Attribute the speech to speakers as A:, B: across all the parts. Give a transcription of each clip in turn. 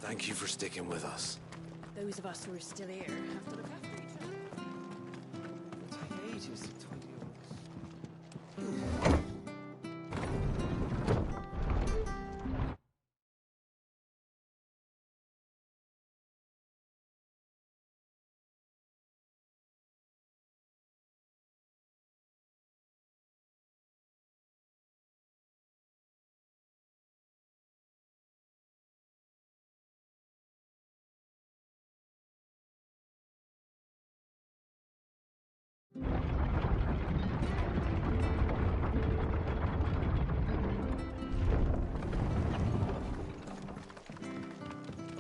A: Thank you for sticking with us.
B: Those of us who are still here have to look after each other.
C: It'll take ages to tidy all this.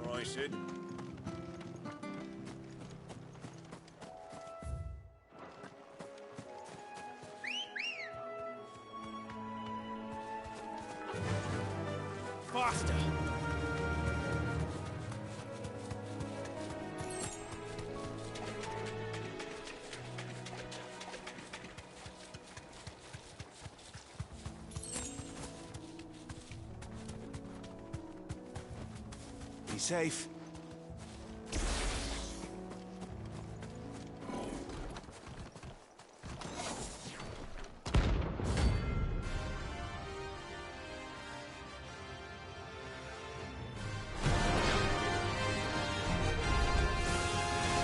A: All right, Sid.
C: Faster!
A: Be safe.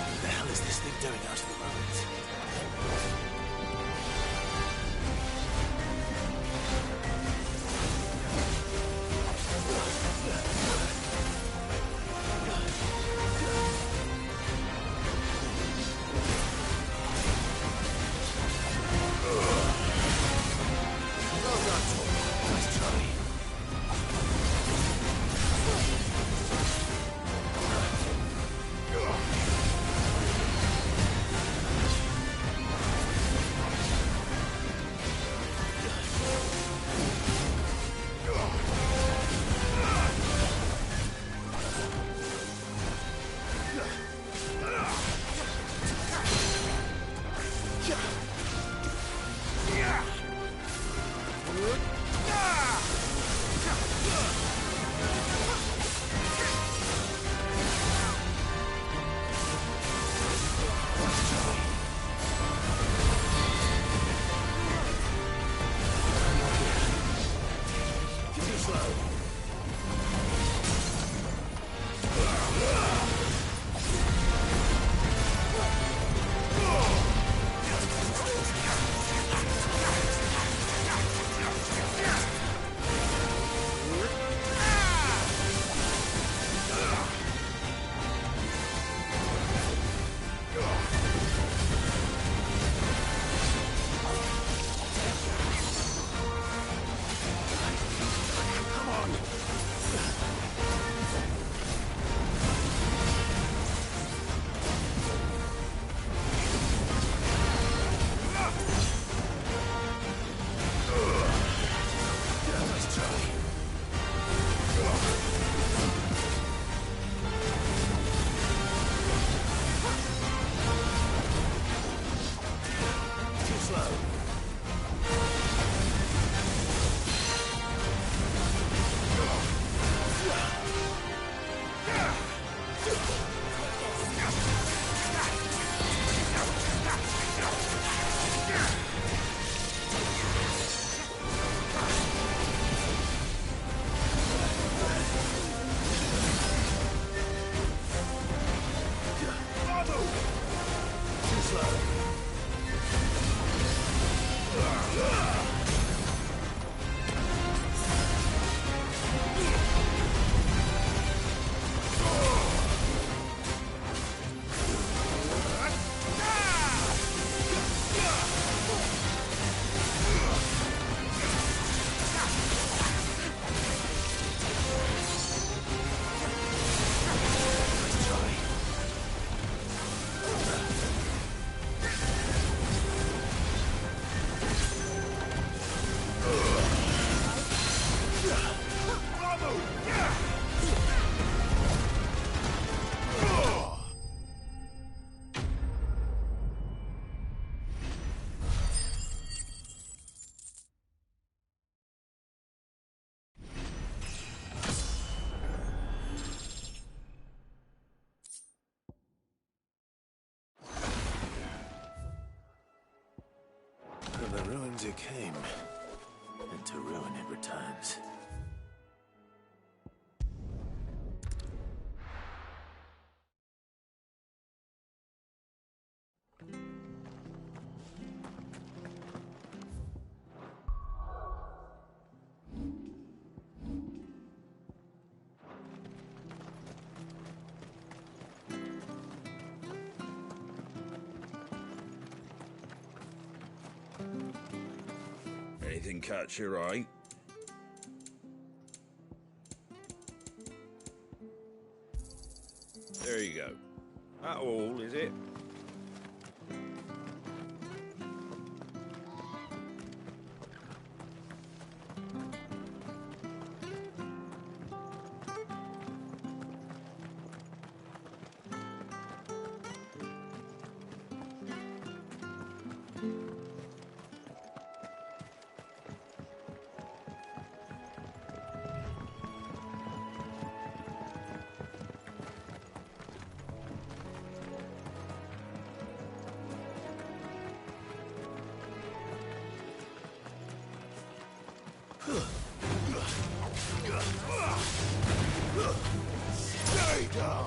A: What the hell is this thing doing out in the roads? Nice try. Too slow. Nice try. Too slow. Too slow. Nice try. ruins it came, and to ruin it returns.
D: Anything catch your eye? There you go. That all, is it?
A: Stay down!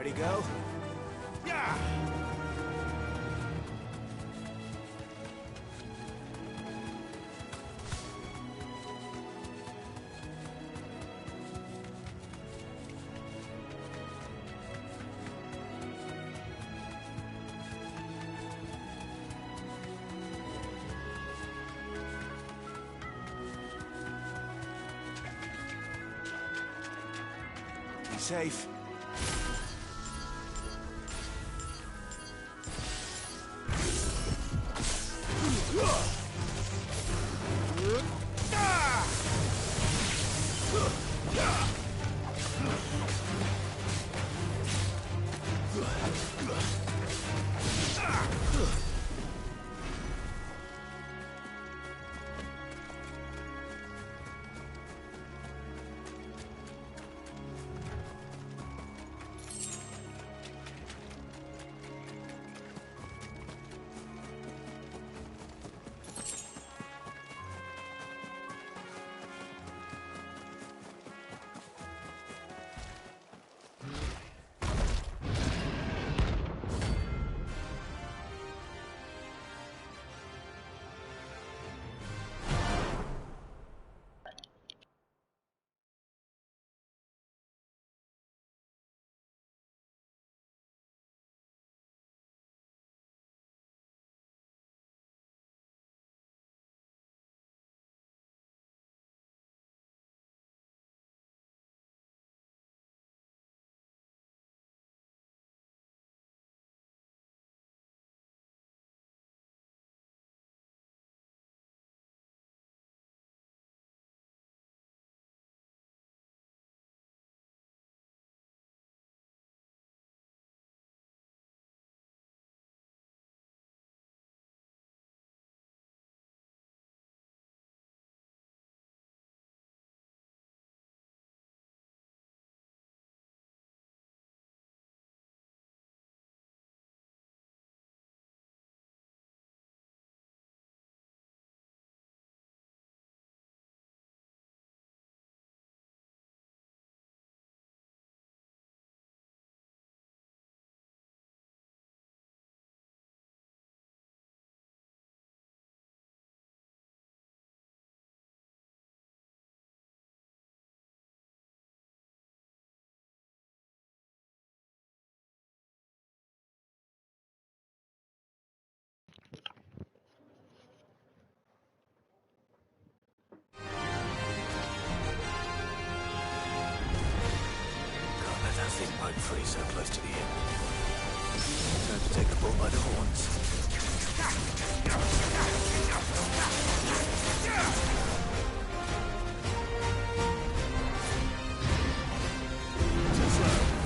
A: Ready, go?
D: Yeah!
A: Be safe. That thing broke free so close to the end. Time to take the bull by the horns. Too slow.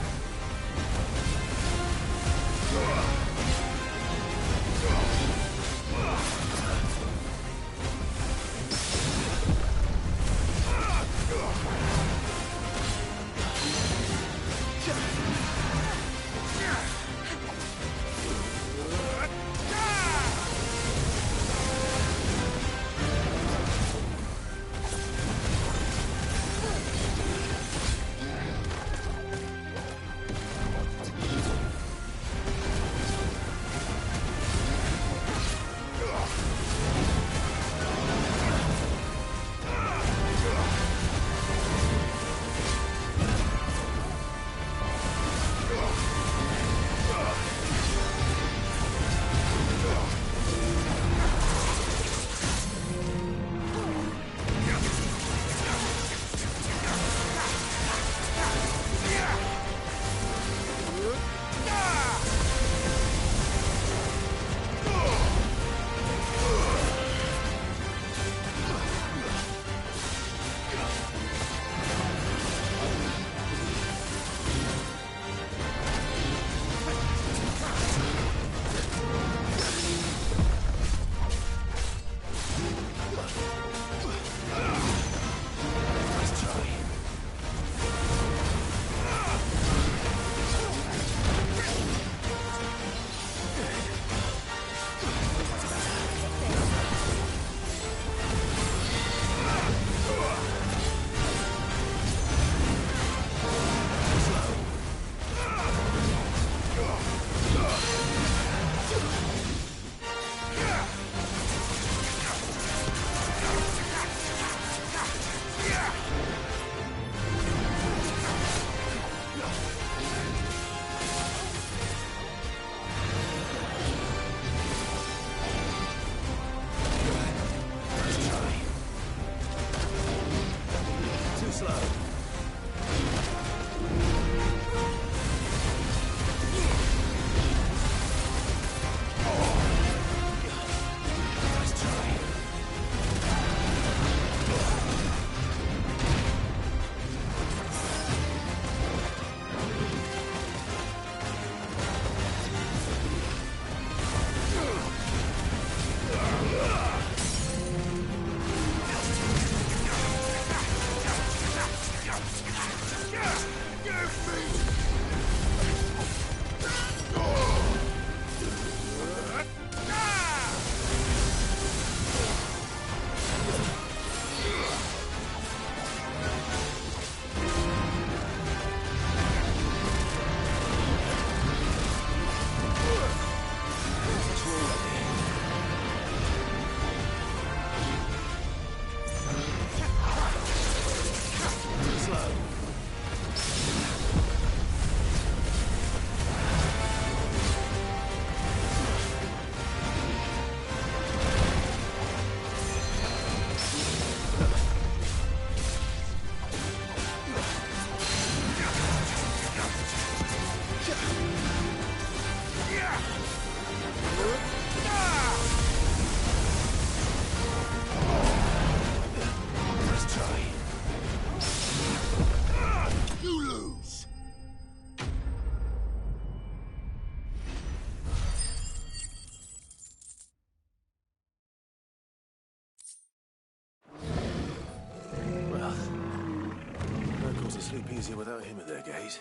A: easier without him at their gate.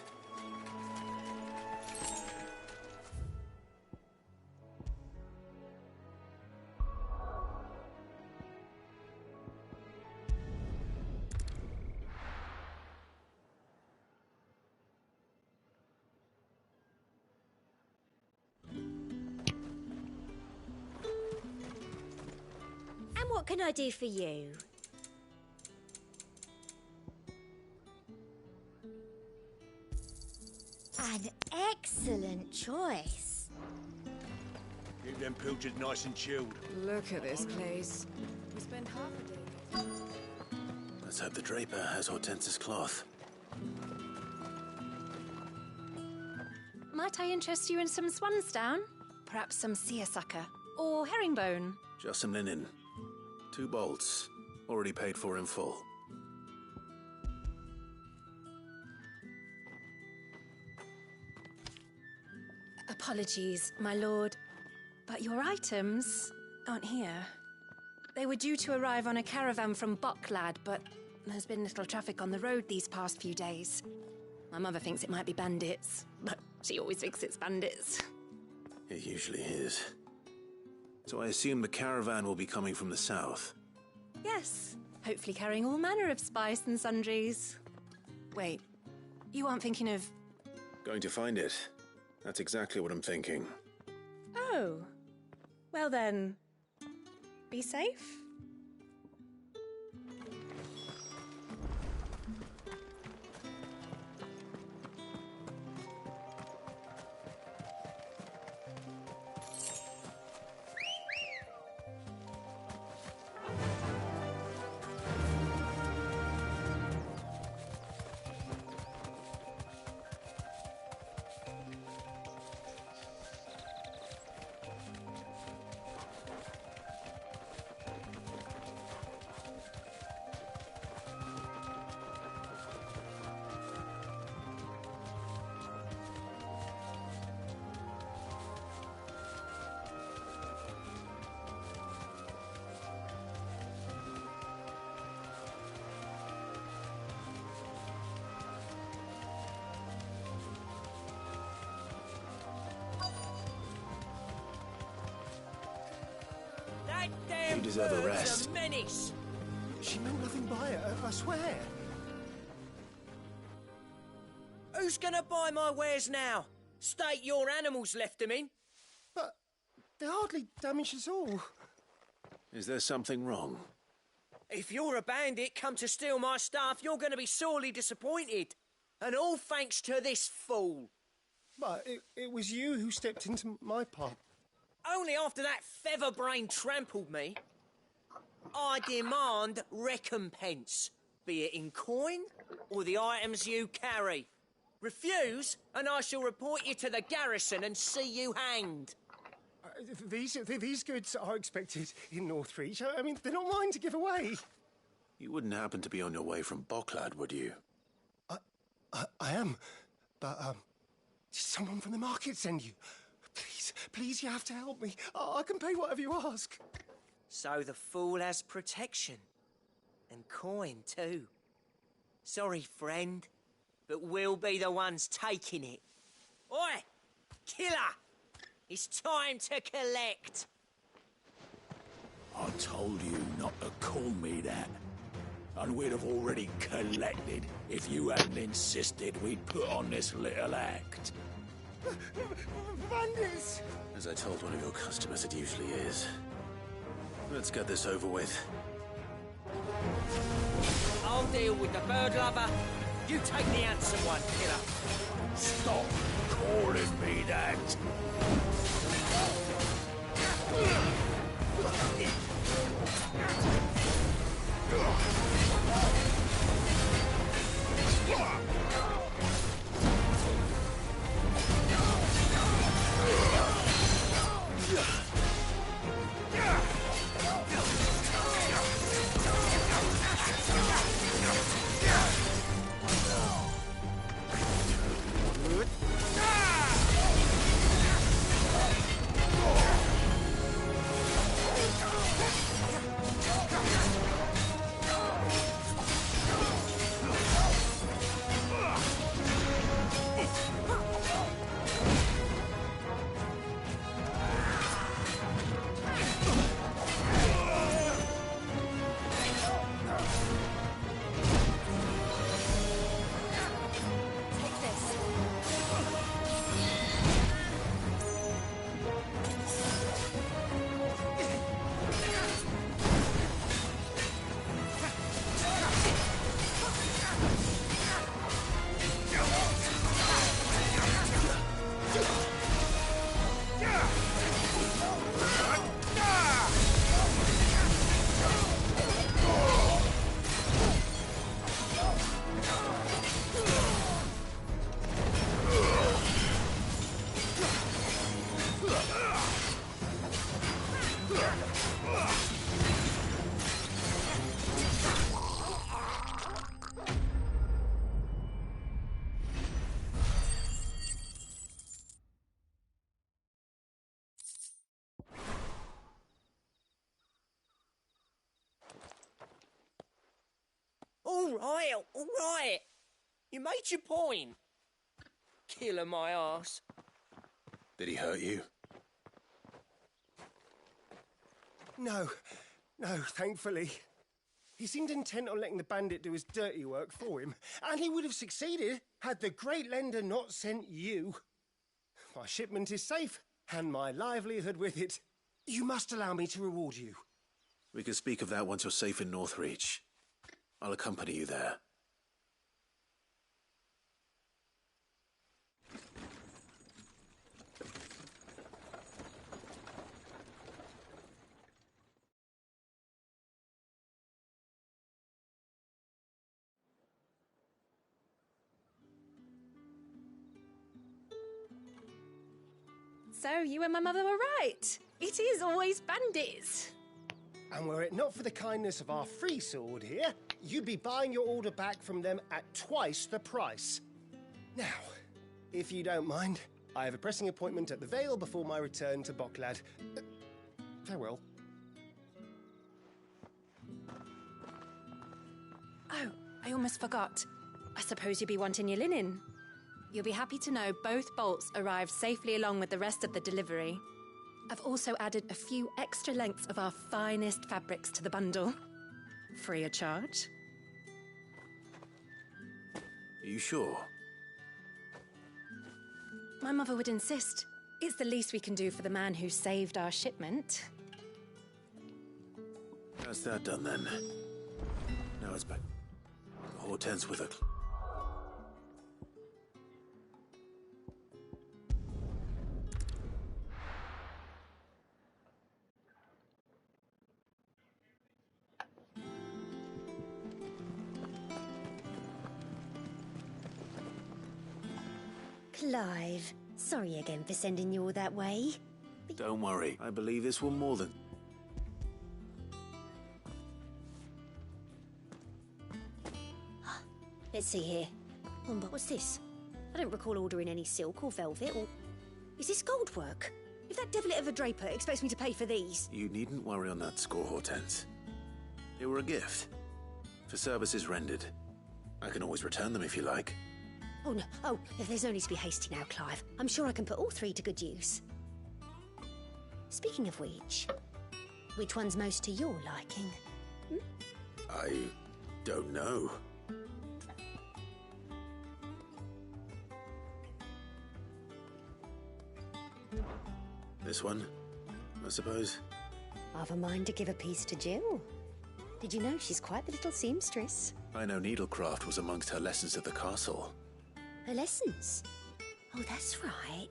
E: And what can I do for you? An excellent choice.
F: Keep them pilchards nice and chilled.
B: Look at this place. We spend half a day.
A: Let's hope the Draper has Hortense's cloth.
B: Might I interest you in some swansdown? Perhaps some seersucker or herringbone?
A: Just some linen. 2 bolts. Already paid for in full.
B: Apologies, my lord, but your items aren't here. They were due to arrive on a caravan from Bocklad, but there's been little traffic on the road these past few days. My mother thinks it might be bandits, but she always thinks it's bandits.
A: It usually is. So I assume the caravan will be coming from the south.
B: Yes, hopefully carrying all manner of spice and sundries. Wait, you aren't thinking of...
A: Going to find it. That's exactly what I'm thinking.
B: Oh, well then, be safe.
A: You deserve a rest.
F: Menace.
C: She meant nothing by it, I swear.
F: Who's gonna buy my wares now? State your animals left them in.
C: But they hardly damaged us all.
A: Is there something wrong?
F: If you're a bandit come to steal my stuff, you're gonna be sorely disappointed. And all thanks to this fool.
C: But it was you who stepped into my pot.
F: Only after that featherbrain trampled me. I demand recompense, be it in coin or the items you carry. Refuse, and I shall report you to the garrison and see you hanged.
C: These goods are expected in Northreach. I mean, they're not mine to give away.
A: You wouldn't happen to be on your way from Bocklad, would you?
C: I am, but did someone from the market send you? Please, you have to help me. I can pay whatever you ask.
F: So the fool has protection. And coin, too. Sorry, friend, but we'll be the ones taking it. Oi! Killer! It's time to collect.
G: I told you not to call me that. And we'd have already collected if you hadn't insisted we'd put on this little act.
C: Bandits!
A: As I told one of your customers, it usually is. Let's get this over with.
F: I'll deal with the bird lover. You take the handsome one, killer.
G: Stop calling me that.
F: all right. You made your point. Killing my ass.
A: Did he hurt you?
C: No, thankfully. He seemed intent on letting the bandit do his dirty work for him, and he would have succeeded had the great lender not sent you. My shipment is safe, and my livelihood with it. You must allow me to reward you.
A: We can speak of that once you're safe in Northreach. I'll accompany you there.
B: So you and my mother were right. It is always bandits.
C: And were it not for the kindness of our free sword here, you'd be buying your order back from them at twice the price. Now, if you don't mind, I have a pressing appointment at the Vale before my return to Boklad. Farewell.
B: Oh, I almost forgot. I suppose you'll be wanting your linen. You'll be happy to know both bolts arrived safely along with the rest of the delivery. I've also added a few extra lengths of our finest fabrics to the bundle. Free of charge.
A: Are you sure?
B: My mother would insist. It's the least we can do for the man who saved our shipment.
A: That's that done then. Now it's back. Hortense with her.
E: Clive, sorry again for sending you all that way.
A: Don't worry. I believe this will more than...
E: Let's see here. But what's this? I don't recall ordering any silk or velvet or... Is this gold work? If that devilet of a draper expects me to pay for these...
A: You needn't worry on that score, Hortense. They were a gift. For services rendered. I can always return them if you like.
E: Oh, no. Oh, if there's no need to be hasty now, Clive. I'm sure I can put all three to good use. Speaking of which one's most to your liking?
A: I don't know. This one, I suppose.
E: I've a mind to give a piece to Jill. Did you know she's quite the little seamstress?
A: I know needlecraft was amongst her lessons at the castle.
E: Her lessons? Oh, that's right.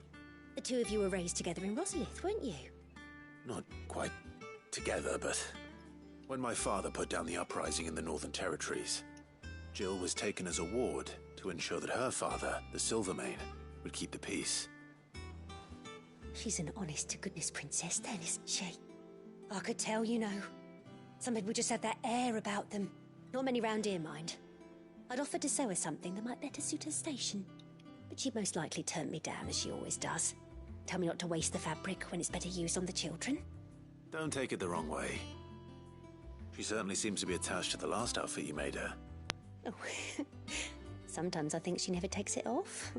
E: The two of you were raised together in Rosalith, weren't you?
A: Not quite together, but when my father put down the uprising in the Northern Territories, Jill was taken as a ward to ensure that her father, the Silvermane, would keep the peace.
E: She's an honest-to-goodness princess then, isn't she? I could tell, you know. Some people just have that air about them. Not many round here, mind. I'd offered to sew her something that might better suit her station. But she'd most likely turn me down, as she always does. Tell me not to waste the fabric when it's better used on the children.
A: Don't take it the wrong way. She certainly seems to be attached to the last outfit you made her.
E: Oh, sometimes I think she never takes it off.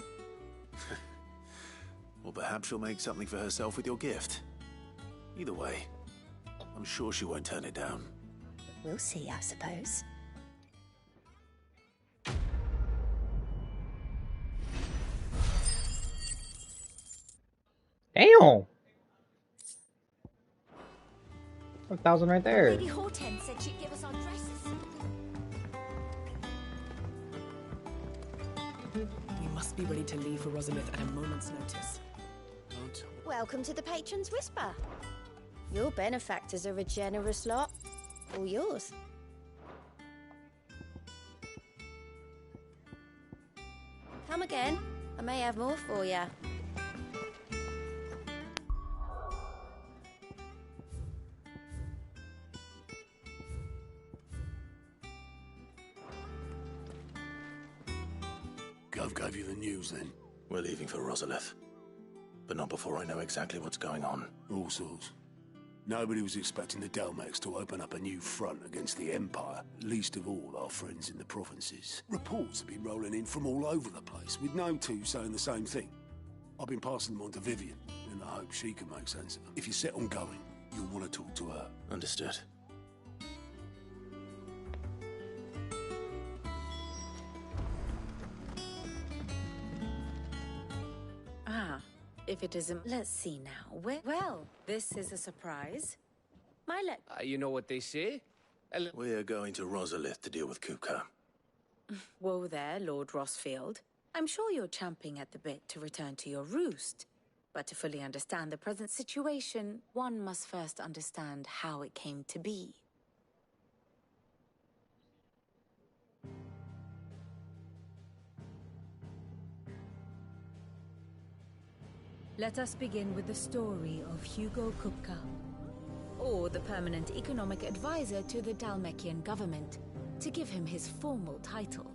A: Or perhaps she'll make something for herself with your gift. Either way, I'm sure she won't turn it down.
E: We'll see, I suppose.
H: Damn! 1,000 right there.
E: Lady Hortense said she'd give us our dresses.
I: We must be ready to leave for Rosalith at a moment's notice.
E: Welcome to the Patron's Whisper. Your benefactors are a generous lot. All yours. Come again. I may have more for you.
G: Gov gave you the news then?
A: We're leaving for Rosalith. But not before I know exactly what's going on.
G: All sorts.
J: Nobody was expecting the Dalmex to open up a new front against the Empire, least of all our friends in the provinces. Reports have been rolling in from all over the place, with no two saying the same thing. I've been passing them on to Vivian, in the hope she can make sense of them. If you're set on going, you'll want to talk to her.
A: Understood.
K: If it isn't... Let's see now. Well, this is a surprise.
F: You know what they say?
A: We are going to Rosalith to deal with Kupka.
K: Whoa there, Lord Rossfield. I'm sure you're champing at the bit to return to your roost. But to fully understand the present situation, one must first understand how it came to be.
L: Let us begin with the story of Hugo Kupka,
K: or the permanent economic advisor to the Dalmekian government, to give him his formal title.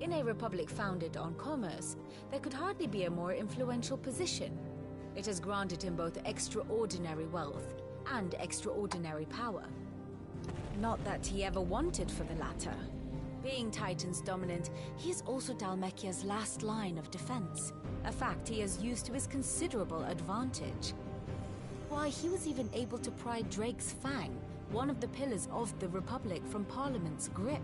K: In a republic founded on commerce, there could hardly be a more influential position. It has granted him both extraordinary wealth and extraordinary power. Not that he ever wanted for the latter. Being Titan's dominant, he is also Dalmekia's last line of defense, a fact he has used to his considerable advantage. Why, he was even able to pry Drake's Fang, one of the pillars of the Republic, from Parliament's grip.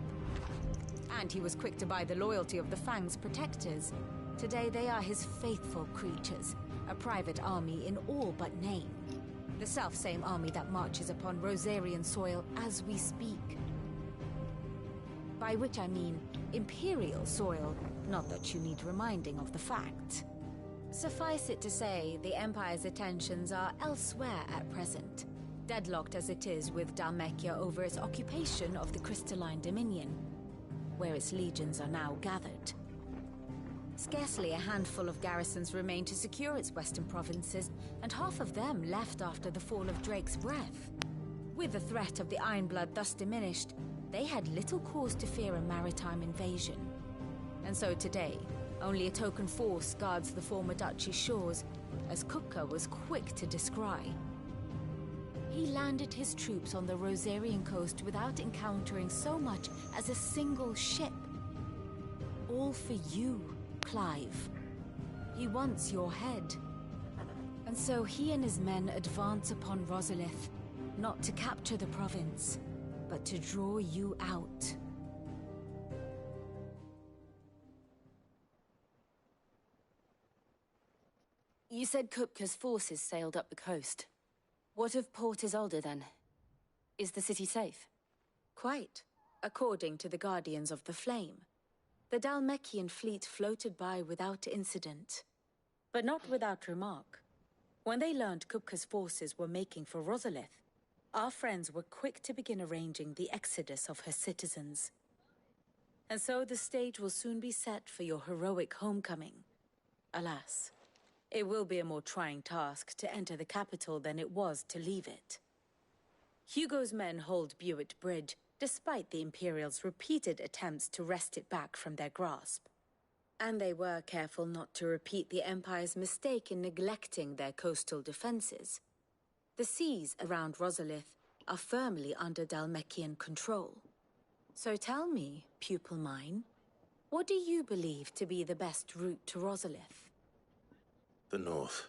K: And he was quick to buy the loyalty of the Fang's protectors. Today they are his faithful creatures, a private army in all but name. The self-same army that marches upon Rosarian soil as we speak. By which I mean Imperial soil, not that you need reminding of the fact. Suffice it to say, the Empire's attentions are elsewhere at present, deadlocked as it is with Dalmekia over its occupation of the Crystalline Dominion, where its legions are now gathered. Scarcely a handful of garrisons remain to secure its western provinces, and half of them left after the fall of Drake's Breath. With the threat of the Ironblood thus diminished, they had little cause to fear a maritime invasion. And so today, only a token force guards the former duchy's shores, as Kupka was quick to descry. He landed his troops on the Rosarian coast without encountering so much as a single ship. All for you, Clive. He wants your head. And so he and his men advance upon Rosalith, not to capture the province, but to draw you out. You said Kupka's forces sailed up the coast. What of Port Isolde, then? Is the city safe? Quite, according to the Guardians of the Flame. The Dalmekian fleet floated by without incident. But not without remark. When they learned Kupka's forces were making for Rosalith, our friends were quick to begin arranging the exodus of her citizens. And so the stage will soon be set for your heroic homecoming. Alas, it will be a more trying task to enter the capital than it was to leave it. Hugo's men hold Buet Bridge, despite the Imperials' repeated attempts to wrest it back from their grasp. And they were careful not to repeat the Empire's mistake in neglecting their coastal defenses. The seas around Rosalith are firmly under Dalmekian control. So tell me, pupil mine, what do you believe to be the best route to Rosalith?
A: The north.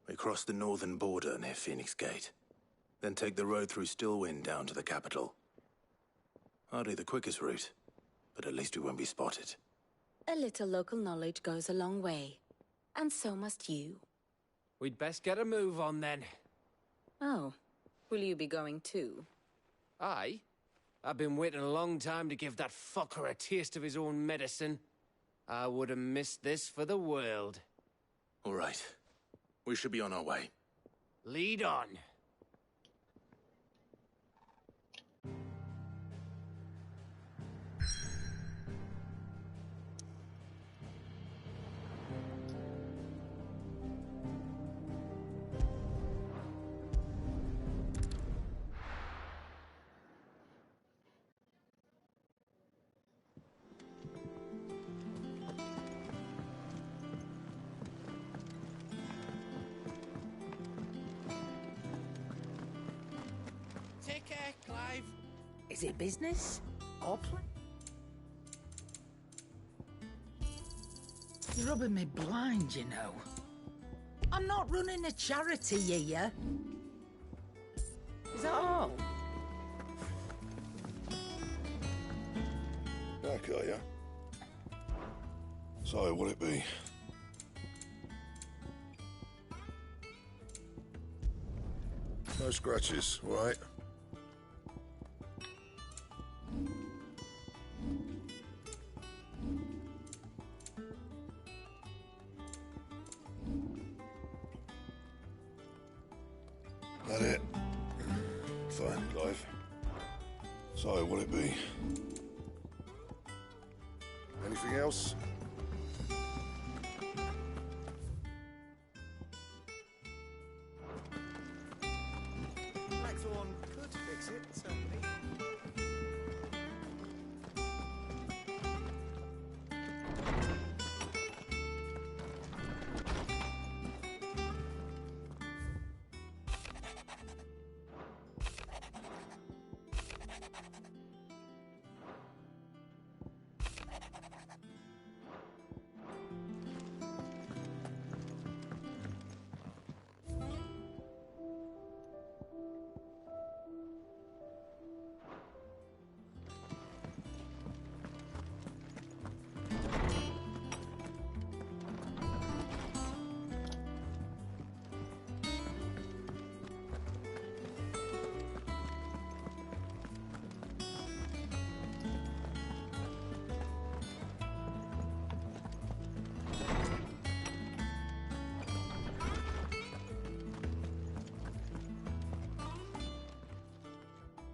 A: We cross the northern border near Phoenix Gate, then take the road through Stillwind down to the capital. Hardly the quickest route, but at least we won't be spotted.
K: A little local knowledge goes a long way, and so must you.
F: We'd best get a move on then.
K: Oh, will you be going too?
F: Aye. I've been waiting a long time to give that fucker a taste of his own medicine. I would have missed this for the world.
A: All right. We should be on our way.
F: Lead on.
M: Is it business or play? You're rubbing me blind, you know. I'm not running a charity here. Is that all?
N: Back, are ya? So, what'll it be? No scratches, all right? That it? Fine, Clive. So, what'll it be? Anything else?
C: Blackthorn could fix it, certainly.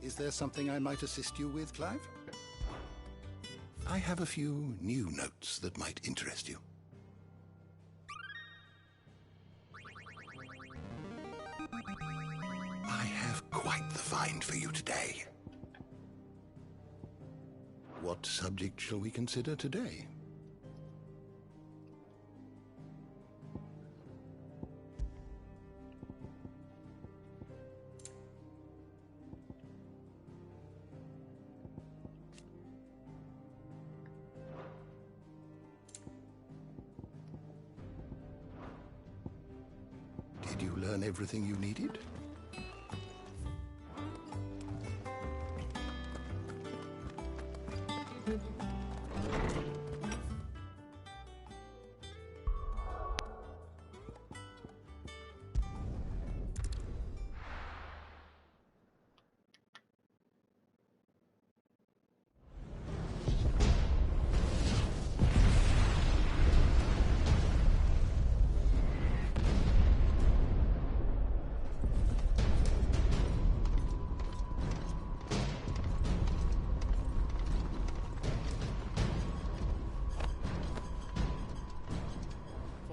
O: Is there something I might assist you with, Clive? I have a few new notes that might interest you. I have quite the find for you today. What subject shall we consider today? Did you learn everything you needed?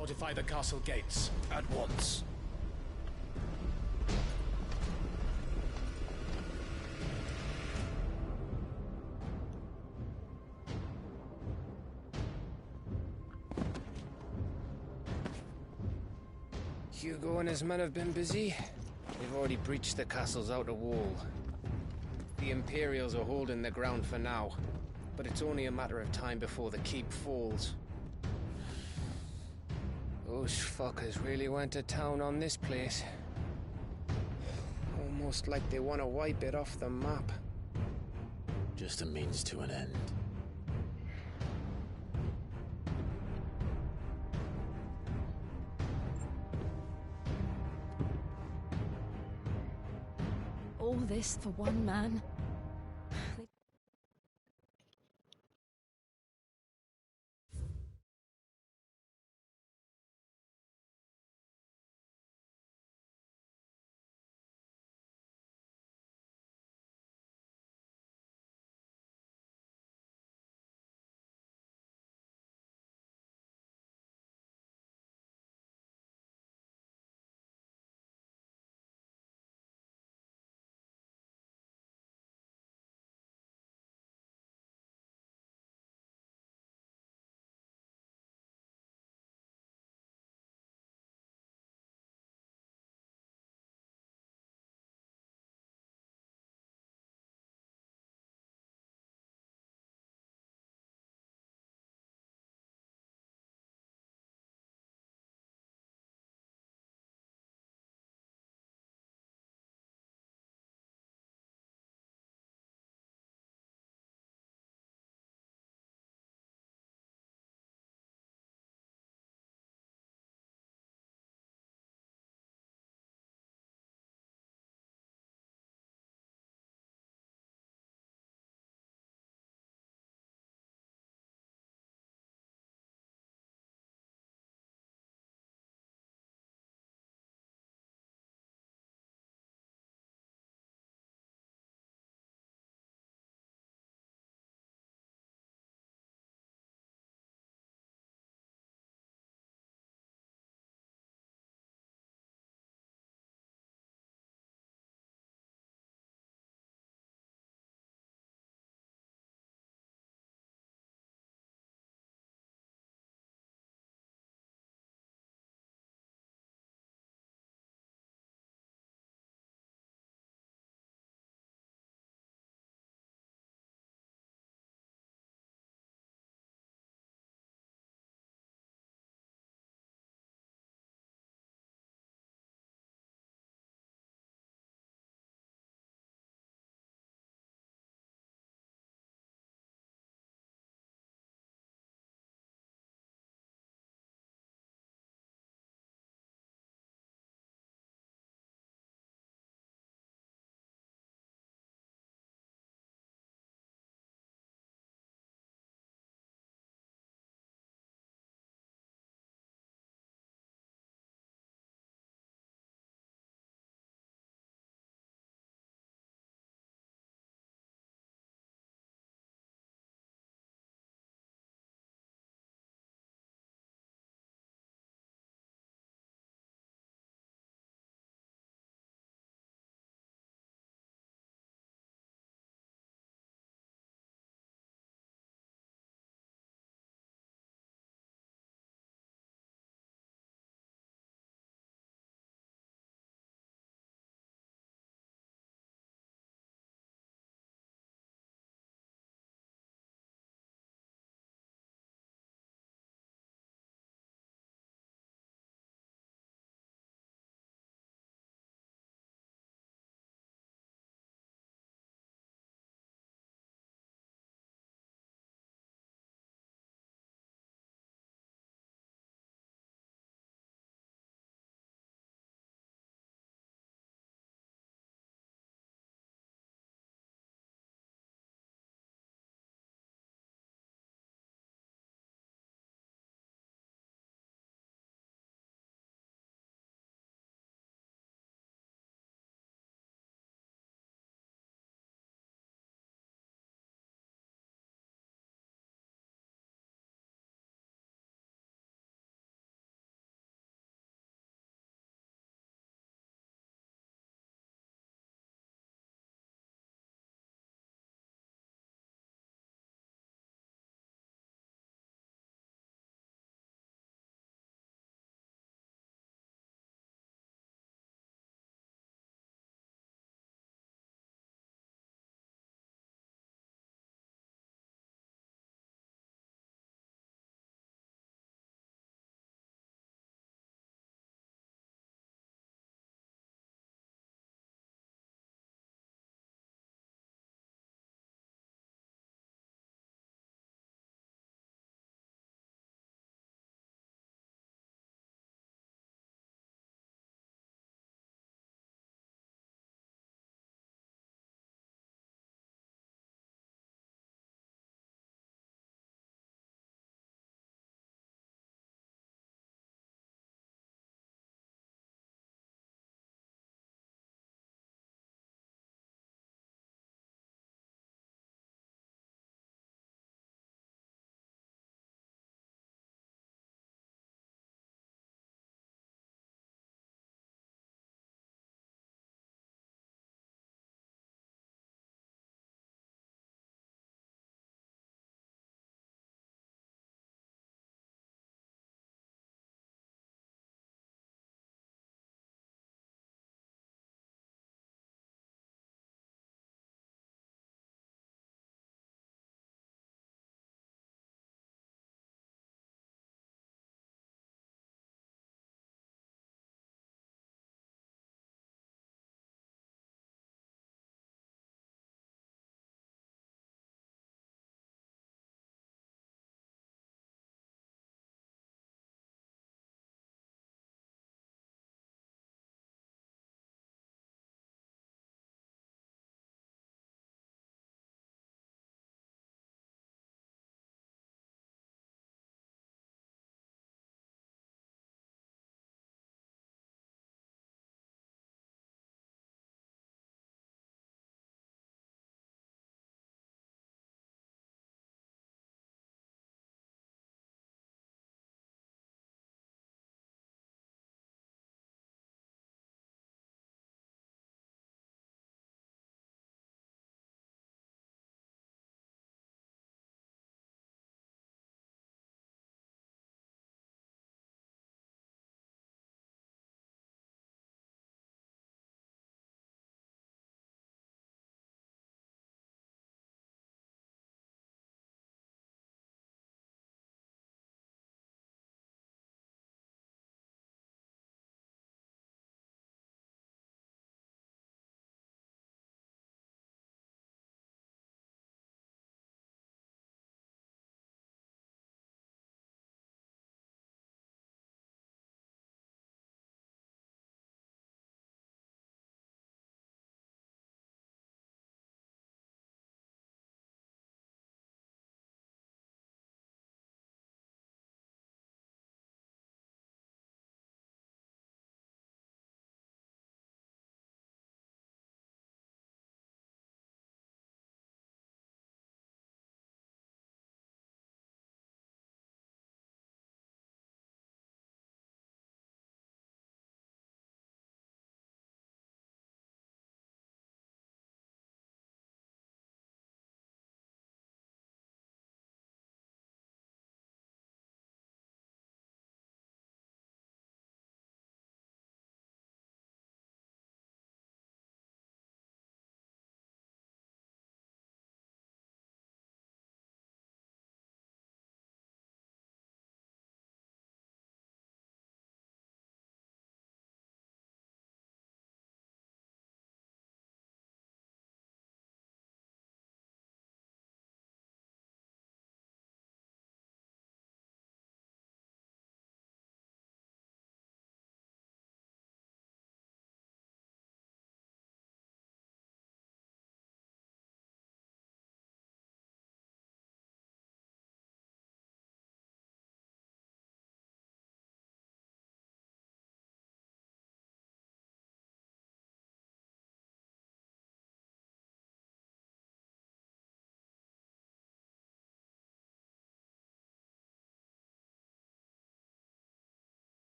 P: Fortify the castle gates at once.
Q: Hugo and his men have been busy. They've already breached the castle's outer wall. The Imperials are holding their ground for now, but it's only a matter of time before the keep falls. Those fuckers really went to town on this place. Almost like they want to wipe it off the map.
A: Just a means to an end.
L: All this for one man?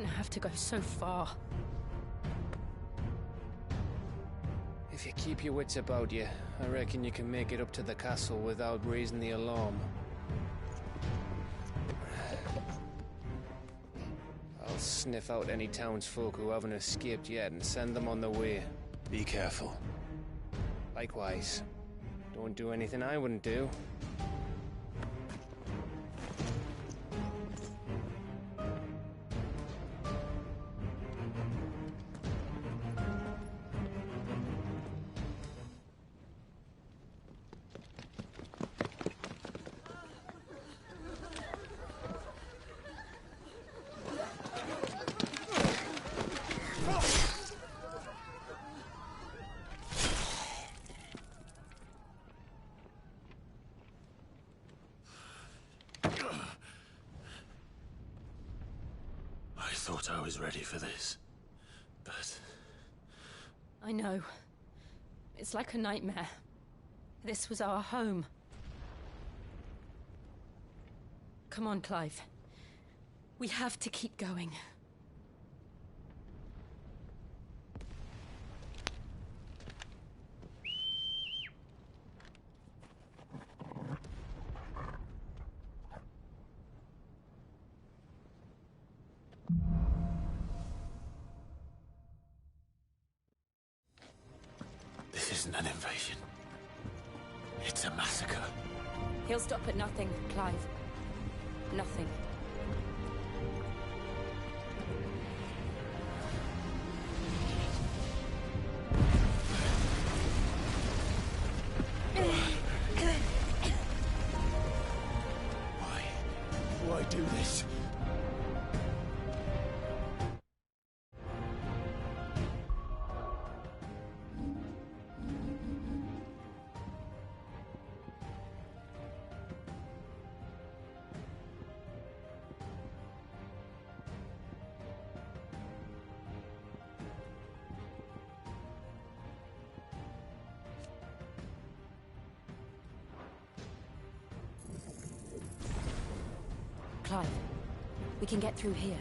L: didn't have to go so far.
Q: If you keep your wits about you, I reckon you can make it up to the castle without raising the alarm. I'll sniff out any townsfolk who haven't escaped yet and send them on their way.
A: Be careful.
Q: Likewise. Don't do anything I wouldn't do.
A: I thought I was ready for this, but...
L: I know. It's like a nightmare. This was our home. Come on, Clive. We have to keep going.
A: This isn't an invasion. It's a massacre.
L: He'll stop at nothing, Clive. Nothing.
A: Why do this?
L: Clive, we can get through here.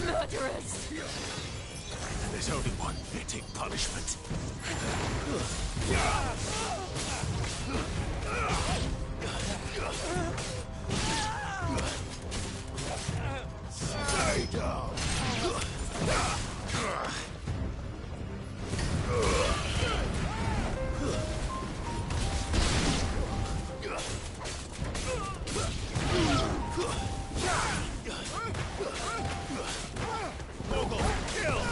L: Murderers!
A: There's only one fitting punishment. Stay down! Mogul, kill!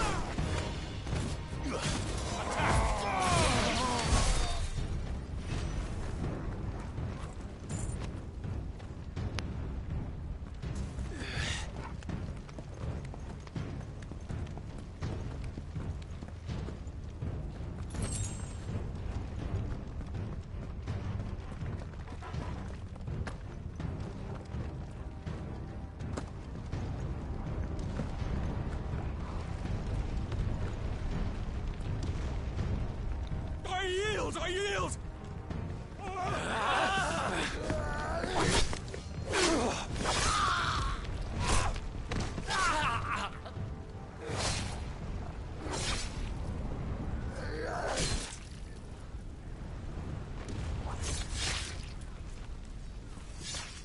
A: I yield!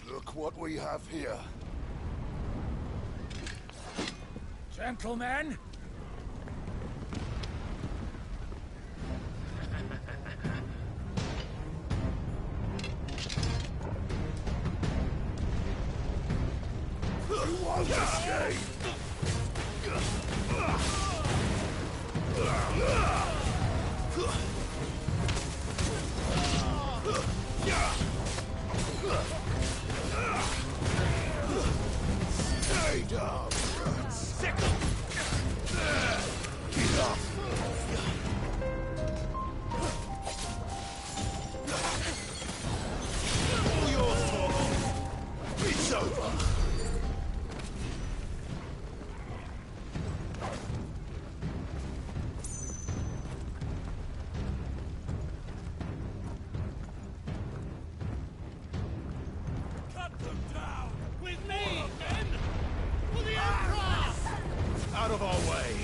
N: Look what we have here.
P: Gentlemen!
N: Stay down!
G: out of our way.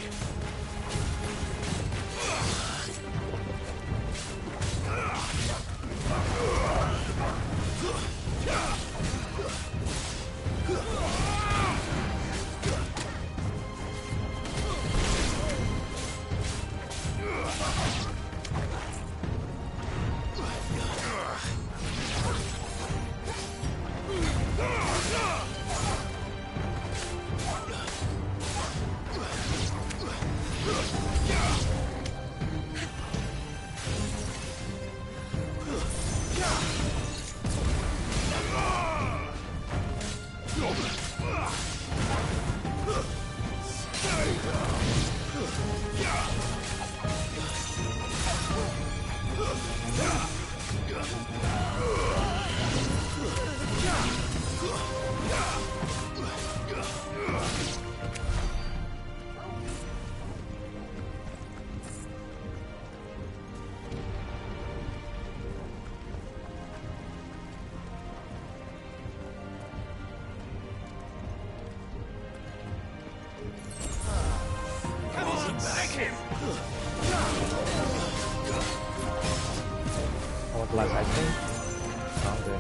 H: Last action. Sounds good.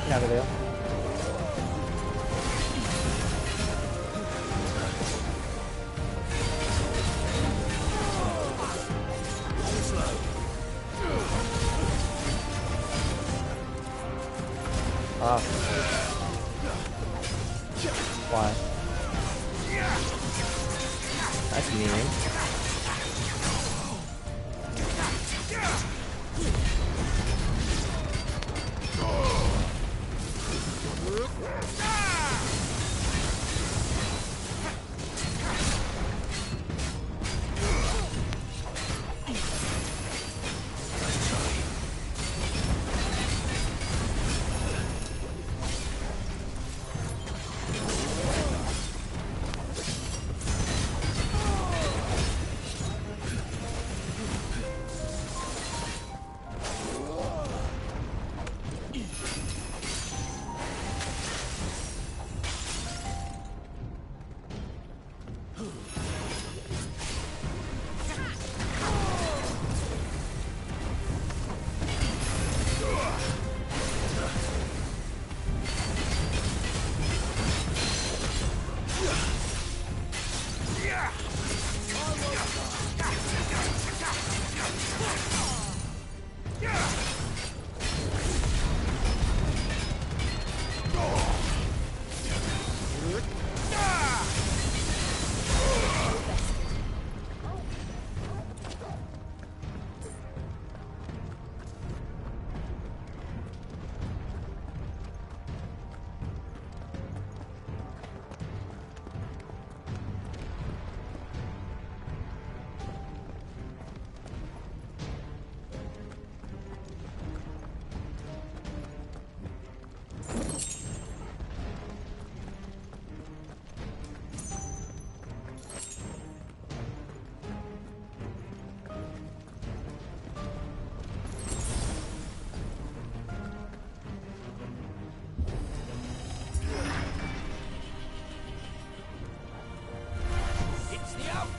H: 나가세요. Ah. Why? That's mean.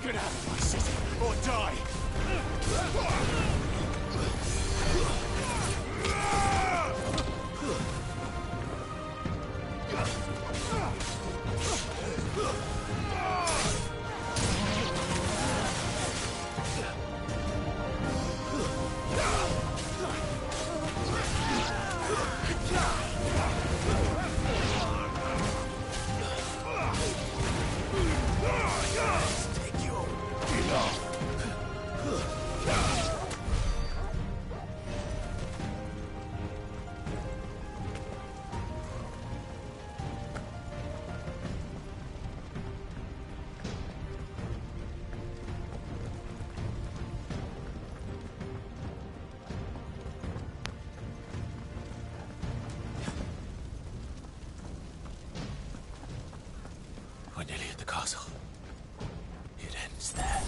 G: Get out of my city, or die!
A: We're nearly at the castle. It ends there.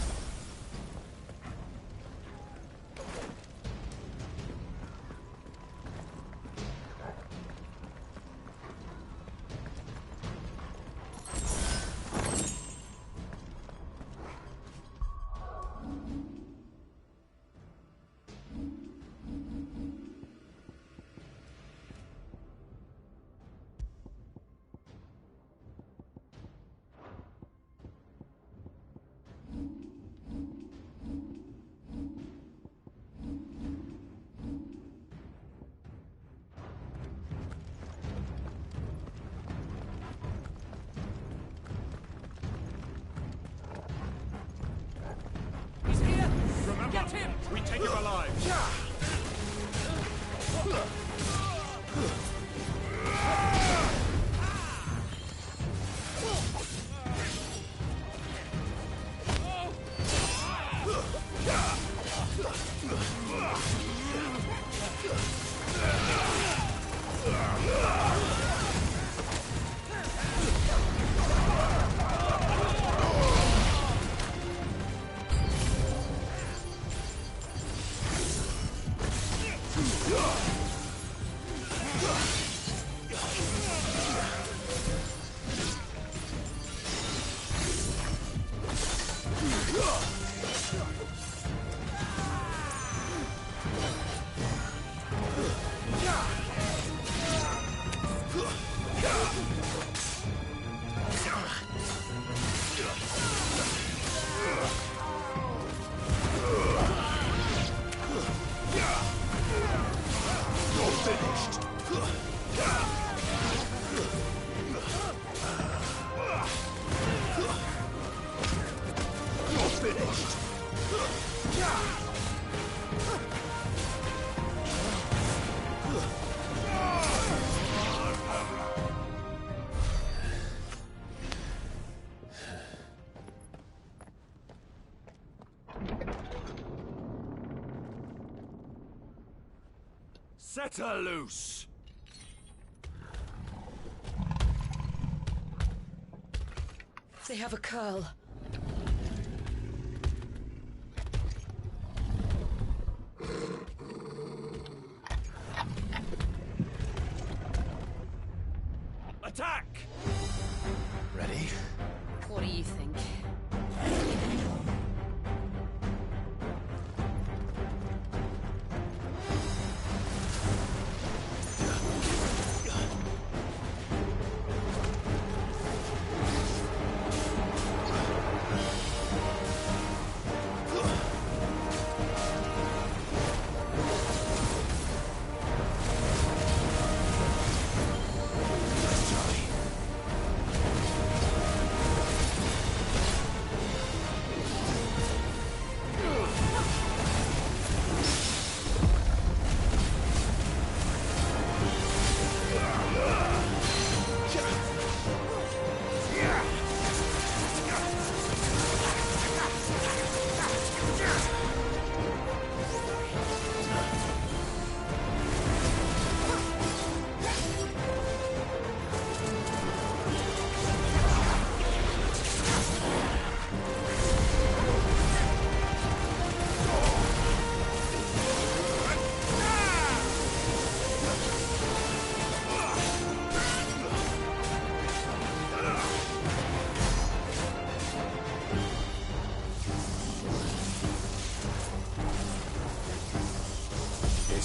G: Set her loose!
I: They have a curl.
G: Attack!
A: Ready?
L: What do you think?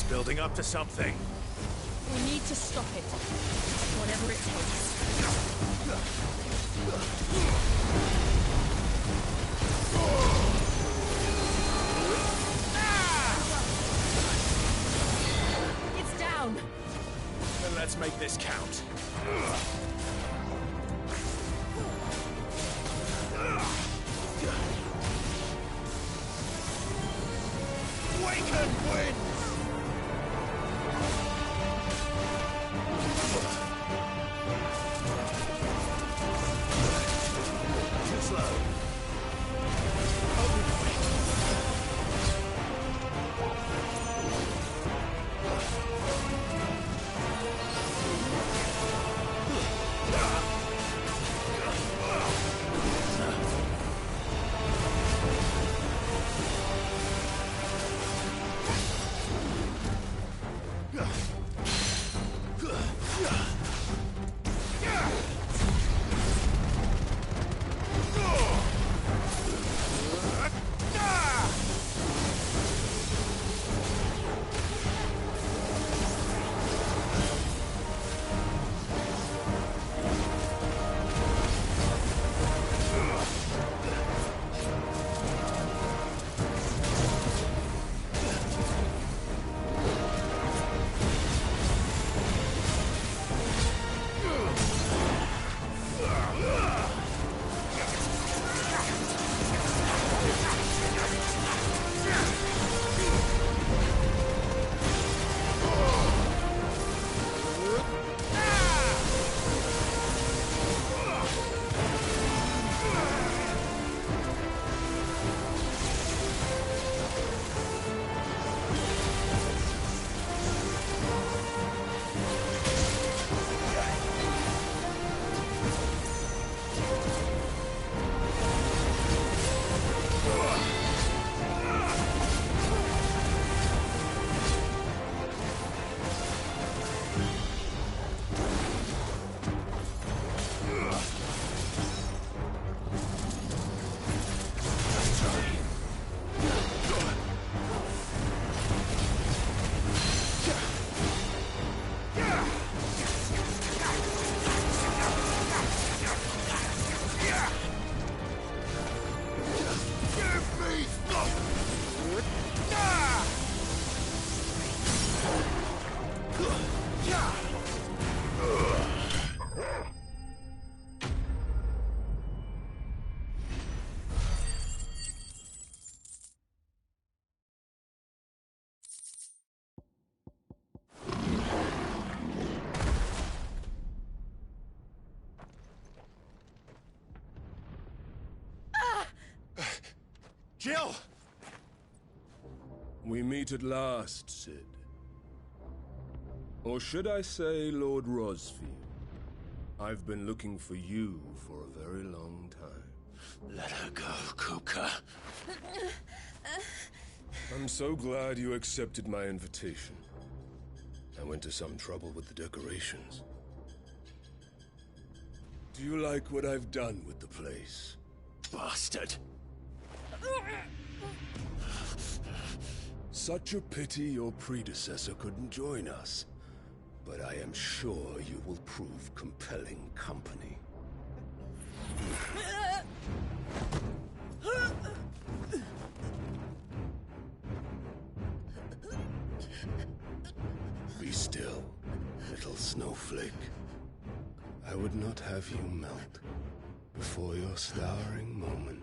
A: Building up to something.
L: We need to stop it. Whatever it takes. It's down.
A: Then let's make this count.
G: Waken wind!
A: Jill!
R: We meet at last, Cid. Or should I say, Lord Rosfield? I've been looking for you for a very long time.
A: Let her go, Kupka.
R: I'm so glad you accepted my invitation. I went to some trouble with the decorations. Do you like what I've done with the place?
A: Bastard!
R: Such a pity your predecessor couldn't join us. But I am sure you will prove compelling company. Be still, little snowflake. I would not have you melt before your starring moment.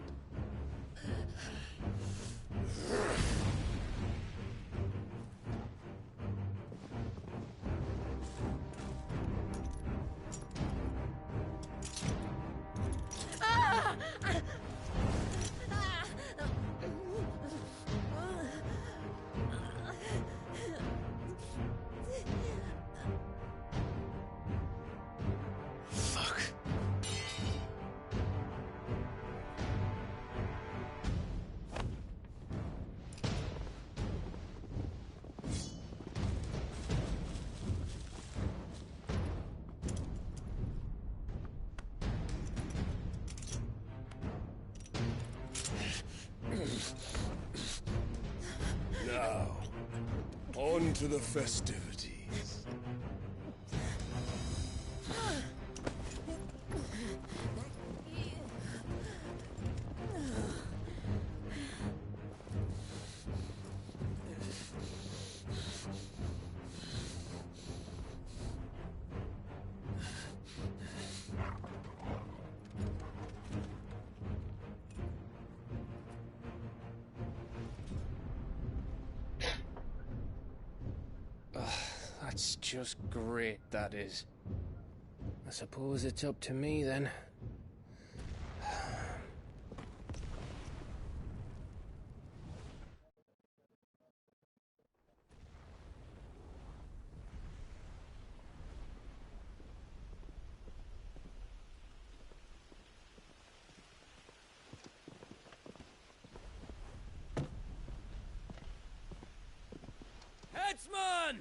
R: Now, on to the festivities.
Q: That's just great, that is. I suppose it's up to me, then.
F: Headsman!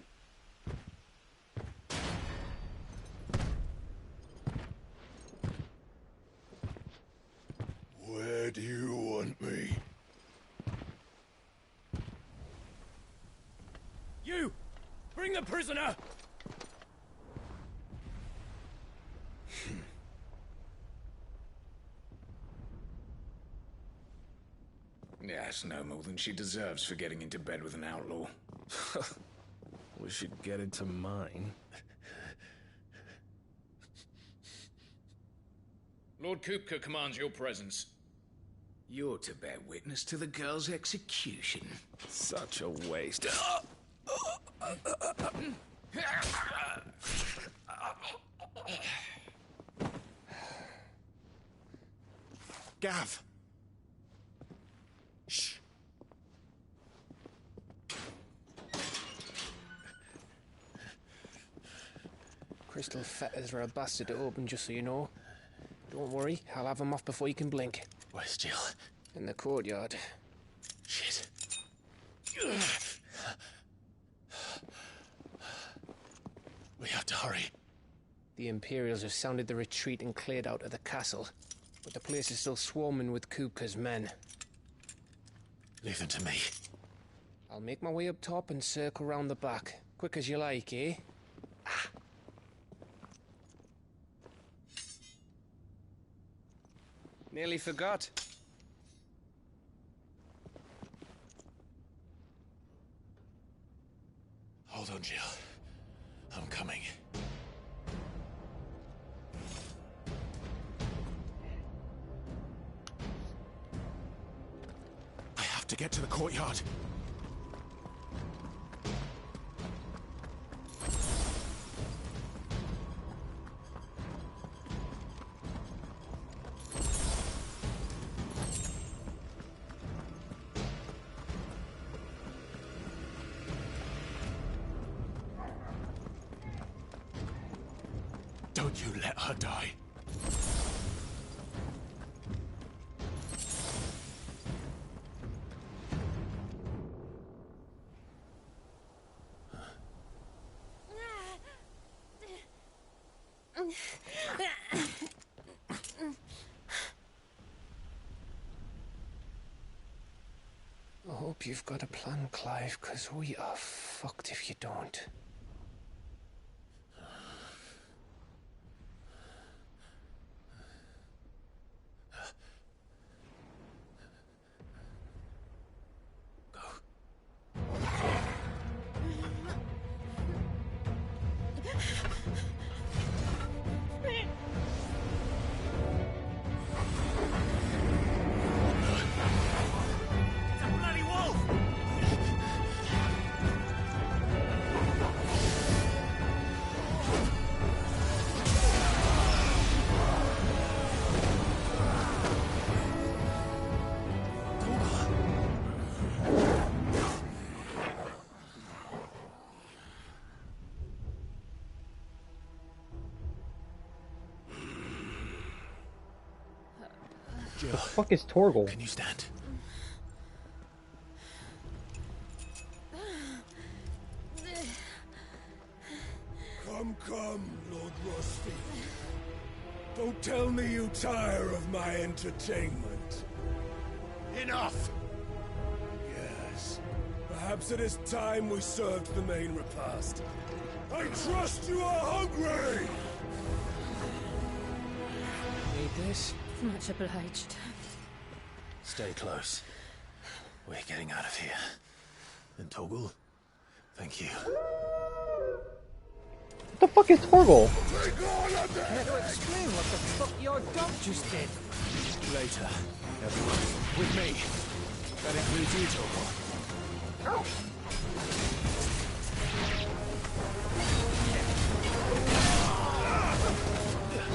G: Where do you want me?
P: You! Bring the prisoner!
G: Yes, no more than she deserves for getting into bed with an outlaw.
Q: We should get into mine.
P: Lord Kupka commands your presence.
G: You're to bear witness to the girl's execution.
Q: Such a waste.
A: Gav! Shh.
Q: Crystal fetters are a bastard to open, just so you know. Don't worry, I'll have them off before you can blink.
A: Where's Jill?
Q: In the courtyard.
A: Shit. We have to hurry.
Q: The Imperials have sounded the retreat and cleared out of the castle. But the place is still swarming with Kupka's men.
A: Leave them to me.
Q: I'll make my way up top and circle round the back. Quick as you like, eh? Nearly forgot.
A: Hold on, Jill. I'm coming. I have to get to the courtyard.
G: Don't you let her die.
Q: I hope you've got a plan, Clive, because we are fucked if you don't.
H: The fuck is Torgal?
A: Can you stand?
J: Come, Lord Rosfield. Don't tell me you tire of my entertainment.
A: Enough!
J: Yes. Perhaps it is time we served the main repast. I trust you are hungry!
Q: Need this?
L: Much obliged.
A: Stay close. We're getting out of here. And Torgal, thank you.
H: What the fuck is Torgal?
F: Care to explain what the fuck your dog just did?
A: Later, everyone. With me. That includes you, Torgal.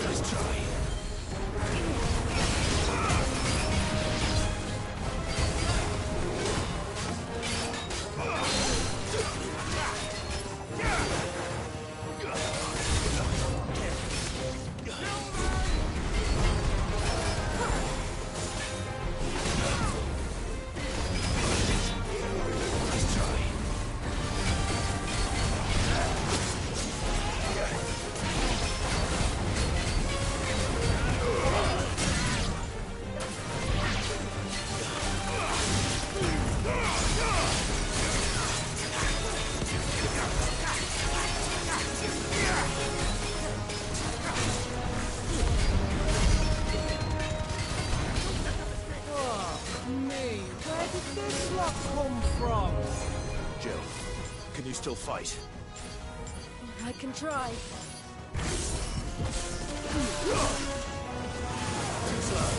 A: Nice try. Still fight.
L: I can try.
A: Too slow.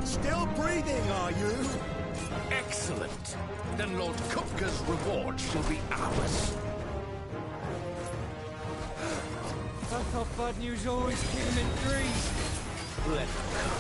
G: Still breathing, are you? Excellent. Then Lord Kupka's reward shall be ours.
F: I thought bad news always came in threes.
A: Let them come.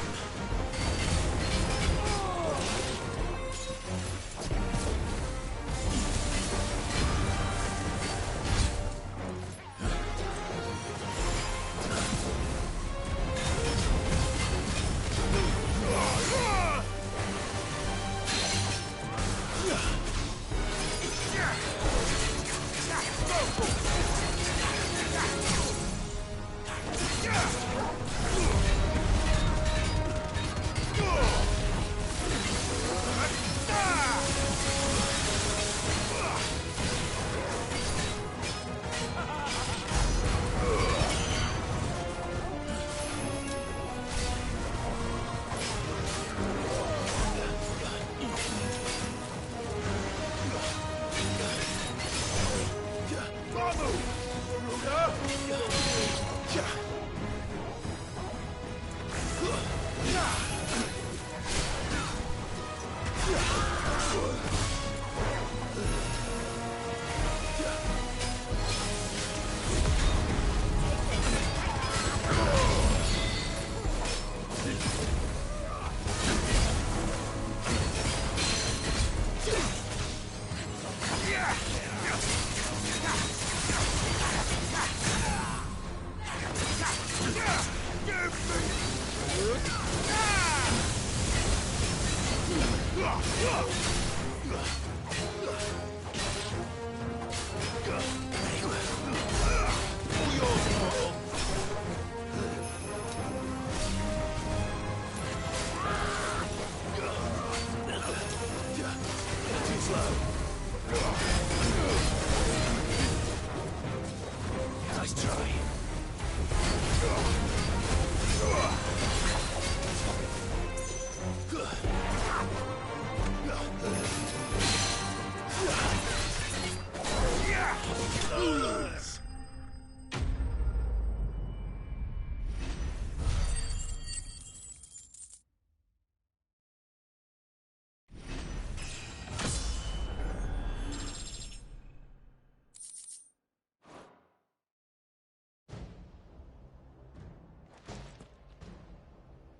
A: Nice try.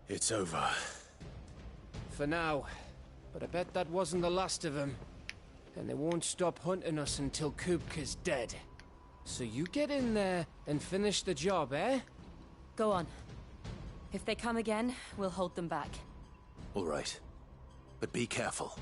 A: It's over.
Q: For now. But I bet that wasn't the last of them. And they won't stop hunting us until Kupka's dead. So you get in there and finish the job, eh?
L: Go on. If they come again, we'll hold them back.
A: All right. But be careful.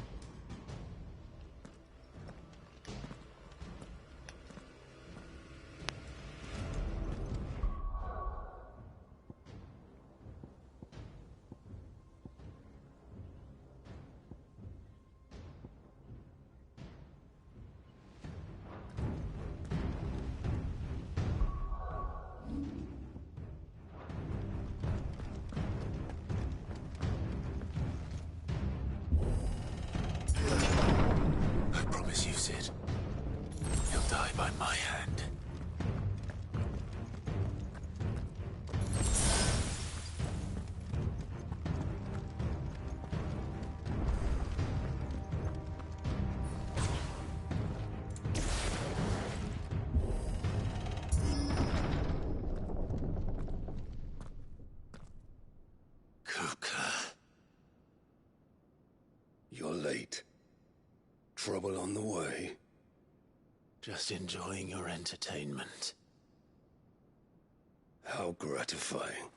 A: He'll die by my hand. Kupka.
J: You're late. Trouble on the way.
A: Just enjoying your entertainment.
J: How gratifying.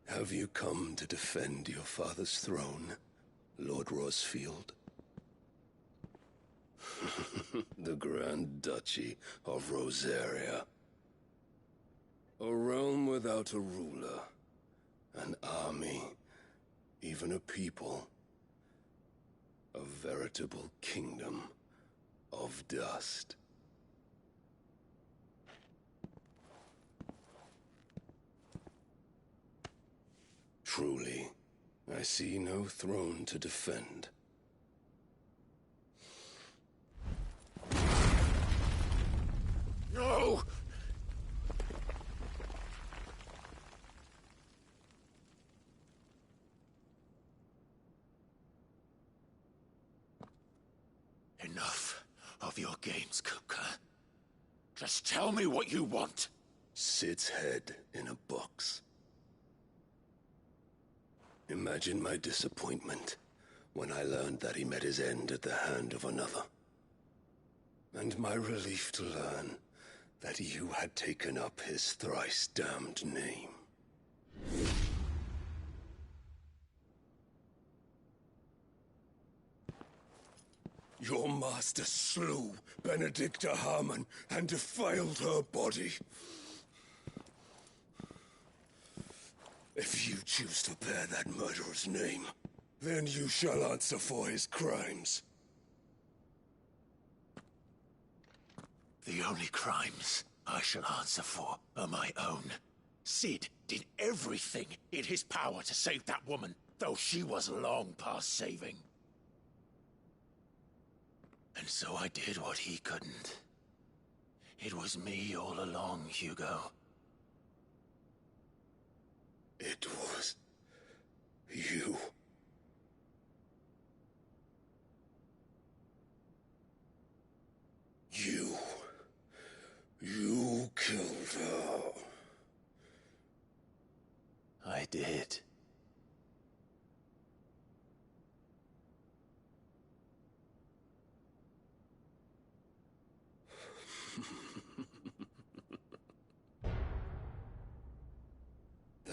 J: Have you come to defend your father's throne, Lord Rosfield? The Grand Duchy of Rosaria. A realm without a ruler. An army. Even a people. A veritable kingdom of dust. Truly, I see no throne to defend.
A: No! Enough of your games, Kupka. Just tell me what you want.
J: Sid's head in a box. Imagine my disappointment when I learned that he met his end at the hand of another. And my relief to learn that you had taken up his thrice-damned name. Your master slew Benedicta Harmon and defiled her body. If you choose to bear that murderer's name, then you shall answer for his crimes.
A: The only crimes I shall answer for are my own. Sid did everything in his power to save that woman, though she was long past saving. And so I did what he couldn't. It was me all along, Hugo.
J: It was you. You killed her.
A: I did.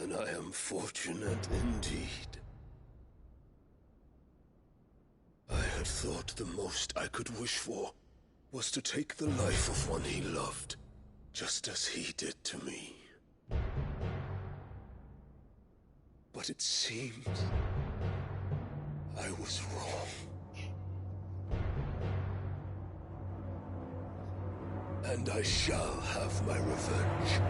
R: then I am fortunate indeed. I had thought the most I could wish for was to take the life of one he loved, just as he did to me. But it seems I was wrong. And I shall have my revenge.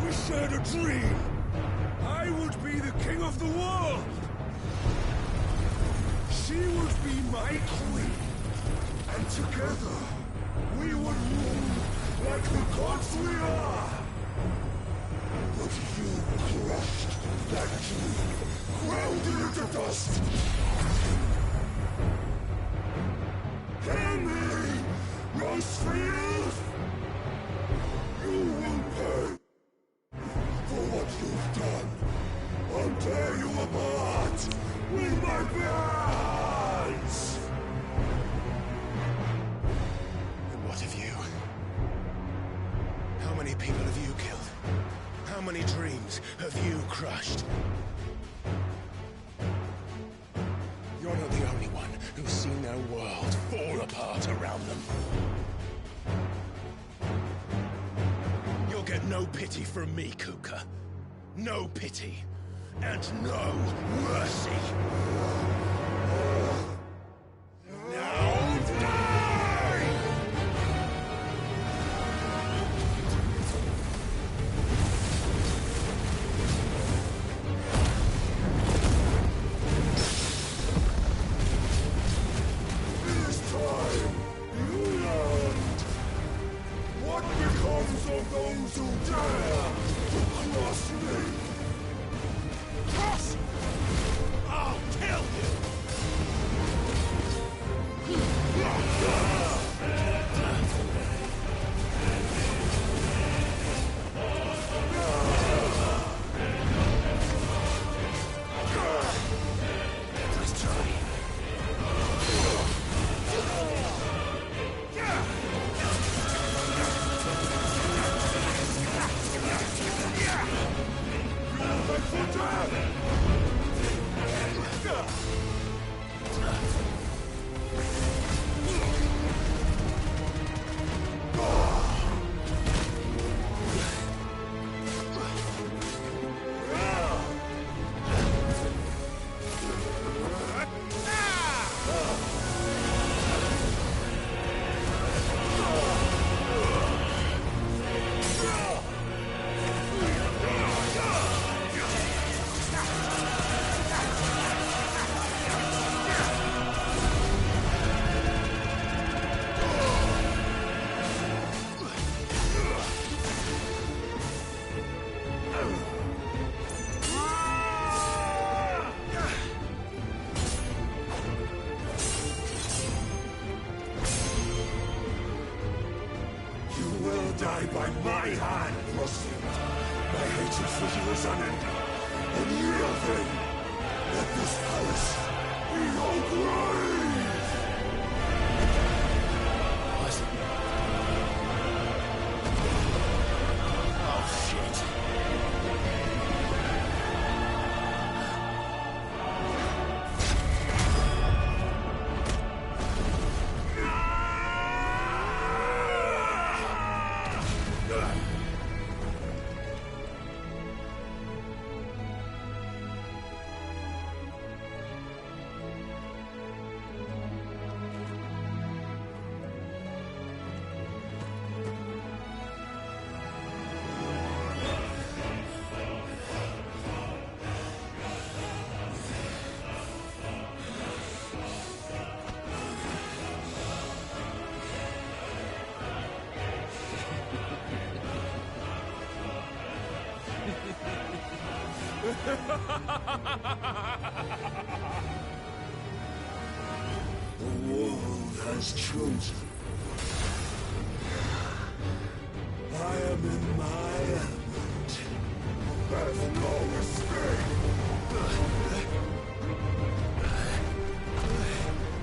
R: We shared a dream. I would be the king of the world. She would be my queen. And together, we would rule like the gods we are. But you crushed that dream, ground it into dust. Hear me, Rosefield! You will pay for what you've done. I'll tear you apart with my bands!
C: And what of you? How many people have you killed? How many dreams have you crushed? You're not the only one who's seen their world fall apart around them. You'll get no pity from me, Kuka. No pity. And no mercy. Now die! This time, you learned what becomes of those who dare to cross me. Cross! I'll kill you! Nice try. Die by my hand, Rosfield. My hatred for you is unending. And yield then. Let this palace be your grave! What? Oh, shit. The world has chosen. I am in my element. There's no escape.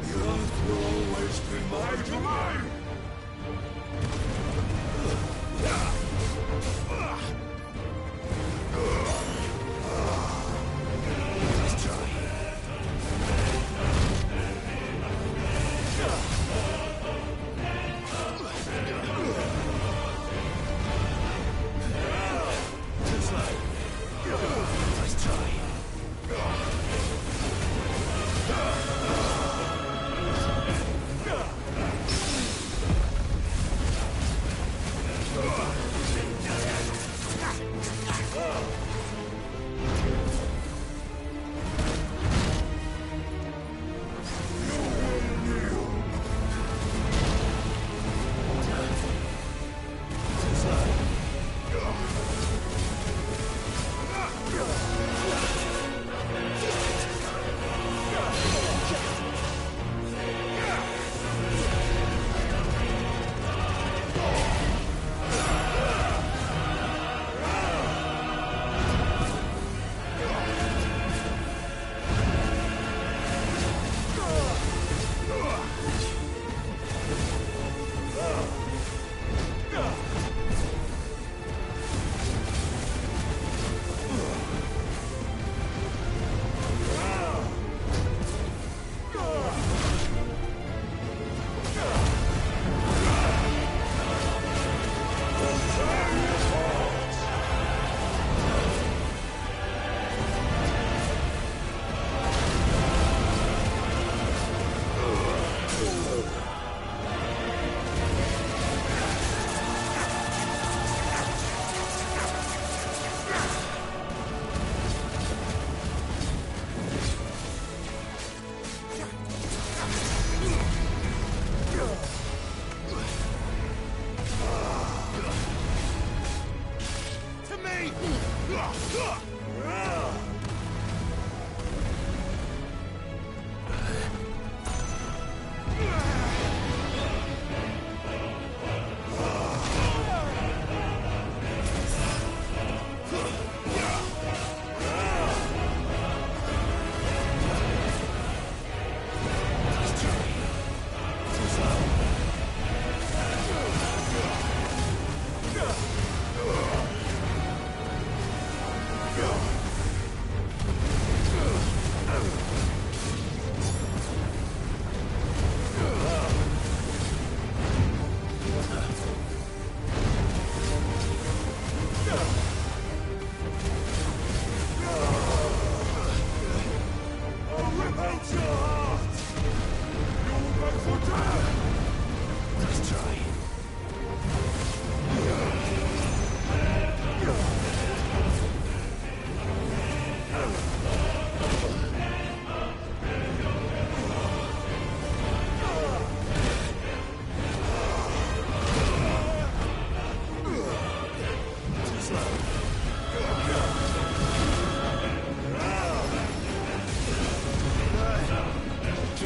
C: The earth will always be my domain.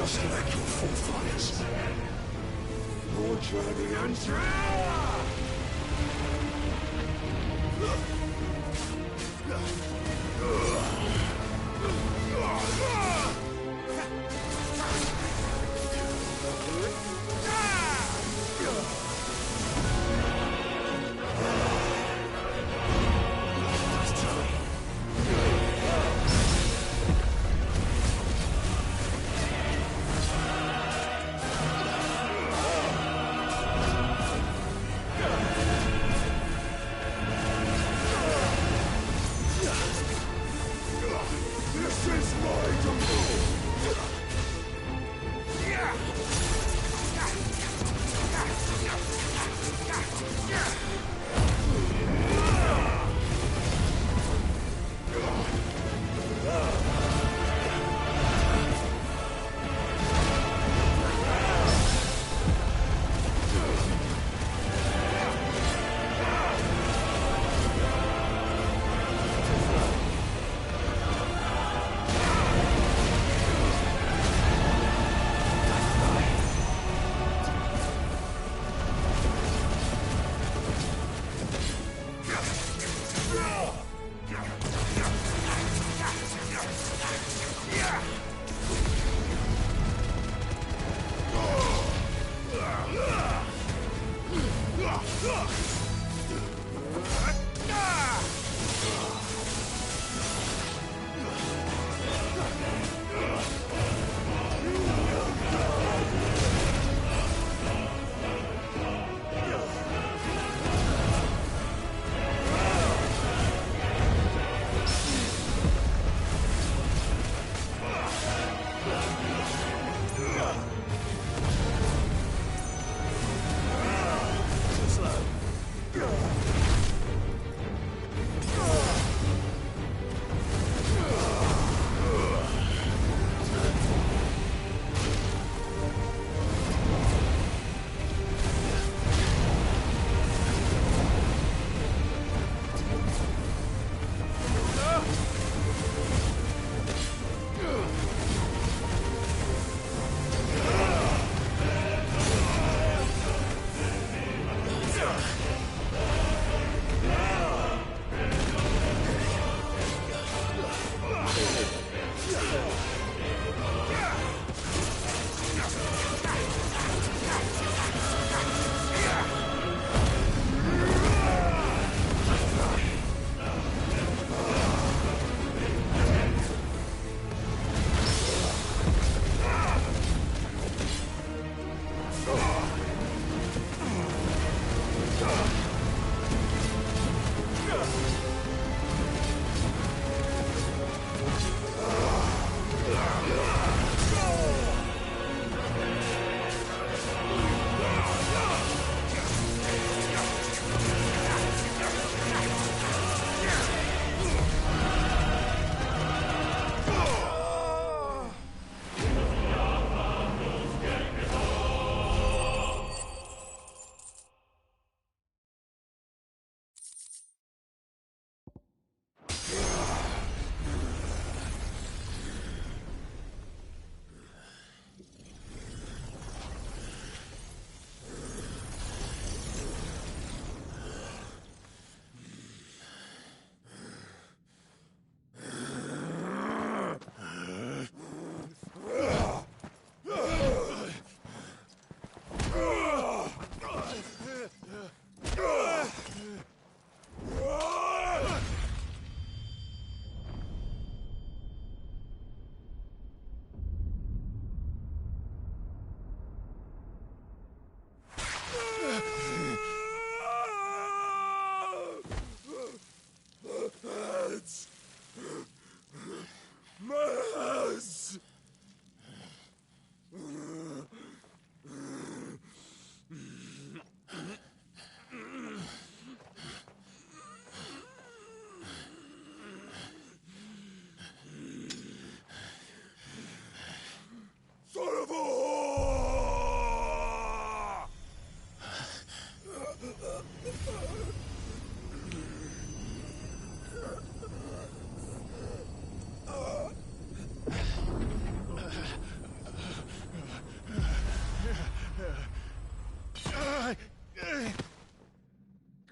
R: Just like your forefathers. Your journey ends now!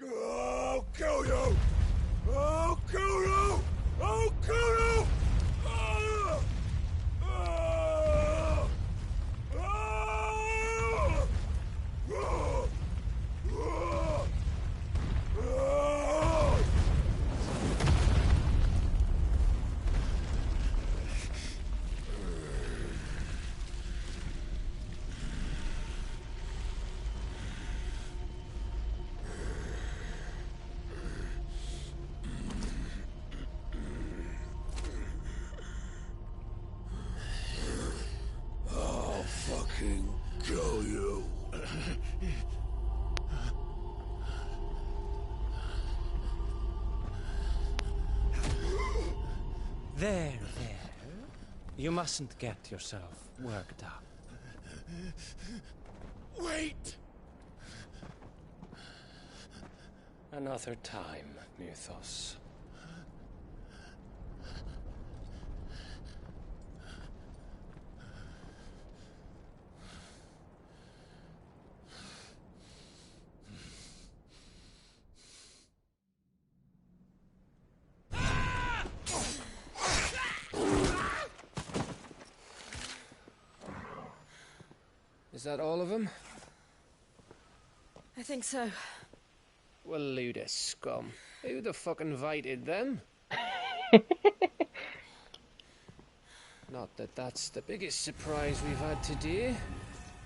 R: I'll kill you! I'll kill you! I'll kill you! Ah! Ah! Ah! Ah! Ah! I'll fucking kill you.
Q: There. You mustn't get yourself worked up.
R: Wait!
Q: Another time, Mythos. Is that all of them?
L: I think so.
Q: Well, Luda scum. Who the fuck invited them? Not that that's the biggest surprise we've had today.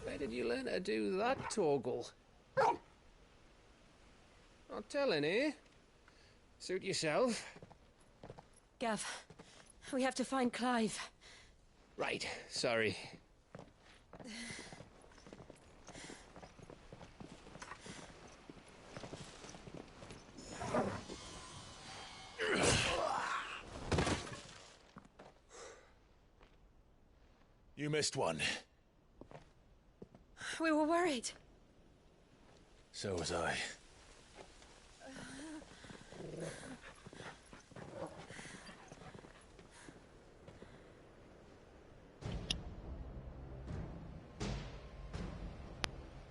Q: Where did you learn to do that, Torgal? Not telling, eh? Suit yourself.
L: Gav, we have to find Clive.
Q: Right, sorry.
A: You missed one.
L: We were worried.
A: So was I.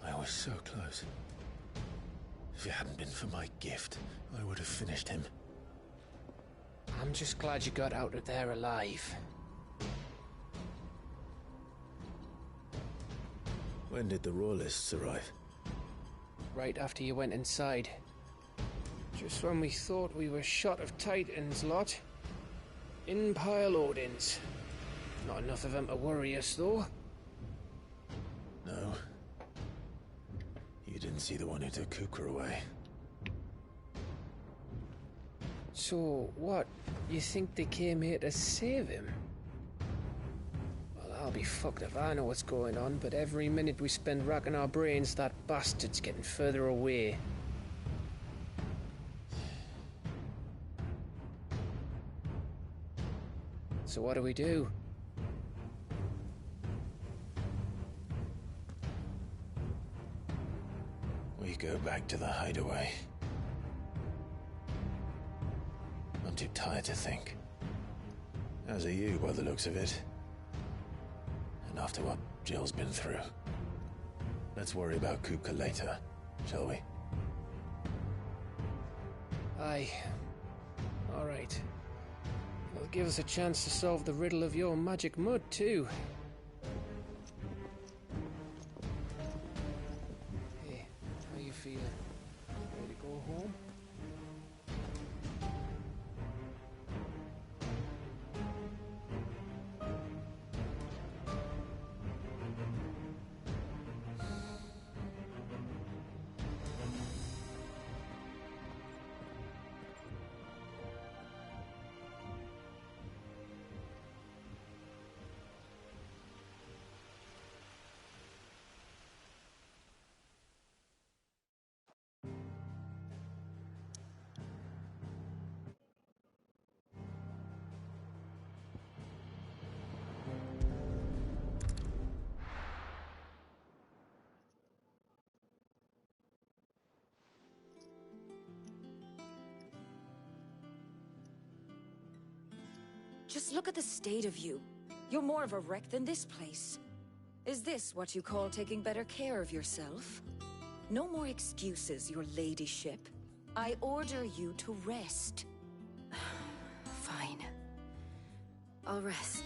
A: I was so close. If it hadn't been for my gift, I would have finished him.
Q: I'm just glad you got out of there alive.
A: When did the Royalists arrive?
Q: Right after you went inside. Just when we thought we were shot of Titans, lot. In pile Odins. Not enough of them to worry us, though.
A: No. You didn't see the one who took Kukra away.
Q: So, what? You think they came here to save him? Well, I'll be fucked if I know what's going on, but every minute we spend racking our brains, that bastard's getting further away. So what do?
A: We go back to the hideaway. I'm too tired to think. As are you, by the looks of it. And after what Jill's been through. Let's worry about Kupka later, shall we?
Q: Aye. All right. It'll give us a chance to solve the riddle of your magic mud, too. Hey, how you feeling? Ready to go home?
S: Just look at the state of you. You're more of a wreck than this place. Is this what you call taking better care of yourself? No more excuses, your ladyship. I order you to rest.
B: Fine. I'll rest.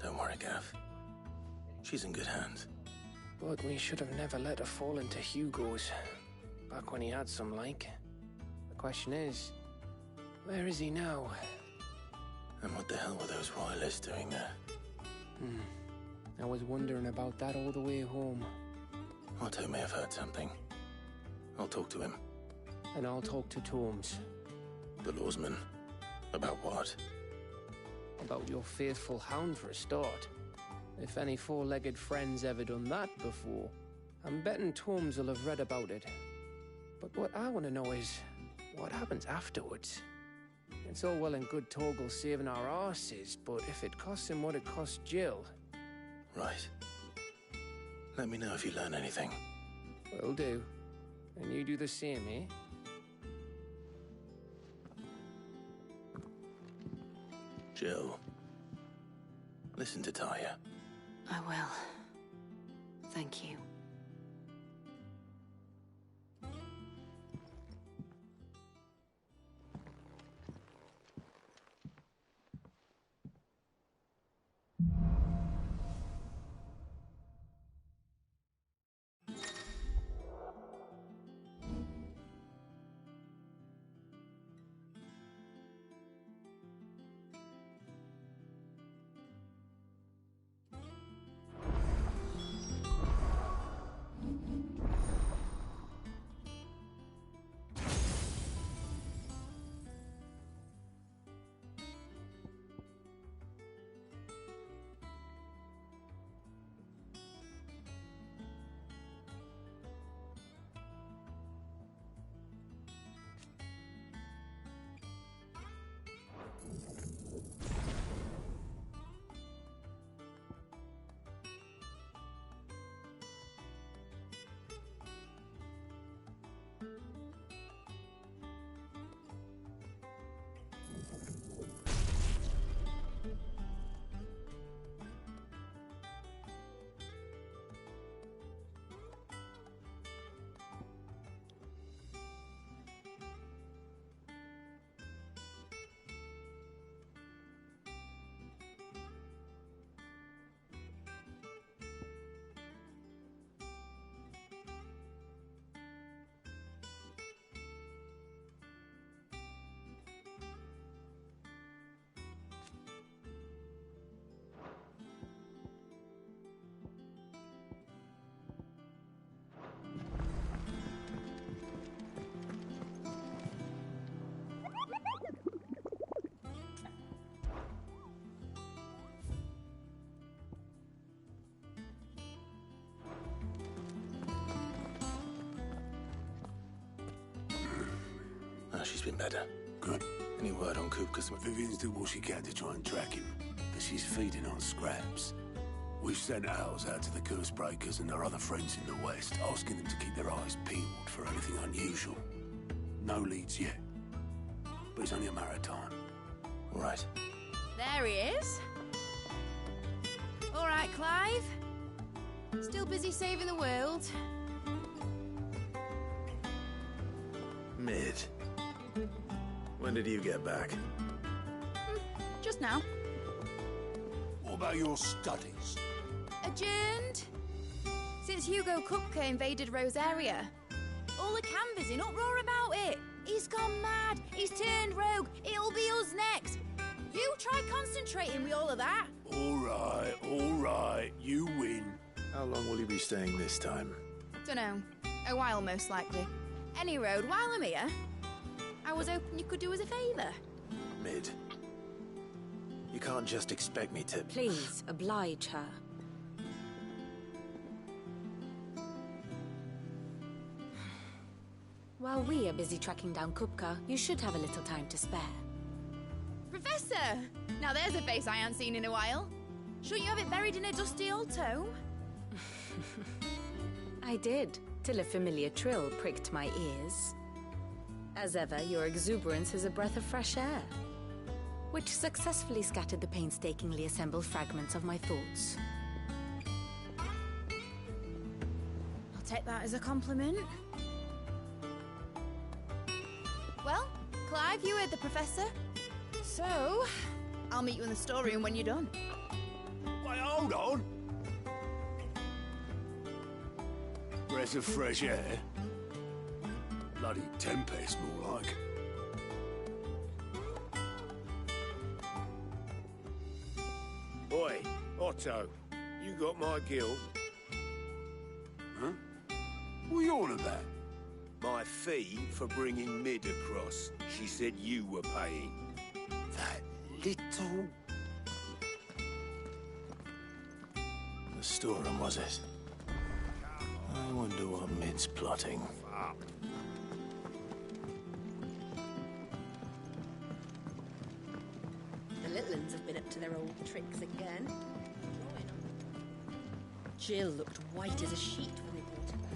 A: Don't worry, Gav. She's in good hands.
Q: But we should have never let her fall into Hugo's. Back when he had some like. The question is, where is he now?
A: And what the hell were those royalists doing there?
Q: I was wondering about that all the way home.
A: Otto may have heard something. I'll talk to him.
Q: And I'll talk to Torms.
A: The lawsman. About what?
Q: About your faithful hound for a start. If any four-legged friend's ever done that before, I'm betting Torms will have read about it. But what I want to know is, what happens afterwards? It's all well and good Torgal saving our arses, but if it costs him what it cost Jill...
A: Right. Let me know if you learn anything.
Q: Will do. And you do the same, eh?
A: Jill. Listen to Taya.
B: I will. Thank you.
A: She's been better.
J: Good.
A: Any word on Kupka's...
J: Vivian's doing what she can to try and track him, but she's feeding on scraps. We've sent ours out to the Cursebreakers and their other friends in the West, asking them to keep their eyes peeled for anything unusual. No leads yet, but it's only a matter of time.
A: All right.
T: There he is. All right, Clive. Still busy saving the world.
A: Mid. When did you get back?
T: Just now.
J: What about your studies?
T: Adjourned. Since Hugo Kupka invaded Rosaria. All the canvas in uproar about it. He's gone mad. He's turned rogue. It'll be us next. You try concentrating with all of that.
J: All right. You win.
A: How long will you be staying this time?
T: Dunno. A while, most likely. Any road, while I'm here, I was hoping you could do us a favour.
A: Mid. You can't just expect me to...
E: Please, oblige her. While we are busy tracking down Kupka, you should have a little time to spare.
T: Professor! Now there's a face I haven't seen in a while. Shouldn't you have it buried in a dusty old tome?
E: I did, till a familiar trill pricked my ears. As ever, your exuberance is a breath of fresh air.
K: which successfully scattered the painstakingly assembled fragments of my thoughts.
T: I'll take that as a compliment. Well, Clive, you heard the professor. So, I'll meet you in the storeroom when you're done.
J: Wait, hold on. Breath of fresh air. Bloody tempest, more like.
C: Boy, Otto, you got my guilt.
J: Huh? What are you on about?
C: My fee for bringing Mid across. She said you were paying.
J: That little...
A: The storeroom, was it? I wonder what Mid's plotting.
E: The little uns have been up to their old tricks again. Jill looked white as a sheet when we brought her back.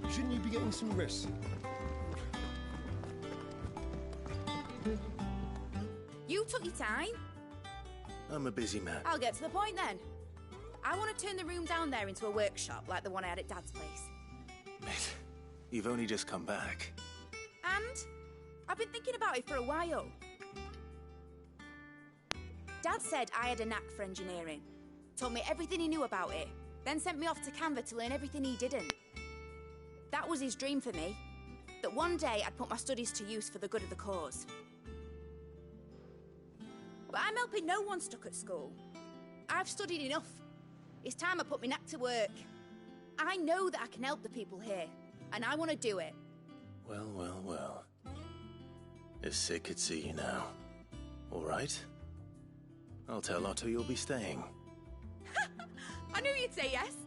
C: Shouldn't you be getting some rest?
T: You took your time.
A: I'm a busy man.
T: I'll get to the point then. I want to turn the room down there into a workshop like the one I had at Dad's place.
A: Mid, you've only just come back.
T: And I've been thinking about it for a while. Dad said I had a knack for engineering. Told me everything he knew about it. Then sent me off to Canva to learn everything he didn't. That was his dream for me. That one day I'd put my studies to use for the good of the cause. But I'm helping no one stuck at school. I've studied enough. It's time I put my knack to work. I know that I can help the people here, and I want to do it.
A: Well, well, well. If Sid could see you now. All right? I'll tell Otto you'll be staying.
T: I knew you'd say yes.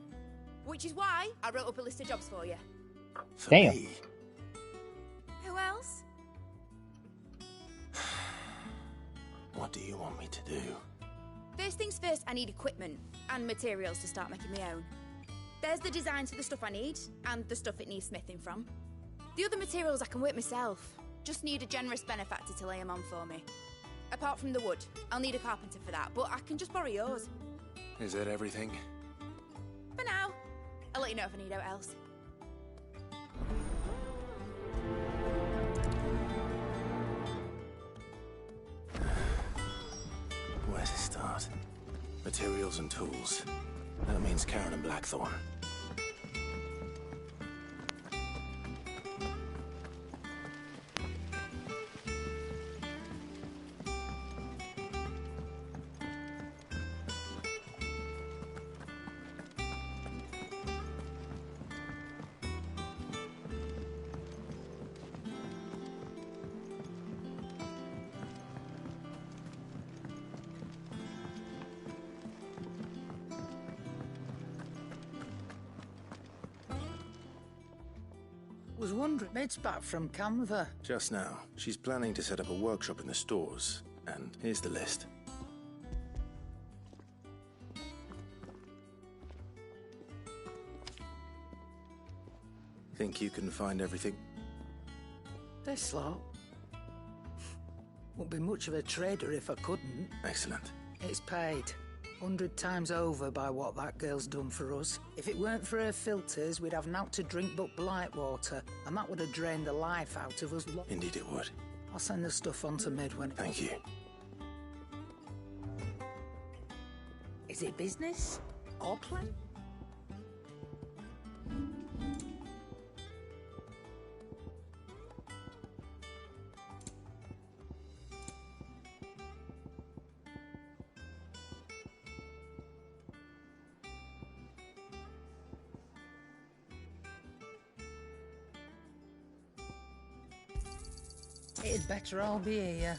T: Which is why I wrote up a list of jobs for you.
A: For
H: Damn.
A: me?
T: Who else?
A: What do you want me to do?
T: First things first, I need equipment and materials to start making my own. There's the designs for the stuff I need and the stuff it needs smithing from. The other materials I can work myself. Just need a generous benefactor to lay them on for me. Apart from the wood, I'll need a carpenter for that, but I can just borrow yours.
A: Is that everything?
T: For now. I'll let you know if I need out else.
A: Where to start? Materials and tools. That means Karen and Blackthorn.
M: Was wondering, Mid's back from Canva.
A: Just now. She's planning to set up a workshop in the stores. And here's the list. Think you can find everything?
M: This lot. Wouldn't be much of a trader if I couldn't.
A: Excellent.
M: It's paid. 100 times over by what that girl's done for us. If it weren't for her filters, we'd have naught to drink but blight water, and that would have drained the life out of us.
A: Indeed it would.
M: I'll send the stuff on to Mid when...
A: Thank you.
M: Is it business? Or plan? It'd better all be here.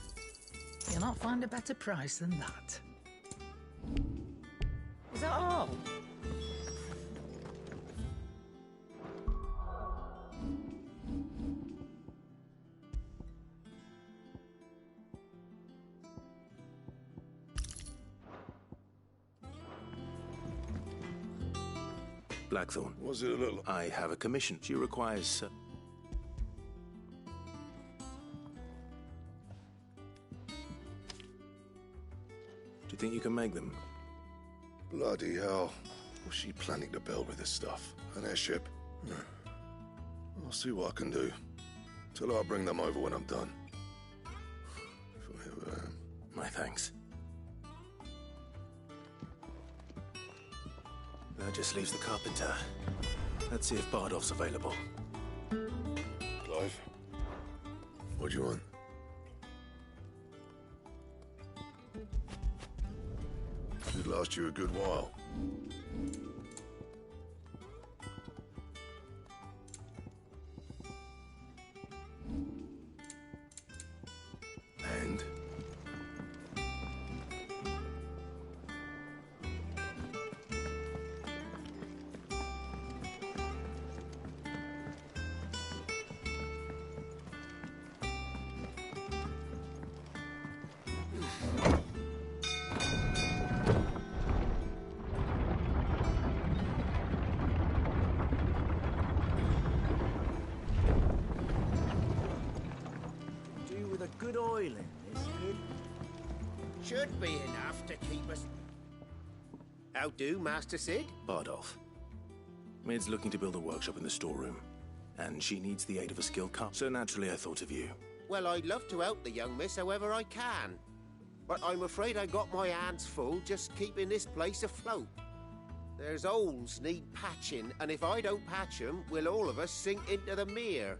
M: You'll not find a better price than that.
F: Is that all?
A: Blackthorn.
N: Was it a little...
A: I have a commission. She requires... Do you think you can make them?
N: Bloody hell. What's she planning to build with this stuff? An airship? I'll see what I can do. Till I bring them over when I'm done.
A: My thanks. That just leaves the carpenter. Let's see if Bardolph's available.
N: Clive? What do you want? Should last you a good while. And?
F: Good oil in this, kid. Should be enough to keep us... How do, Master Sid?
A: Bardolph. Mid's looking to build a workshop in the storeroom, and she needs the aid of a skilled carpenter. So naturally I thought of you.
F: Well, I'd love to help the young miss however I can. But I'm afraid I got my hands full just keeping this place afloat. There's holes need patching, and if I don't patch them, we'll all of us sink into the mere.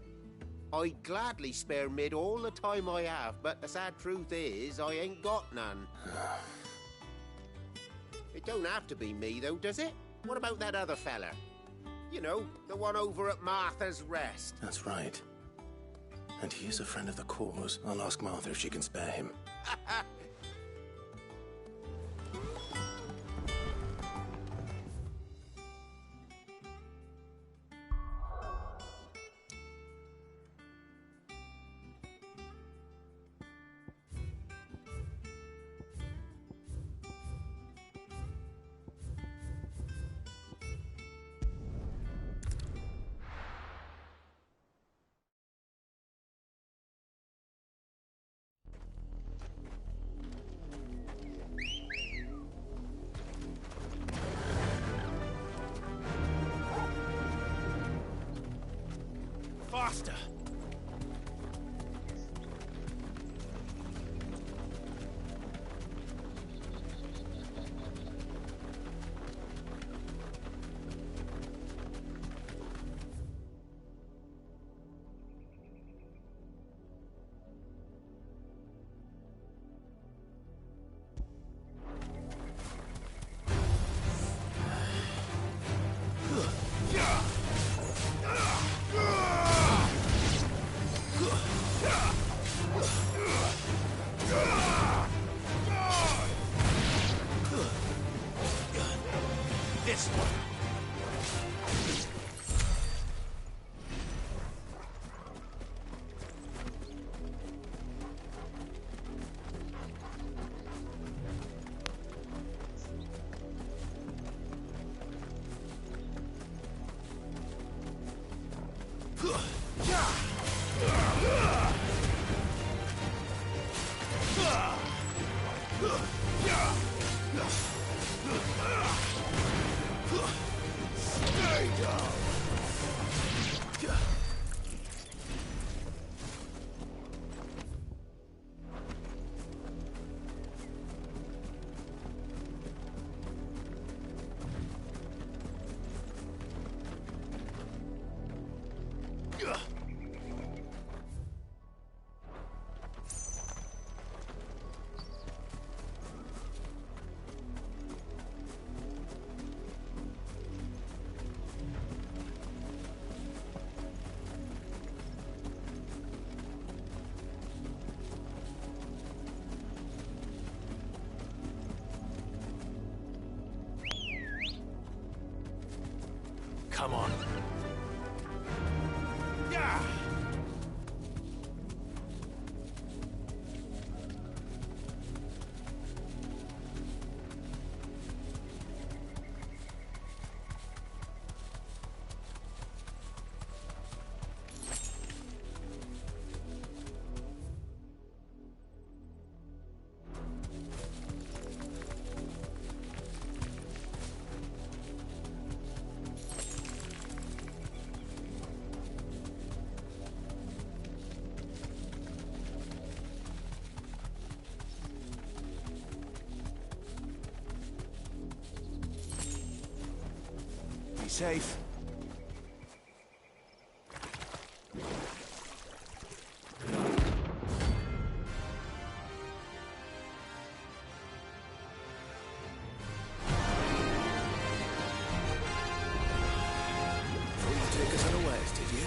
F: I'd gladly spare Mid all the time I have, but the sad truth is, I ain't got none. It don't have to be me, though, does it? What about that other fella? You know, the one over at Martha's Rest.
A: That's right. And he is a friend of the cause. I'll ask Martha if she can spare him.
F: Faster!
R: This one.
A: Come on.
G: Yeah!
A: Be safe. Thought you'd take us unawares, did you?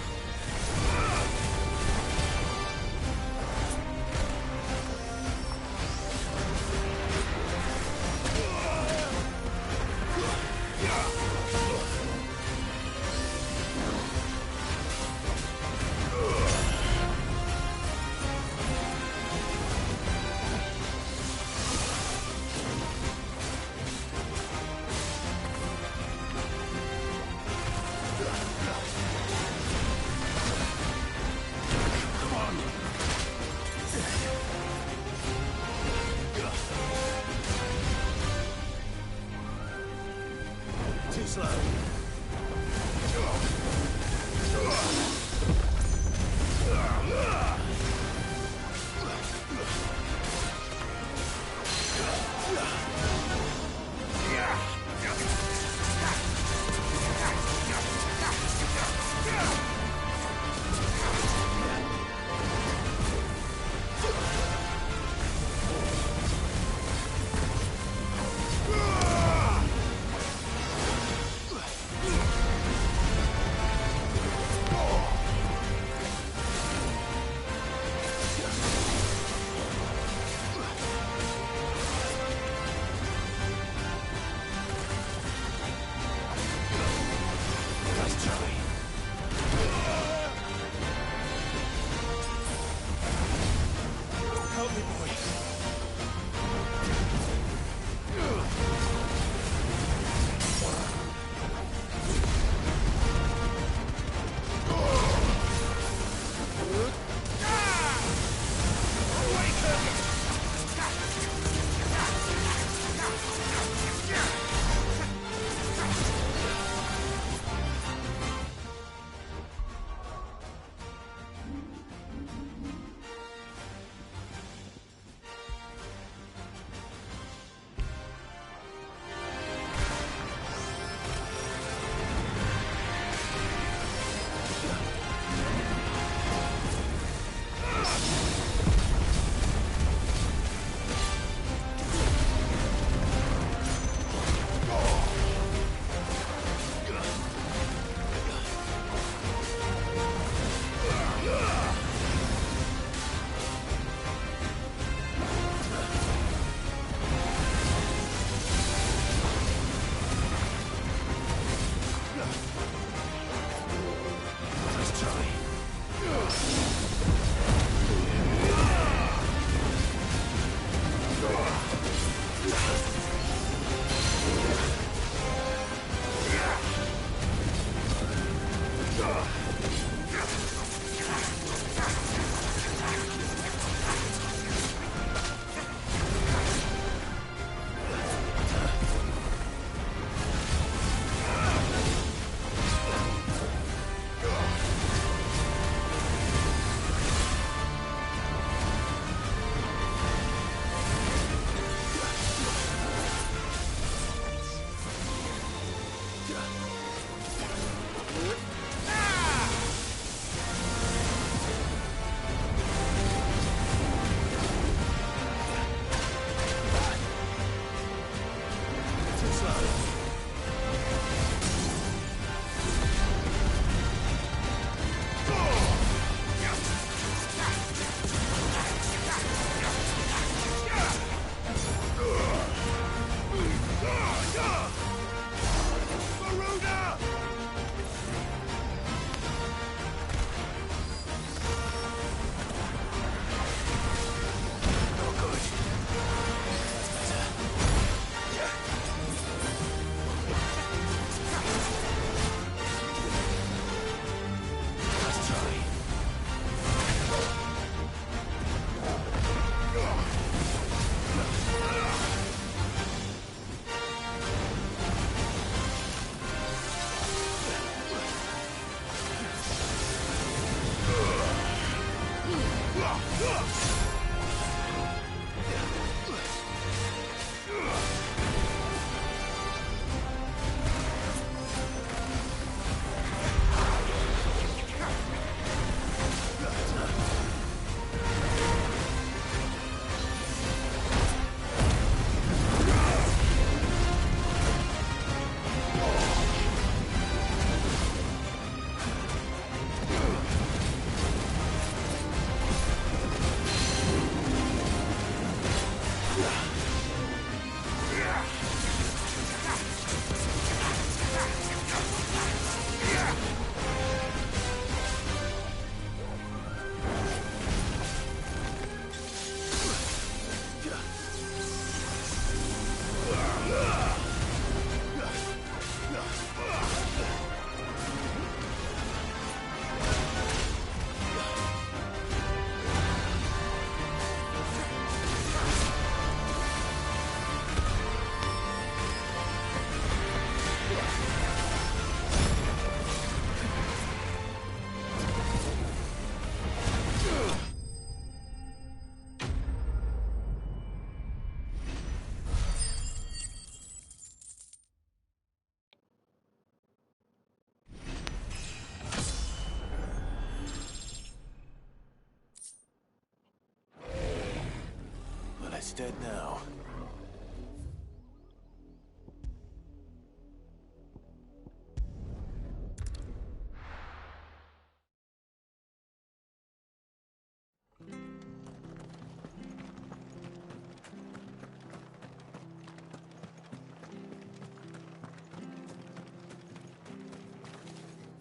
A: It's dead now.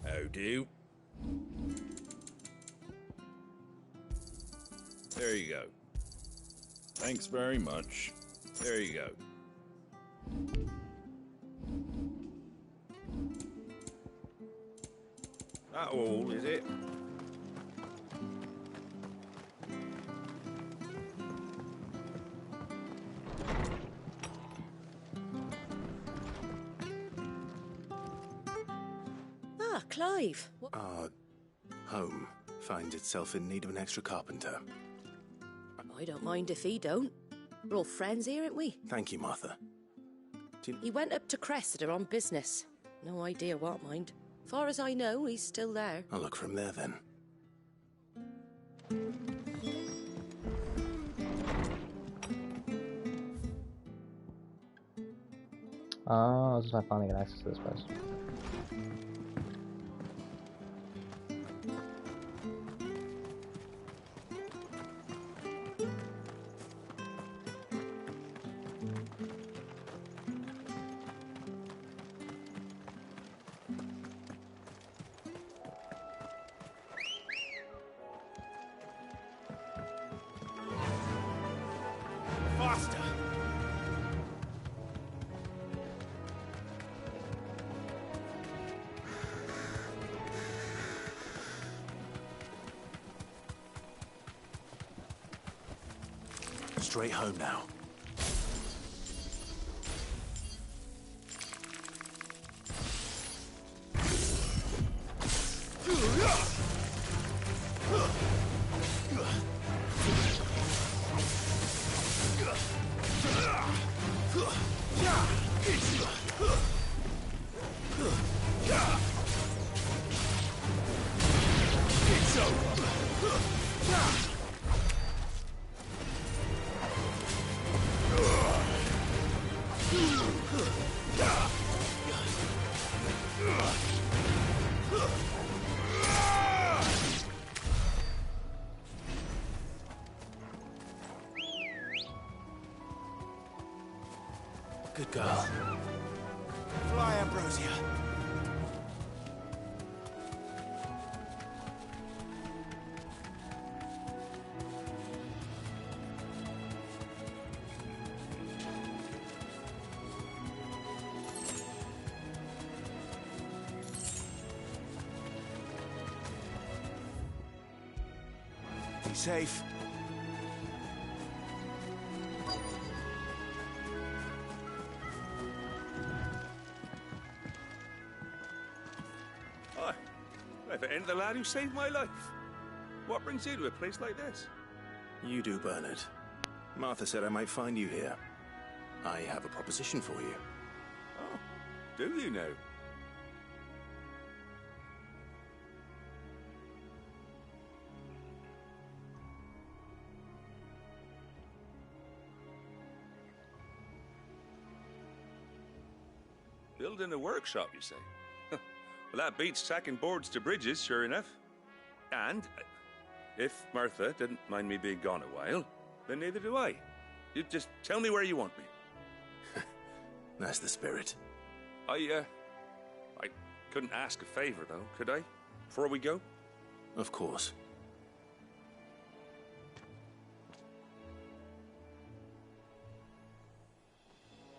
D: How do? There you go. Thanks very much. There you go. That all, is it?
S: Ah, Clive.
A: Our home finds itself in need of an extra carpenter.
S: I don't mind if he don't. We're all friends here, aren't we?
A: Thank you, Martha.
S: He went up to Cressida on business. No idea what, mind. Far as I know, he's still there.
A: I'll look from there, then.
H: Oh, I was just finally get access to this place.
A: Faster! Straight home now. It's over. Good girl. Fly, Ambrosia. Be safe.
D: Hi. If it ain't the lad who saved my life. What brings you to a place like this?
A: You do, Bernard. Martha said I might find you here. I have a proposition for you.
U: Oh, do you now? Building a workshop, you say? Well, that beats tacking boards to bridges, sure enough. And if Martha didn't mind me being gone a while, then neither do I. You just tell me where you want me.
A: That's the spirit.
U: I couldn't ask a favor, though, could I? Before we go?
A: Of course.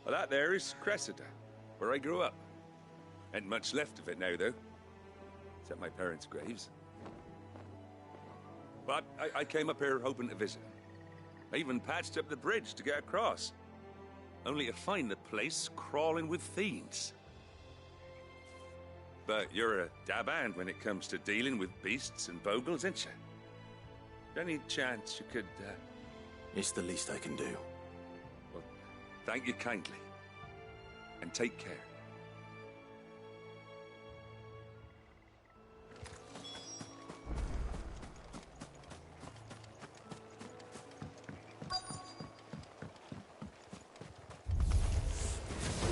U: Well, that there is Cressida, where I grew up. Ain't much left of it now, though. Except my parents' graves. But I came up here hoping to visit. I even patched up the bridge to get across. Only to find the place crawling with fiends. But you're a dab hand when it comes to dealing with beasts and bogles, ain't you? Any chance you could,
A: It's the least I can do.
U: Well, thank you kindly. And take care.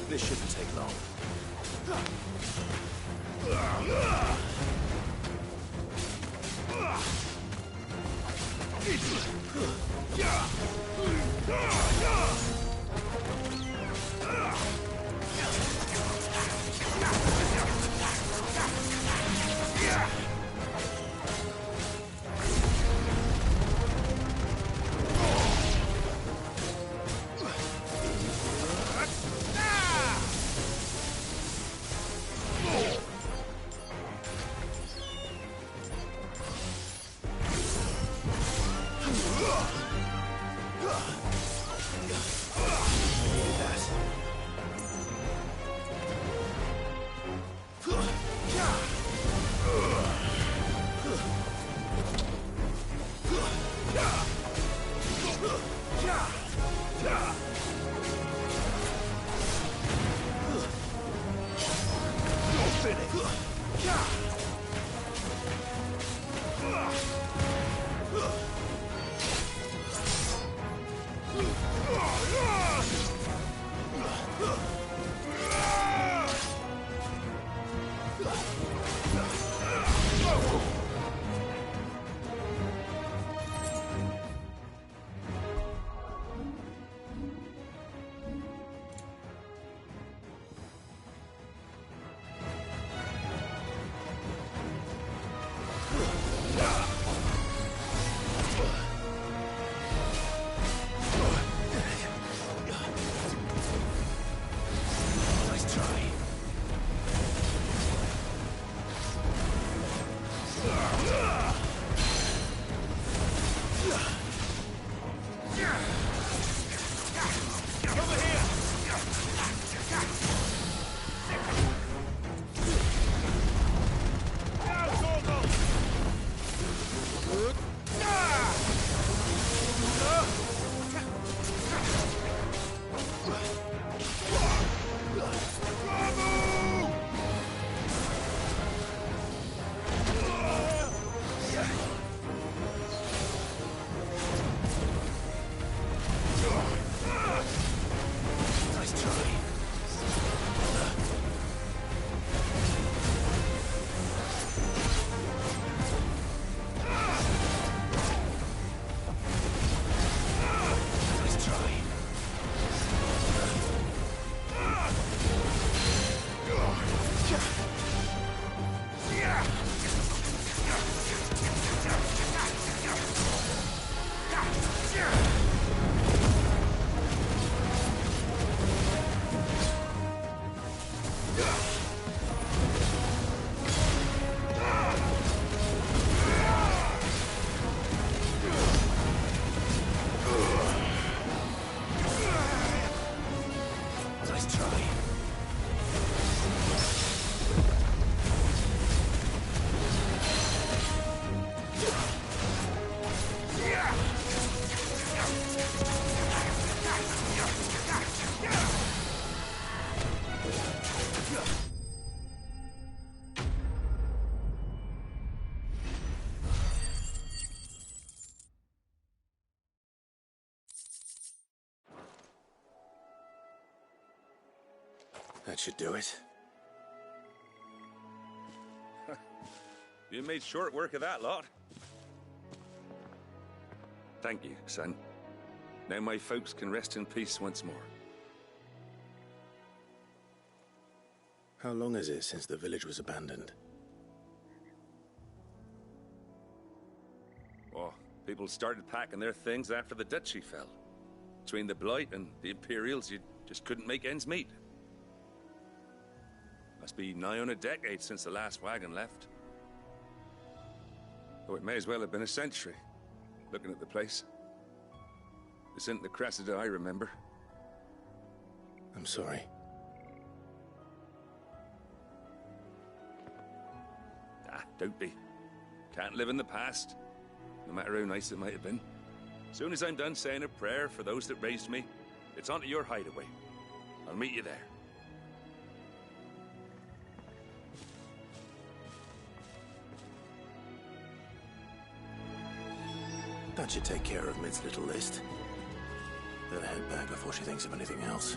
A: This shouldn't take long. That should do it.
U: You made short work of that lot. Thank you, son. Now my folks can rest in peace once more.
A: How long is it since the village was abandoned?
U: Oh, people started packing their things after the duchy fell. Between the Blight and the Imperials, you just couldn't make ends meet. Must be nigh on a decade since the last wagon left. Oh, it may as well have been a century, looking at the place. This isn't the Cressida I remember.
A: I'm sorry.
U: Ah, don't be. Can't live in the past, no matter how nice it might have been. Soon as I'm done saying a prayer for those that raised me, it's on to your hideaway. I'll meet you there.
A: That should take care of Mid's little list. Better head back before she thinks of anything else.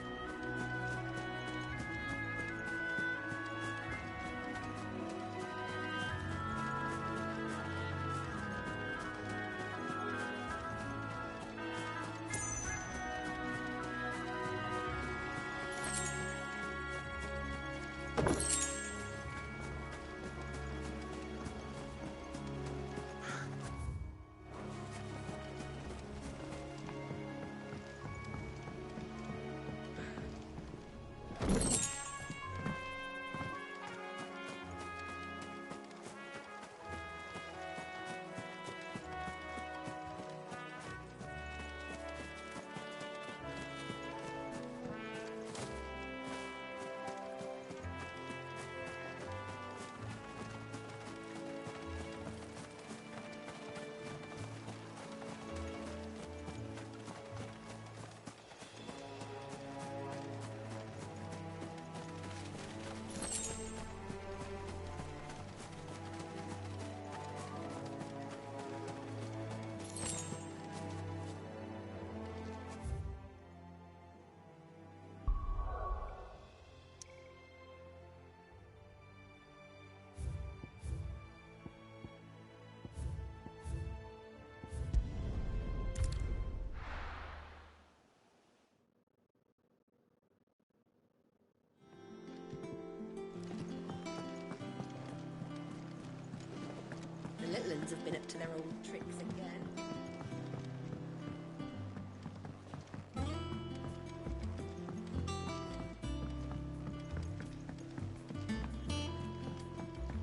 B: The Litlans have been up to their old tricks again.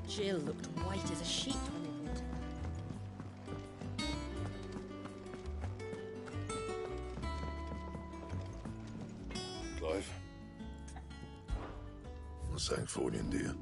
B: Jill looked white as a sheet when they brought her.
N: Clive. What's Sancfordian, dear?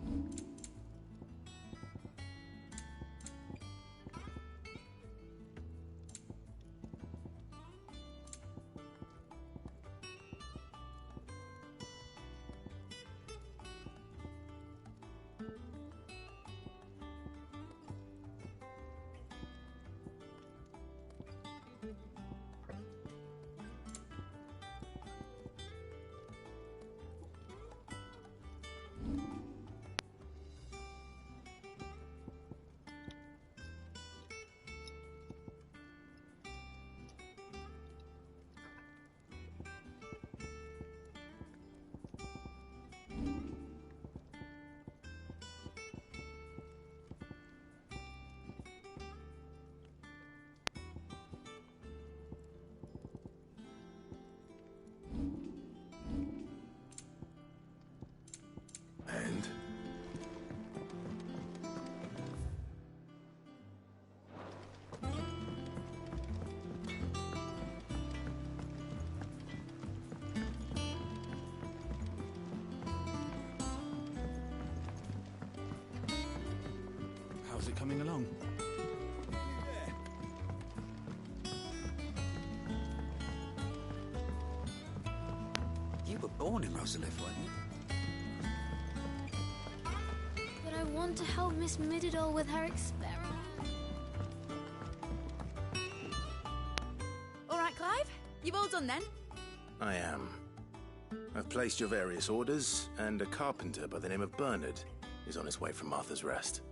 N: And?
P: How's it coming along?
O: You were born in Rosalith, weren't you?
T: But I want to help Miss Mididol with her experiment.
V: All right, Clive. You've all done then?
A: I am. I've placed your various orders, and a carpenter by the name of Bernard is on his way from Martha's Rest.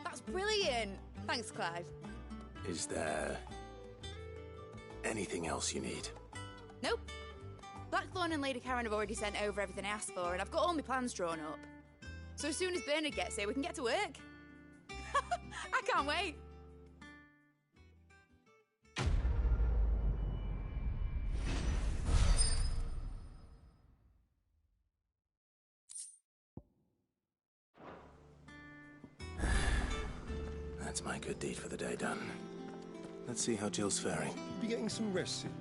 T: That's brilliant! Thanks, Clive.
A: Is there anything else you need?
T: Nope. Blackthorn and Lady Karen have already sent over everything I asked for, and I've got all my plans drawn up. So as soon as Bernard gets here, we can get to work. I can't wait.
A: That's my good deed for the day done. Let's see how Jill's faring.
C: Be getting some rest, Sid.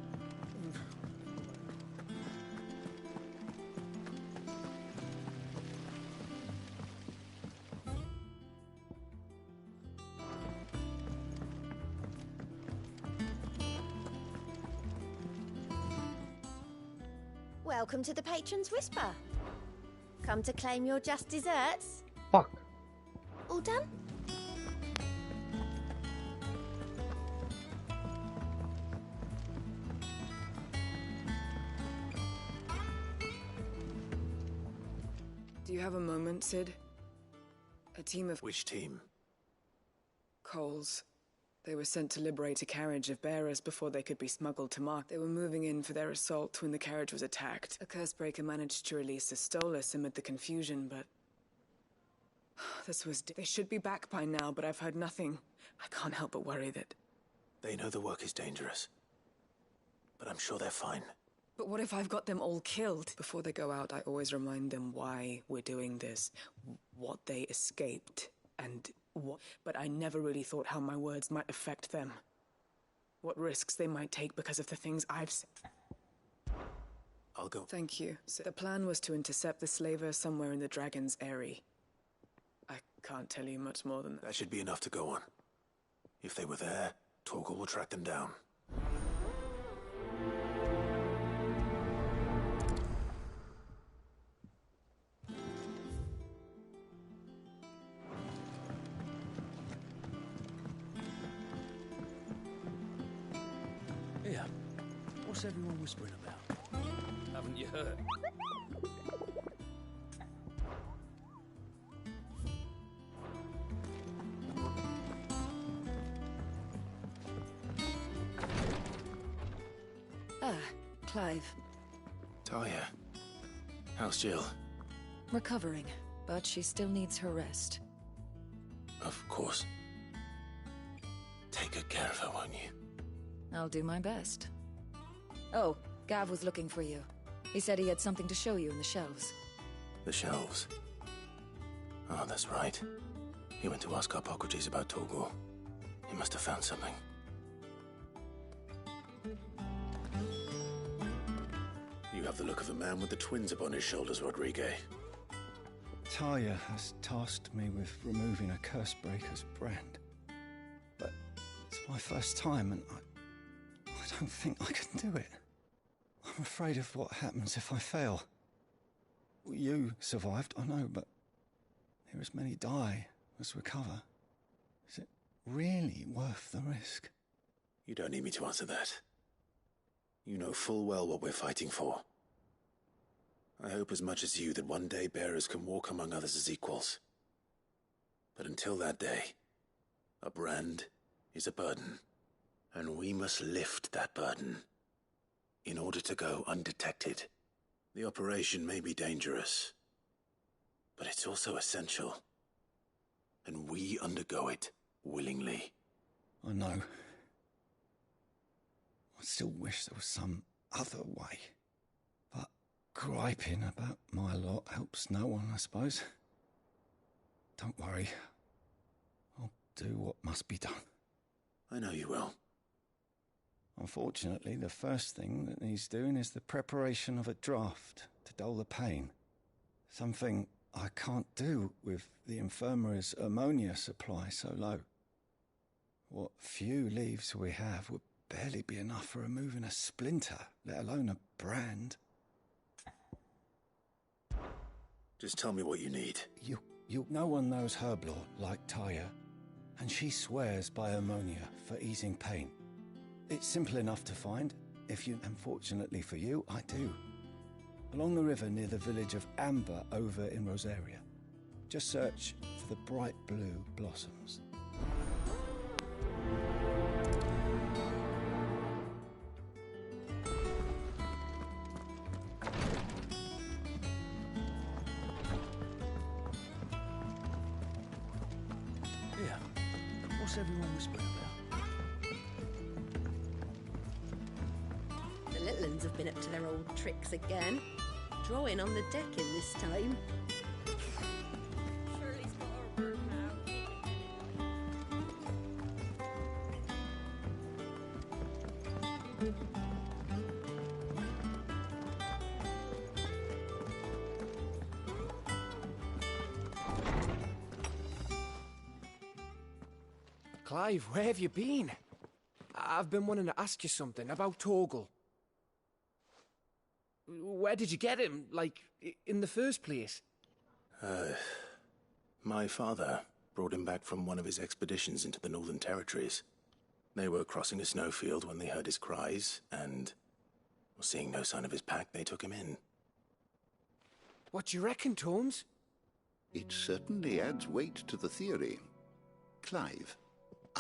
E: Welcome to the Patron's Whisper. Come to claim your just desserts?
H: Fuck.
E: All done?
I: Do you have a moment, Sid? A team of...
A: Which team?
I: Coles. They were sent to liberate a carriage of bearers before they could be smuggled to Mark. They were moving in for their assault when the carriage was attacked. A Cursebreaker managed to release a Stolas amid the confusion, but... This was... They should be back by now, but I've heard nothing. I can't help but worry that...
A: They know the work is dangerous. But I'm sure they're fine.
I: But what if I've got them all killed? Before they go out, I always remind them why we're doing this, what they escaped, and what... But I never really thought how my words might affect them. What risks they might take because of the things I've said.
A: I'll go.
I: Thank you. So the plan was to intercept the slaver somewhere in the Dragon's Eyrie. I can't tell you much more than that.
A: That should be enough to go on. If they were there, Torgal will track them down.
J: Yeah. What's everyone whispering about?
Q: Haven't you heard?
V: Ah, Clive.
A: Talia. How's Jill?
V: Recovering, but she still needs her rest.
A: Of course. Take good care of her, won't you?
V: I'll do my best. Oh, Gav was looking for you. He said he had something to show you in the shelves.
A: The shelves. Oh, that's right. He went to ask Harpocrates about Torgal. He must have found something. You have the look of a man with the twins upon his shoulders, Rodrigue.
C: Talia has tasked me with removing a Cursebreaker's brand. But it's my first time, and I don't think I can do it. I'm afraid of what happens if I fail. You survived, I know, but there as many die as recover. Is it really worth the risk?
A: You don't need me to answer that. You know full well what we're fighting for. I hope as much as you that one day bearers can walk among others as equals. But until that day, a brand is a burden, and we must lift that burden in order to go undetected. The operation may be dangerous, but it's also essential, and we undergo it willingly.
C: I know. I still wish there was some other way. But griping about my lot helps no one, I suppose. Don't worry. I'll do what must be done.
A: I know you will.
C: Unfortunately, the first thing that needs doing is the preparation of a draft to dull the pain. Something I can't do with the infirmary's ammonia supply so low. What few leaves we have would barely be enough for removing a splinter, let alone a brand.
A: Just tell me what you need.
C: No one knows Herblore like Talia, and she swears by ammonia for easing pain. It's simple enough to find, and fortunately for you, I do.
K: along the river near the village of Amber over in Rosaria. Just search for the bright blue blossoms. Here, what's everyone whispering about?
S: The little uns have been up to their old tricks again. Drawing on the decking this time. Shirley's got her work
Q: Clive, where have you been? I've been wanting to ask you something about Torgal. Where did you get him, like, in the first place?
A: My father brought him back from one of his expeditions into the Northern Territories. They were crossing a snowfield when they heard his cries, and seeing no sign of his pack, they took him in.
Q: What do you reckon, Tomes?
L: It certainly adds weight to the theory. Clive,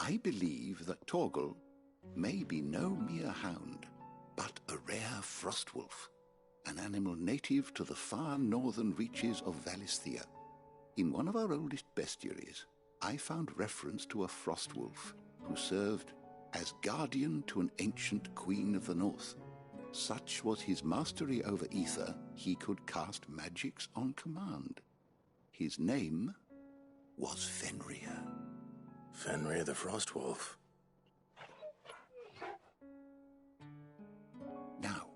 L: I believe that Torgal may be no mere hound, but a rare frostwolf, an animal native to the far northern reaches of Valisthea. In one of our oldest bestiaries, I found reference to a frostwolf who served as guardian to an ancient queen of the north. Such was his mastery over ether, he could cast magics on command. His name was Fenrir.
A: Fenrir the Frostwolf.
L: Now,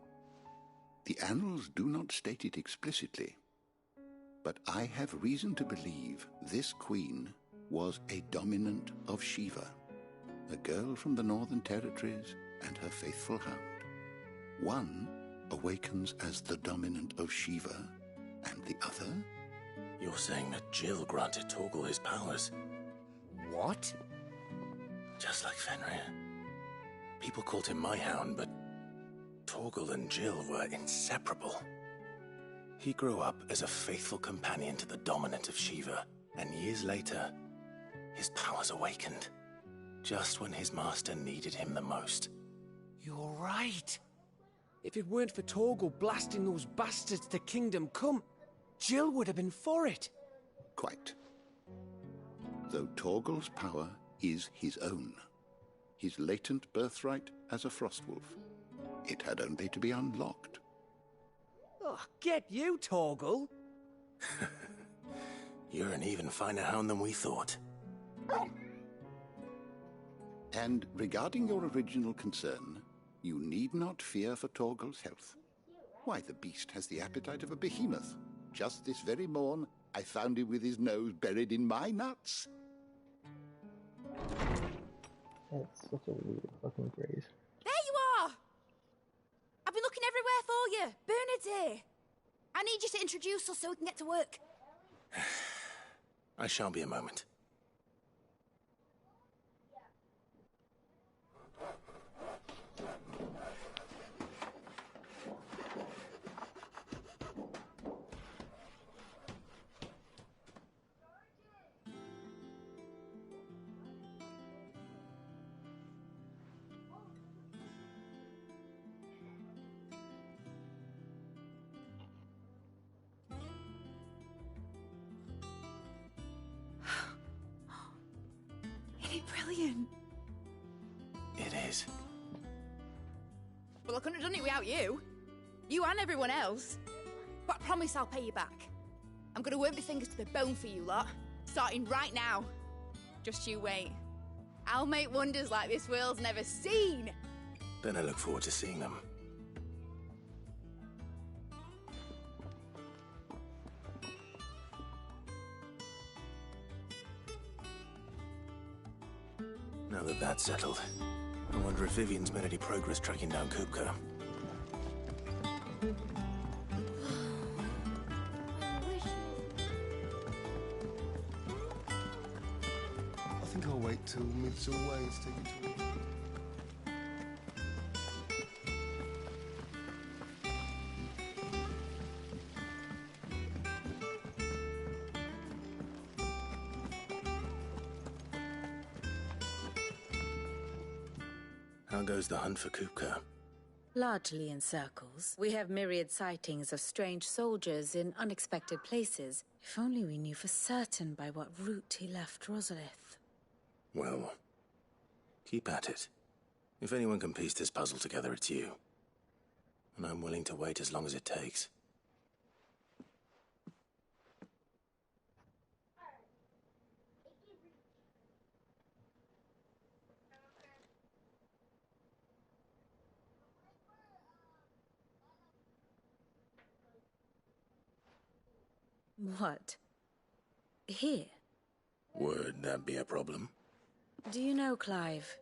L: the annals do not state it explicitly, but I have reason to believe this queen was a dominant of Shiva, a girl from the Northern Territories and her faithful hound. One awakens as the dominant of Shiva, and the other?
A: You're saying that Jill granted Torgal his powers?
Q: What?
A: Just like Fenrir. People called him my hound, but Torgal and Jill were inseparable. He grew up as a faithful companion to the dominant of Shiva, and years later, his powers awakened, just when his master needed him the most.
Q: You're right. If it weren't for Torgal blasting those bastards to Kingdom Come, Jill would have been for it.
L: Quite. Though Torgal's power is his own, his latent birthright as a Frostwolf, it had only to be unlocked.
Q: Oh, get you, Torgal!
A: You're an even finer hound than we thought.
L: And regarding your original concern, you need not fear for Torgal's health. Why, the beast has the appetite of a behemoth. Just this very morn, I found him with his nose buried in my nuts.
H: That's such a weird fucking phrase.
T: There you are! I've been looking everywhere for you. Bernard's here. I need you to introduce us so we can get to work.
A: I shall be a moment.
T: Brilliant.
A: It is.
T: Well, I couldn't have done it without you. You and everyone else. But I promise I'll pay you back. I'm gonna work my fingers to the bone for you lot, starting right now. Just you wait. I'll make wonders like this world's never seen.
A: Then I look forward to seeing them. Now that that's settled, I wonder if Vivian's made any progress tracking down Kupka.
N: I think I'll wait till Mid's away and take it to her.
A: How goes the hunt for Kupka?
V: Largely in circles. We have myriad sightings of strange soldiers in unexpected places. If only we knew for certain by what route he left Rosalith.
A: Well, keep at it. If anyone can piece this puzzle together, it's you. And I'm willing to wait as long as it takes.
V: What? Here?
A: Would that be a problem?
V: Do you know, Clive?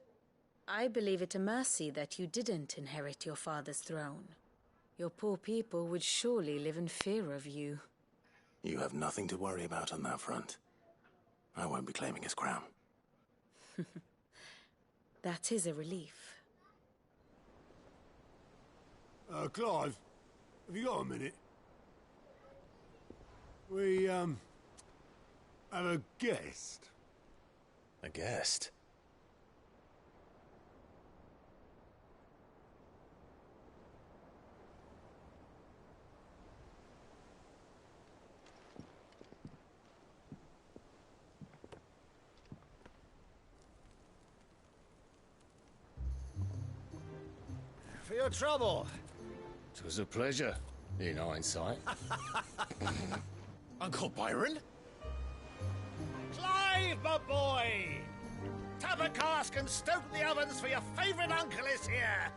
V: I believe it a mercy that you didn't inherit your father's throne. Your poor people would surely live in fear of you.
A: You have nothing to worry about on that front. I won't be claiming his crown.
V: That is a relief.
J: Clive, have you got a minute? We, have a guest.
A: A guest?
F: For your trouble.
P: It was a pleasure, in hindsight.
F: Uncle Byron? Clive, my boy! Tap a cask and stoke the ovens, for your favourite uncle is here!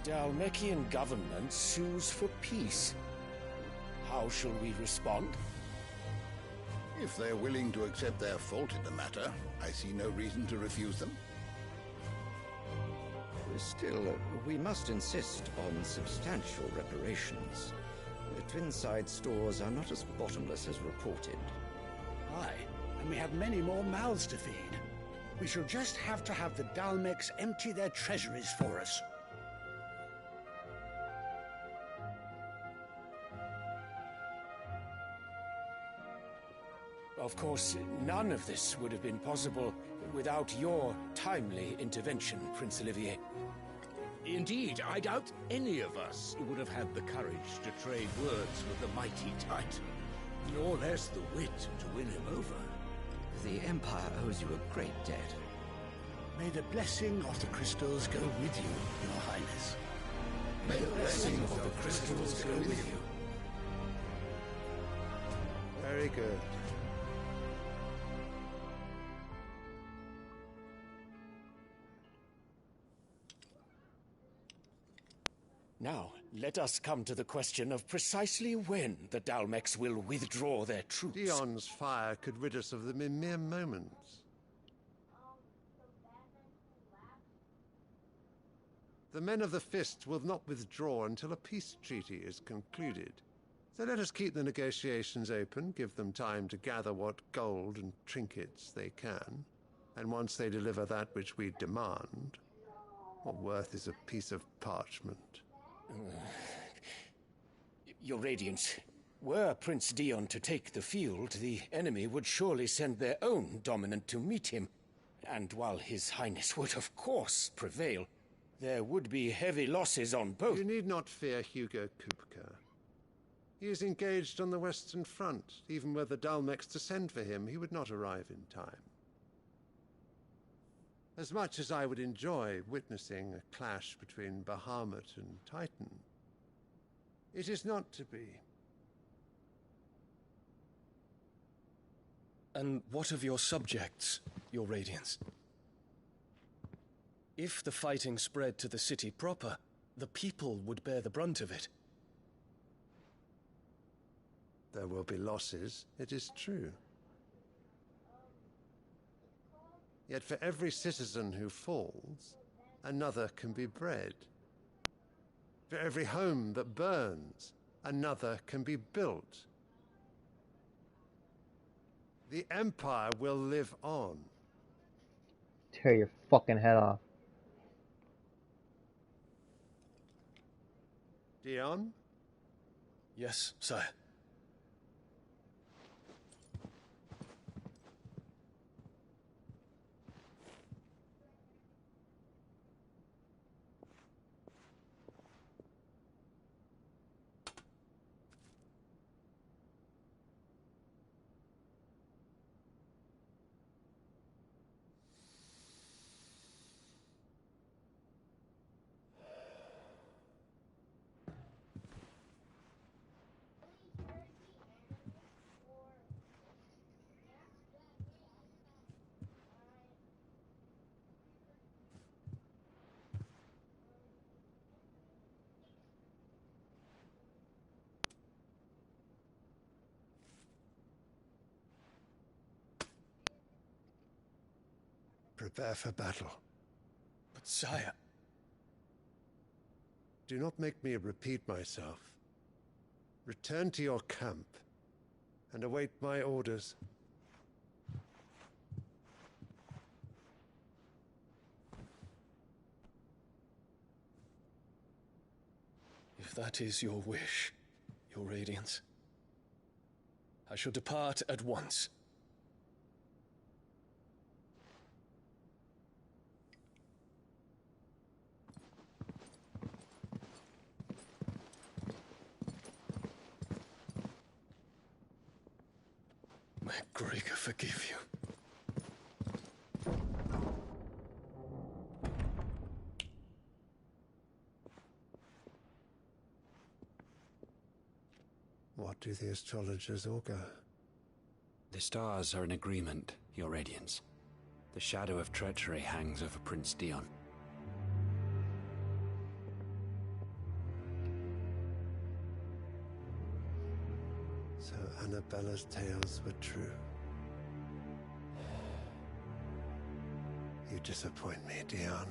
P: The Dhalmekian government sues for peace. How shall we respond?
L: If they're willing to accept their fault in the matter, I see no reason to refuse them.
O: Still, we must insist on substantial reparations. The Twinside stores are not as bottomless as reported.
K: Aye, and we have many more mouths to feed. We shall just have to have the Dalmex empty their treasuries for us.
P: Of course, none of this would have been possible without your timely intervention, Prince Olivier.
G: Indeed, I doubt any of us would have had the courage to trade words with the mighty Titan, nor less the wit to win him over.
O: The Empire owes you a great debt.
K: May the blessing of the crystals go with you, Your Highness.
G: May the blessing of the crystals go with you.
C: Very good.
P: Now, let us come to the question of precisely when the Dalmex will withdraw their troops.
M: Dion's fire could rid us of them in mere moments. The men of the Fist will not withdraw until a peace treaty is concluded. So let us keep the negotiations open, give them time to gather what gold and trinkets they can, and once they deliver that which we demand, what worth is a piece of parchment?
P: Your Radiance, were Prince Dion to take the field, the enemy would surely send their own dominant to meet him. And while His Highness would of course prevail, there would be heavy losses on both.
M: You need not fear Hugo Kupka. He is engaged on the Western Front. Even were the Dalmex to send for him, he would not arrive in time. As much as I would enjoy witnessing a clash between Bahamut and Titan, it is not to be.
W: And what of your subjects, Your Radiance? If the fighting spread to the city proper, the people would bear the brunt of it.
M: There will be losses, it is true. Yet for every citizen who falls, another can be bred. For every home that burns, another can be built. The Empire will live on.
H: Tear your fucking head off.
M: Dion?
W: Yes, sire.
M: Prepare for battle.
W: But sire...
M: Do not make me repeat myself. Return to your camp and await my orders.
W: If that is your wish, your Radiance, I shall depart at once. May Gregor forgive you.
M: What do the astrologers augur?
D: The stars are in agreement, Your Radiance. The shadow of treachery hangs over Prince Dion.
M: So Annabella's tales were true. You disappoint me, Dion.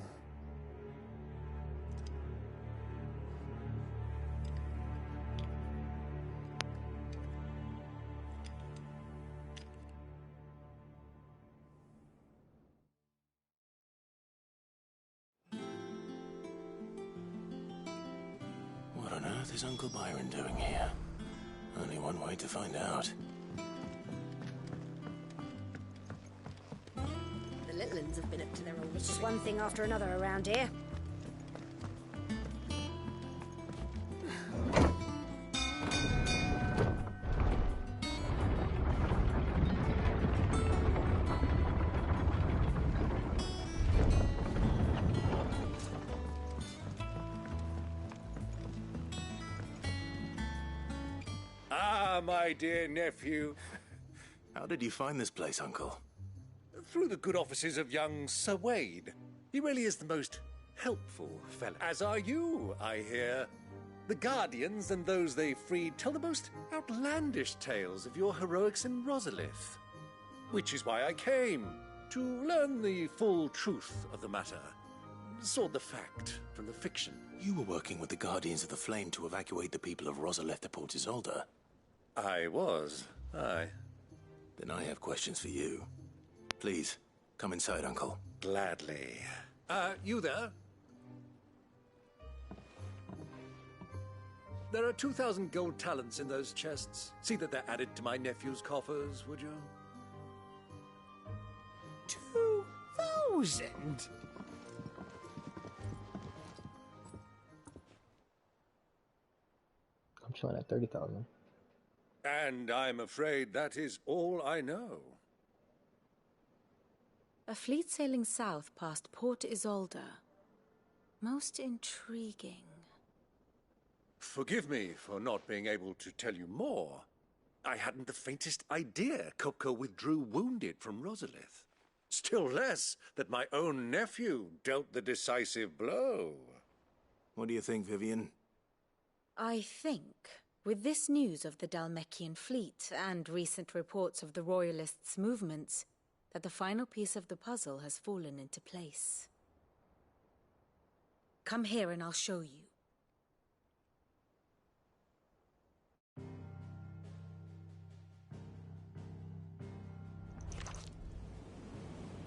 A: What on earth is Uncle Byron doing here? Only one way to find out.
E: The little uns have been up to their old... It's just one thing after another around here.
F: My dear nephew.
A: How did you find this place, Uncle?
F: Through the good offices of young Sir Wade. He really is the most helpful fellow. As are you, I hear. The Guardians and those they freed tell the most outlandish tales of your heroics in Rosalith. Which is why I came, to learn the full truth of the matter. Sort the fact from the fiction.
A: You were working with the Guardians of the Flame to evacuate the people of Rosalith to Port Isolde.
F: I was, aye.
A: Then I have questions for you. Please, come inside, Uncle.
F: Gladly. You there? There are 2,000 gold talents in those chests. See that they're added to my nephew's coffers, would you?
K: 2,000?
H: I'm showing at 30,000.
F: And I'm afraid that is all I know.
V: A fleet sailing south past Port Isolde. Most intriguing.
F: Forgive me for not being able to tell you more. I hadn't the faintest idea Kopko withdrew wounded from Rosalith. Still less that my own nephew dealt the decisive blow.
A: What do you think, Vivian?
V: I think, with this news of the Dhalmekian fleet and recent reports of the Royalists' movements, that the final piece of the puzzle has fallen into place. Come here and I'll show you.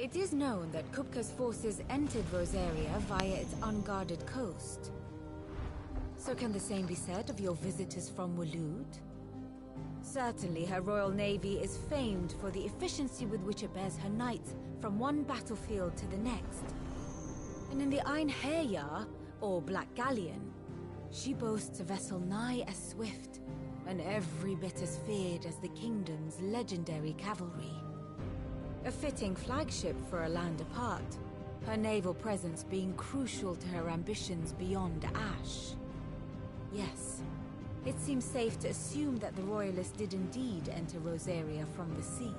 V: It is known that Kupka's forces entered Rosaria via its unguarded coast. So can the same be said of your visitors from Waloed? Certainly, her royal navy is famed for the efficiency with which it bears her knights from one battlefield to the next. And in the Einherjar, or Black Galleon, she boasts a vessel nigh as swift, and every bit as feared as the kingdom's legendary cavalry. A fitting flagship for a land apart, her naval presence being crucial to her ambitions beyond Ash. Yes, it seems safe to assume that the Royalists did indeed enter Rosaria from the sea.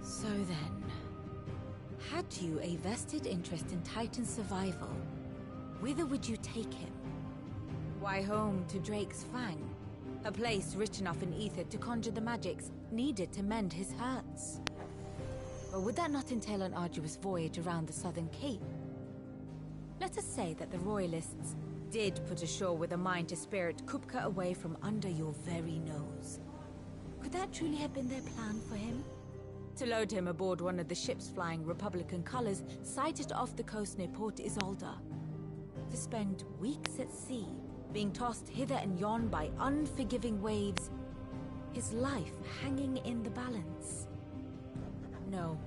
V: So then, had you a vested interest in Titan's survival, whither would you take him? Why, home to Drake's Fang, a place rich enough in ether to conjure the magics needed to mend his hurts. Or would that not entail an arduous voyage around the southern cape? Let us say that the Royalists did put ashore with a mind to spirit Kupka away from under your very nose. Could that truly have been their plan for him? To load him aboard one of the ships flying Republican colors sighted off the coast near Port Isolde. To spend weeks at sea, being tossed hither and yon by unforgiving waves, his life hanging in the balance. No.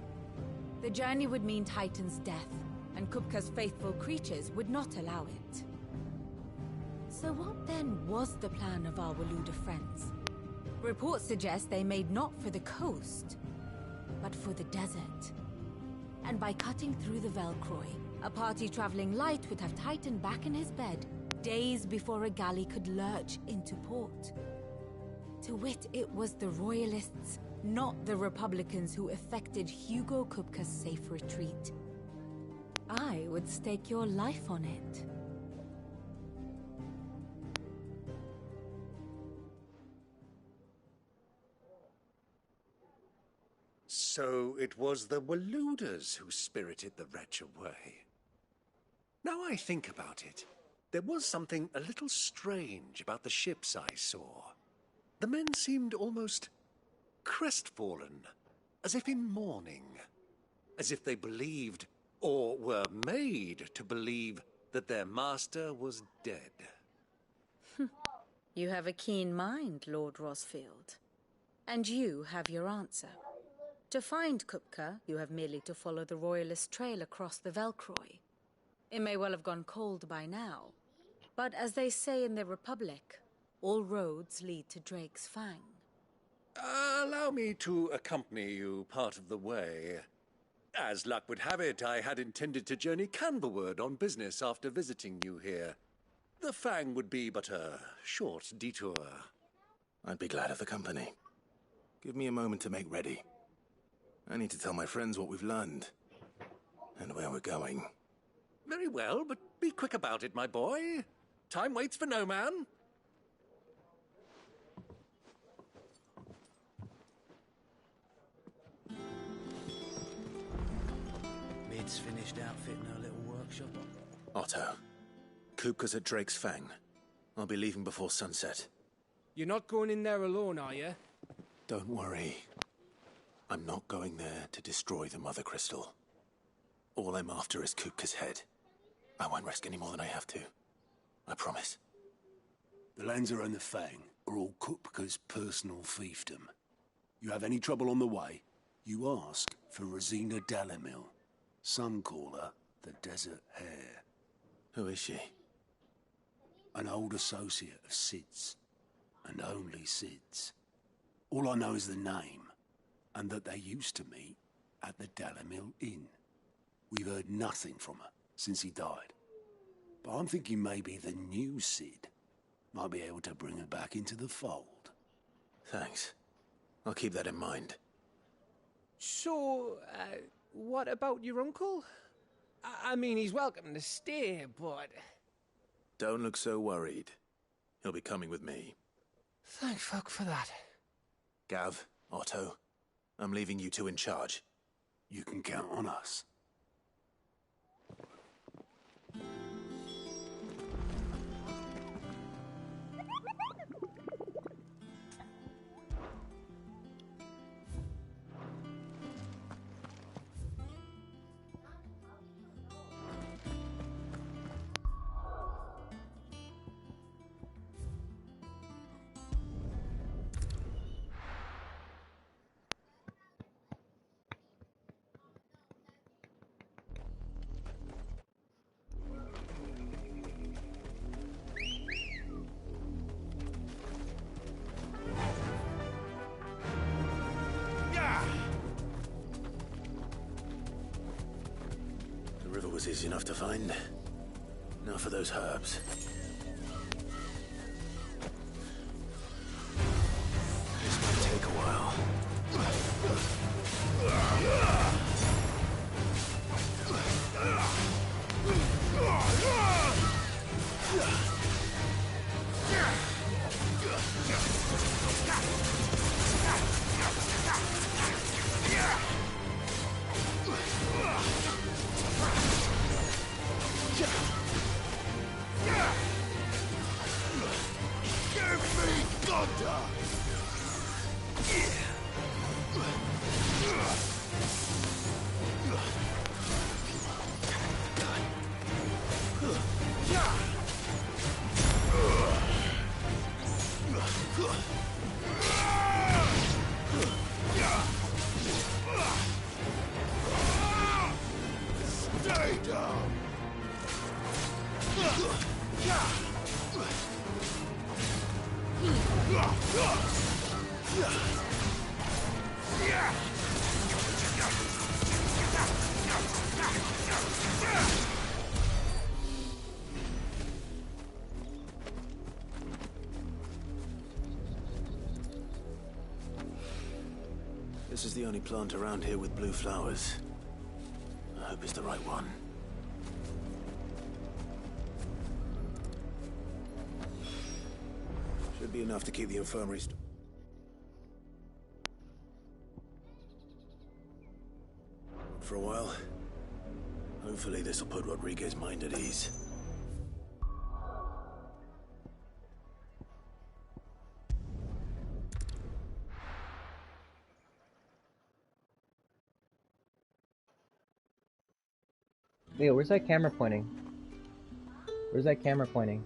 V: The journey would mean Titan's death, and Kupka's faithful creatures would not allow it. So what then was the plan of our Waluda friends? Reports suggest they made not for the coast, but for the desert. And by cutting through the Velcroy, a party traveling light would have Titan back in his bed days before a galley could lurch into port. To wit, it was the Royalists, not the Republicans, who effected Hugo Kupka's safe retreat. I would stake your life on it.
F: So it was the Waluders who spirited the wretch away. Now I think about it, there was something a little strange about the ships I saw. The men seemed almost crestfallen, as if in mourning, as if they believed, or were made to believe, that their master was dead.
V: You have a keen mind, Lord Rosfield. And you have your answer. To find Kupka, you have merely to follow the Royalist trail across the Velcroy. It may well have gone cold by now, but as they say in the Republic, all roads lead to Drake's Fang.
F: Allow me to accompany you part of the way. As luck would have it, I had intended to journey Canberward on business after visiting you here. The Fang would be but a short detour.
A: I'd be glad of the company. Give me a moment to make ready. I need to tell my friends what we've learned, and where we're going.
F: Very well, but be quick about it, my boy. Time waits for no man.
B: Mid's finished outfitting her little workshop.
A: Otto, Kupka's at Drake's Fang. I'll be leaving before sunset.
Q: You're not going in there alone, are you?
A: Don't worry. I'm not going there to destroy the Mother Crystal. All I'm after is Kupka's head. I won't risk any more than I have to. I promise.
J: The Lanza and the Fang are all Kupka's personal fiefdom. You have any trouble on the way, you ask for Rosina Dalimil. Some call her the Desert Hare.
A: Who is she?
J: An old associate of Sid's, and only Sid's. All I know is the name, and that they used to meet at the Dalimil Inn. We've heard nothing from her since he died. But I'm thinking maybe the new Sid might be able to bring her back into the fold.
A: Thanks. I'll keep that in mind.
Q: So, what about your uncle? I mean, he's welcome to stay, but...
A: Don't look so worried. He'll be coming with me.
Q: Thank fuck for that.
A: Gav, Otto, I'm leaving you two in charge.
J: You can count on us.
A: easy enough to find. Now for those herbs. This might take a while. This is the only plant around here with blue flowers. I hope it's the right one. Should be enough to keep the infirmary for a while. Hopefully this will put Rodriguez's mind at ease.
H: Leo, where's that camera pointing? Where's that camera pointing?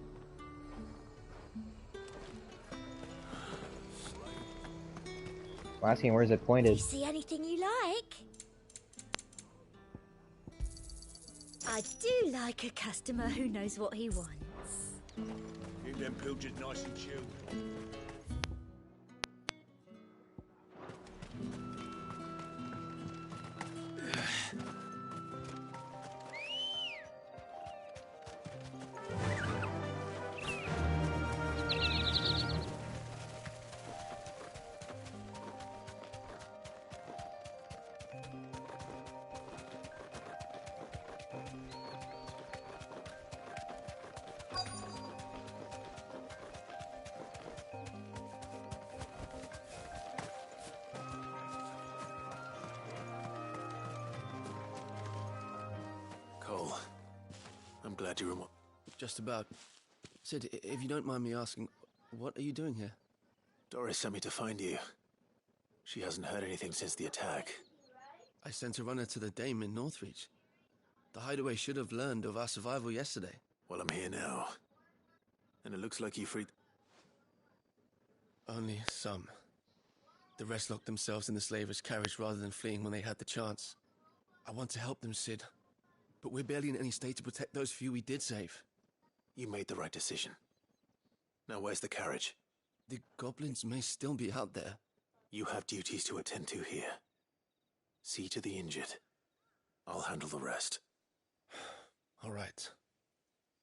H: I'm asking where's it pointed?
E: You see anything you like? I do like a customer who knows what he wants.
G: Keep them pilgers nice and chilled.
A: Cole, I'm glad you were...
B: Just about. Sid, if you don't mind me asking, what are you doing here?
A: Doris sent me to find you. She hasn't heard anything since the attack.
B: I sent a runner to the Dame in Northreach. The hideaway should have learned of our survival yesterday.
A: Well, I'm here now. And it looks like you freed...
B: Only some. The rest locked themselves in the slaver's carriage rather than fleeing when they had the chance. I want to help them, Sid. But we're barely in any state to protect those few we did save.
A: You made the right decision. Now where's the carriage?
B: The goblins may still be out there.
A: You have duties to attend to here. See to the injured. I'll handle the rest.
B: All right.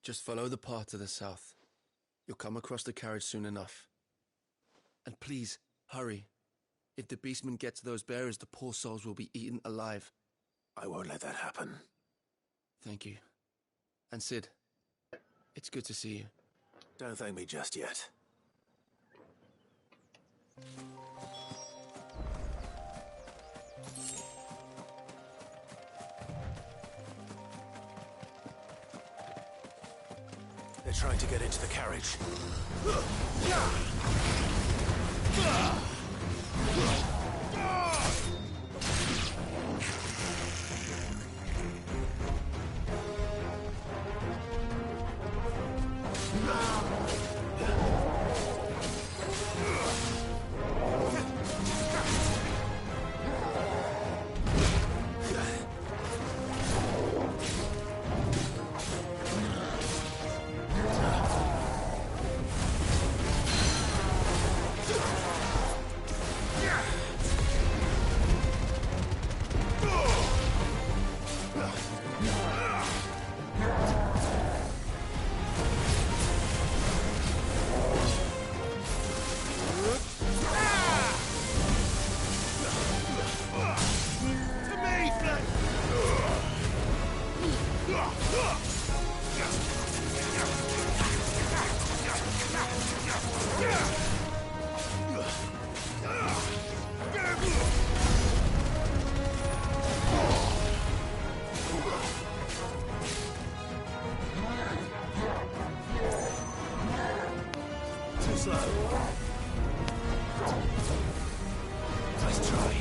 B: Just follow the path to the south. You'll come across the carriage soon enough. And please, hurry. If the beastmen get to those bearers, the poor souls will be eaten alive.
A: I won't let that happen.
B: Thank you. And Sid, it's good to see you.
A: Don't thank me just yet. They're trying to get into the carriage. slow. Nice try.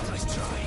A: Nice try.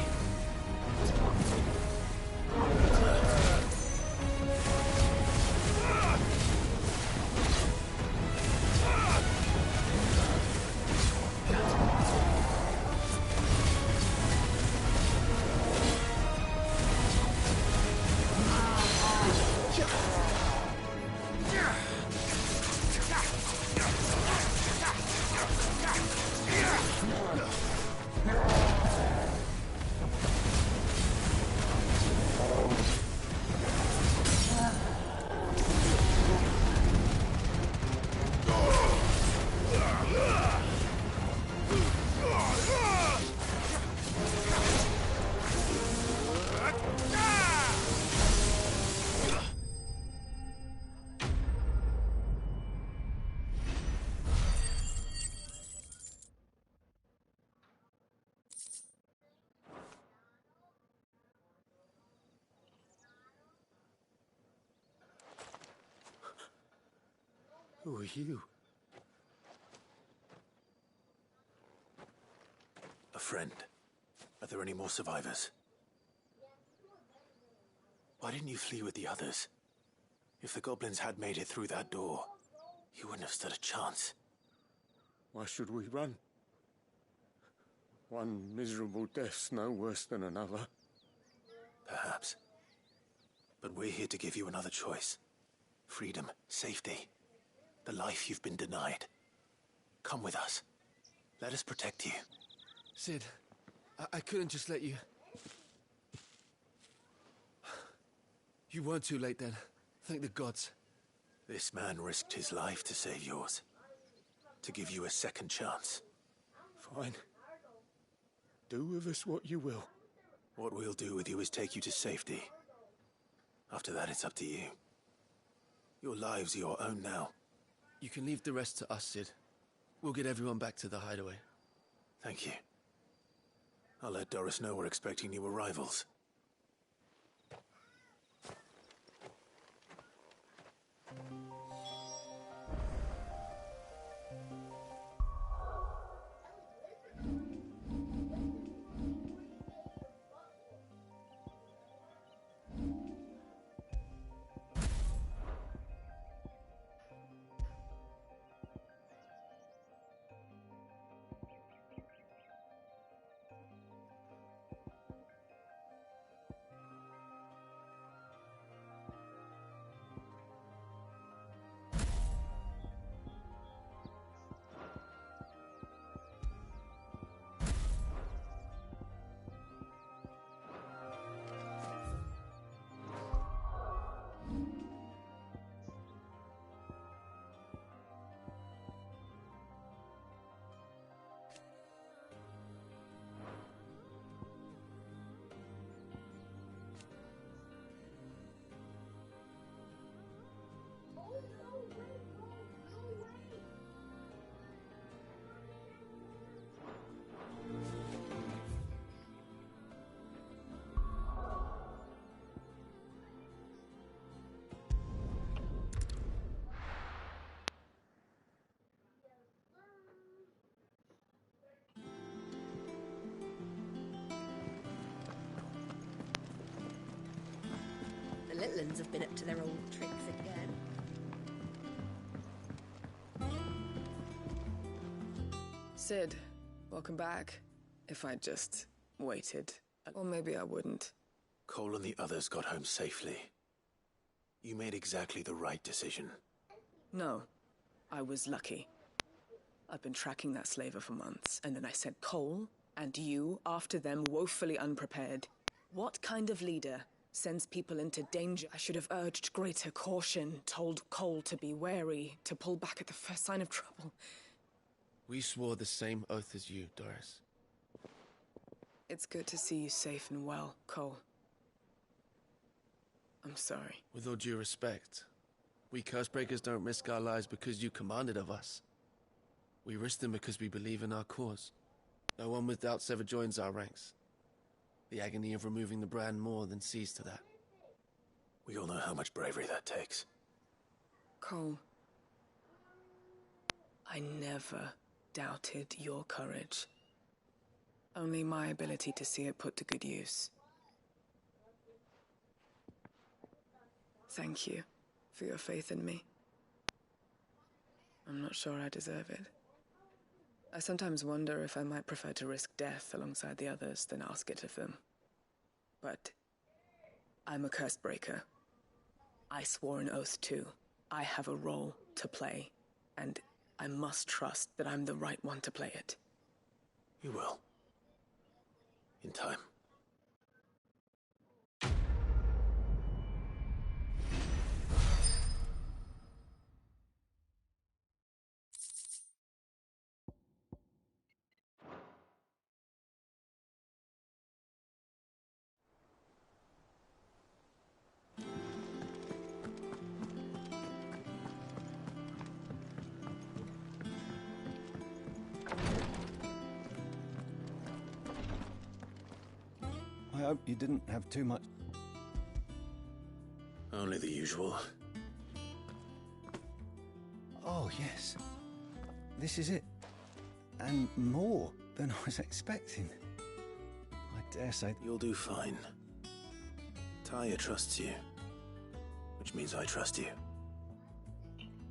C: Who are you?
A: A friend. Are there any more survivors? Why didn't you flee with the others? If the goblins had made it through that door, you wouldn't have stood a chance.
C: Why should we run? One miserable death's no worse than another.
A: Perhaps. But we're here to give you another choice. Freedom, safety, the life you've been denied. Come with us. Let us protect you.
B: Cid, I couldn't just let you... You weren't too late then. Thank the gods.
A: This man risked his life to save yours. To give you a second chance.
C: Fine. Do with us what you will.
A: What we'll do with you is take you to safety. After that, it's up to you. Your lives are your own now.
B: You can leave the rest to us, Cid. We'll get everyone back to the hideaway.
A: Thank you. I'll let Doris know we're expecting new arrivals.
S: The little uns have been up to their old tricks again.
I: Cid, welcome back. If I'd just waited, or maybe I wouldn't.
A: Cole and the others got home safely. You made exactly the right decision.
I: No, I was lucky. I've been tracking that slaver for months, and then I sent Cole and you after them woefully unprepared. What kind of leader sends people into danger? I should have urged greater caution, told Cole to be wary, to pull back at the first sign of trouble.
B: We swore the same oath as you, Doris.
I: It's good to see you safe and well, Cole. I'm sorry.
B: With all due respect, we Cursebreakers don't risk our lives because you commanded of us. We risk them because we believe in our cause. No one with doubts ever joins our ranks. The agony of removing the brand more than sees to that.
A: We all know how much bravery that takes.
I: Cole, I never doubted your courage. Only my ability to see it put to good use. Thank you for your faith in me. I'm not sure I deserve it. I sometimes wonder if I might prefer to risk death alongside the others than ask it of them. But I'm a curse breaker. I swore an oath too. I have a role to play, and I must trust that I'm the right one to play it.
A: You will. In time.
R: I hope you didn't have too much.
A: Only the usual.
R: Oh, yes. This is it. And more than I was expecting. I dare say...
A: You'll do fine. Tyr trusts you. Which means I trust you.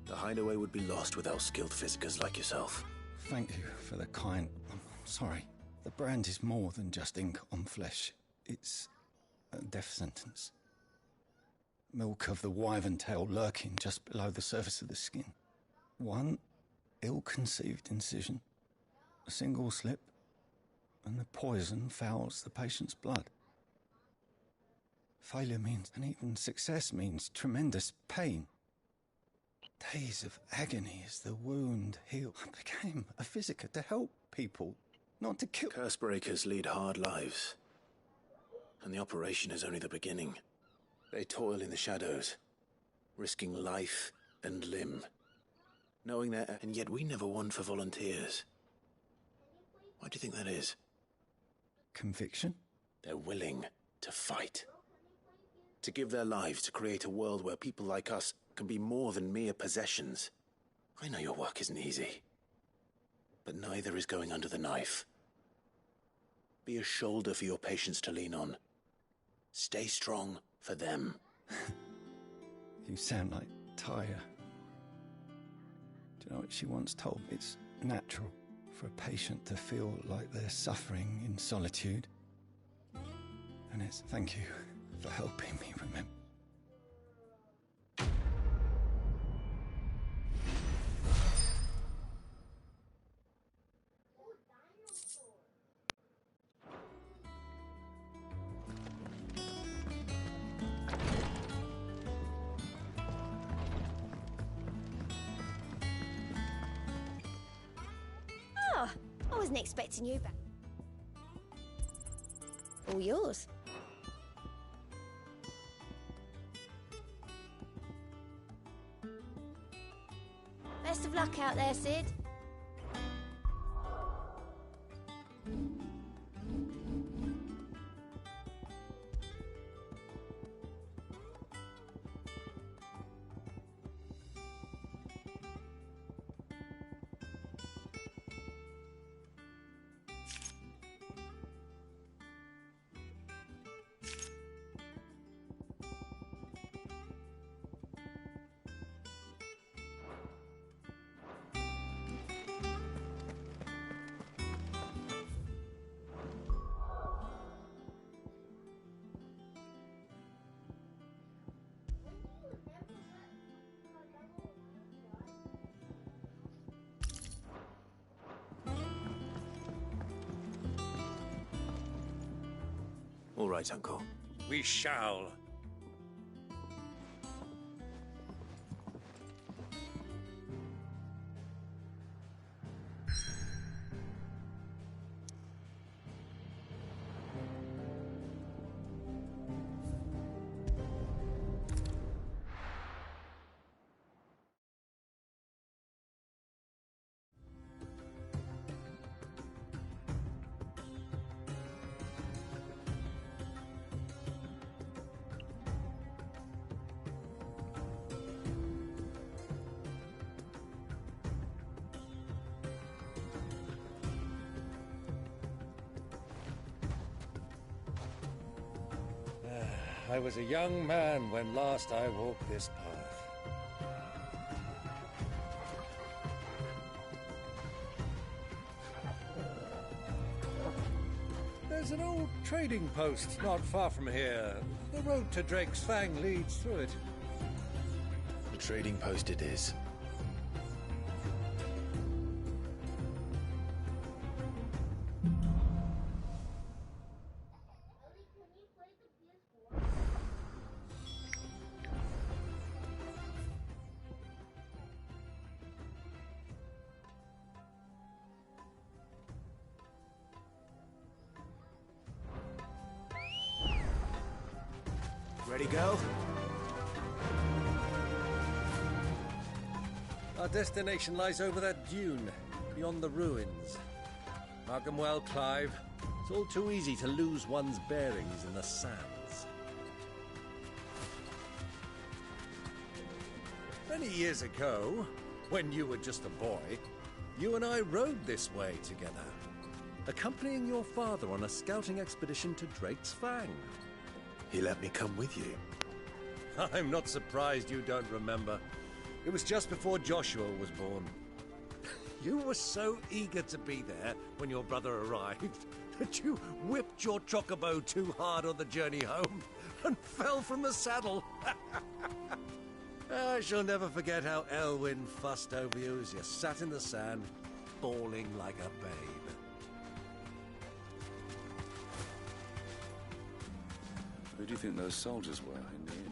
A: The hideaway would be lost without skilled physicers like yourself.
R: Thank you for the kind... I'm sorry. The brand is more than just ink on flesh. It's a death sentence. Milk of the wyvern tail lurking just below the surface of the skin. One ill-conceived incision, a single slip, and the poison fouls the patient's blood. Failure means, and even success means, tremendous pain. Days of agony as the wound healed. I became a physiker to help people, not to kill.
A: Curse breakers lead hard lives. And the operation is only the beginning. They toil in the shadows, risking life and limb. Knowing that, and yet we never won for volunteers. Why do you think that is?
R: Conviction?
A: They're willing to fight. To give their lives to create a world where people like us can be more than mere possessions. I know your work isn't easy. But neither is going under the knife. Be a shoulder for your patients to lean on. Stay strong for them.
R: You sound like Tyr. Do you know what she once told me? It's natural for a patient to feel like they're suffering in solitude. And it's thank you for helping me remember.
E: I wasn't expecting you back. All yours. Best of luck out there, Sid.
A: All right, Uncle.
F: We shall. I was a young man when last I walked this path. There's an old trading post not far from here. The road to Drake's Fang leads through it.
A: The trading post it is.
C: Ready, go?
F: Our destination lies over that dune, beyond the ruins. Mark 'em well, Clive. It's all too easy to lose one's bearings in the sands. Many years ago, when you were just a boy, you and I rode this way together, accompanying your father on a scouting expedition to Drake's Fang.
A: He let me come with you.
F: I'm not surprised you don't remember. It was just before Joshua was born. You were so eager to be there when your brother arrived that you whipped your chocobo too hard on the journey home and fell from the saddle. I shall never forget how Elwyn fussed over you as you sat in the sand, bawling like a babe.
N: Who do you think those soldiers were in the inn?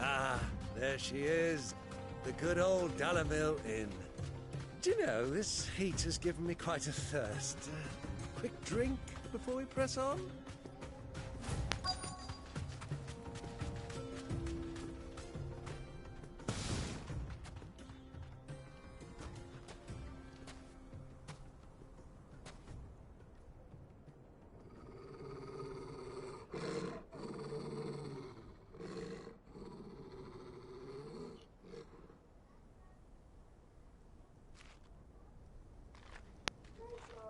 F: Ah, there she is. The good old Dalamil Inn. Do you know, this heat has given me quite a thirst. Quick drink before we press on?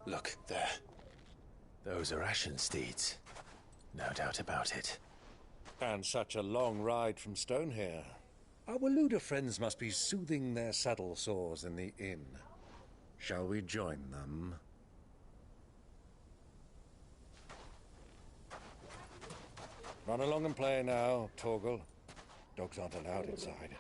A: Look, there. Those are Ashen steeds. No doubt about it.
F: And such a long ride from Stonehair. Our Waluda friends must be soothing their saddle sores in the inn. Shall we join them? Run along and play now, Torgal. Dogs aren't allowed inside.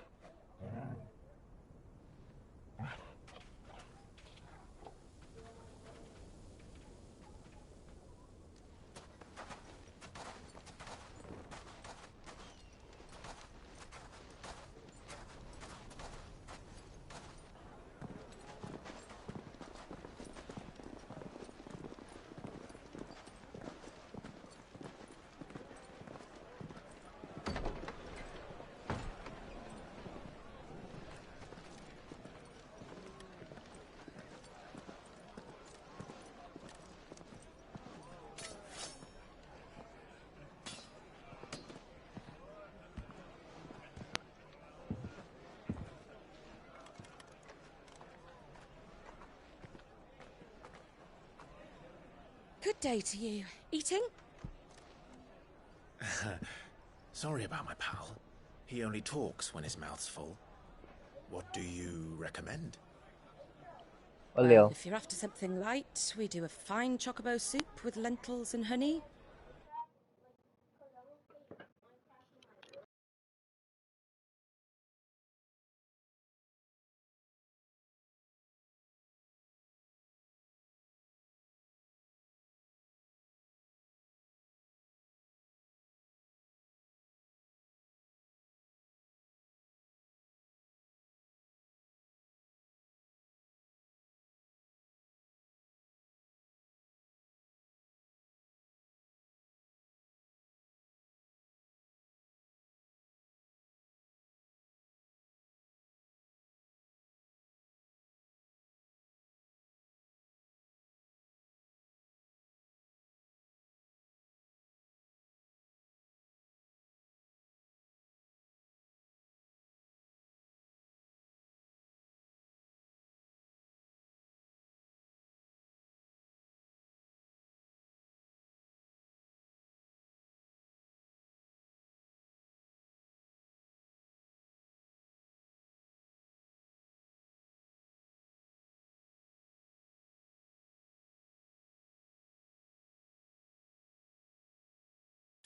S: Good day to you. Eating?
A: Sorry about my pal. He only talks when his mouth's full. What do you recommend?
H: Well,
S: If you're after something light, we do a fine chocobo soup with lentils and honey.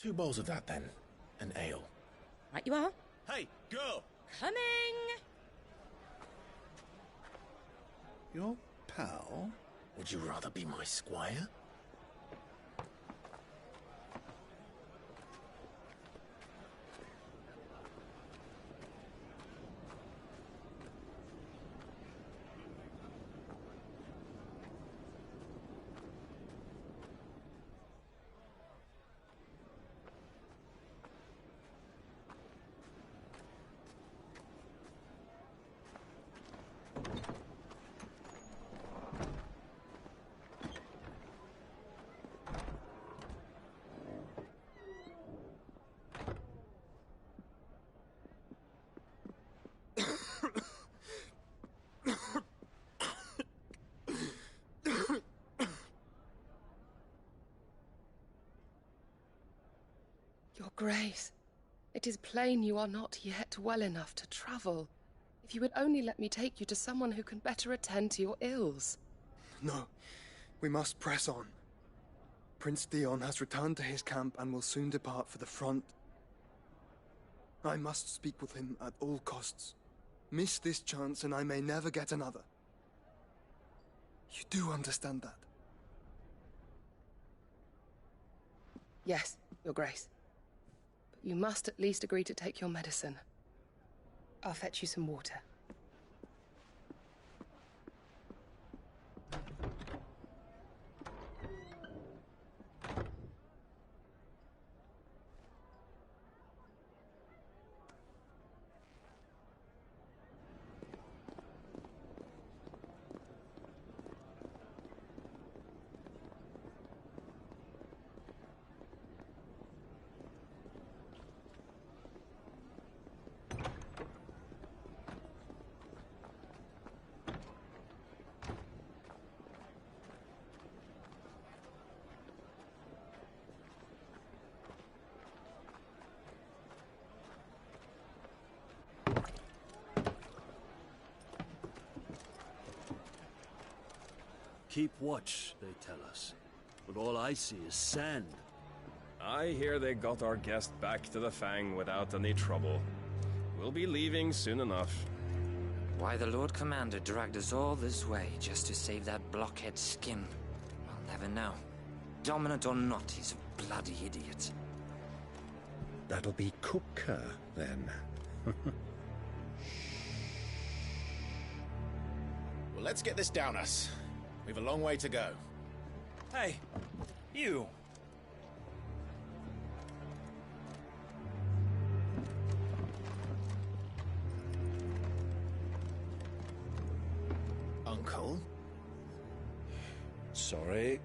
A: 2 bowls of that, then. And ale.
S: Right you are.
A: Hey, girl!
S: Coming!
A: Your pal? Would you rather be my squire?
L: Your Grace, it is plain you are not yet well enough to travel. If you would only let me take you to someone who can better attend to your ills.
T: No, we must press on. Prince Dion has returned to his camp and will soon depart for the front. I must speak with him at all costs. Miss this chance and I may never get another. You do understand that?
L: Yes, Your Grace. But you must at least agree to take your medicine. I'll fetch you some water.
G: Keep watch, they tell us. But all I see is sand.
U: I hear they got our guest back to the Fang without any trouble. We'll be leaving soon enough.
X: Why the Lord Commander dragged us all this way just to save that blockhead skin, I'll never know. Dominant or not, he's a bloody idiot.
F: That'll be Kupka, then.
A: Well, let's get this down us. We've a long way to go.
Y: Hey, you!
A: Uncle?
F: Sorry.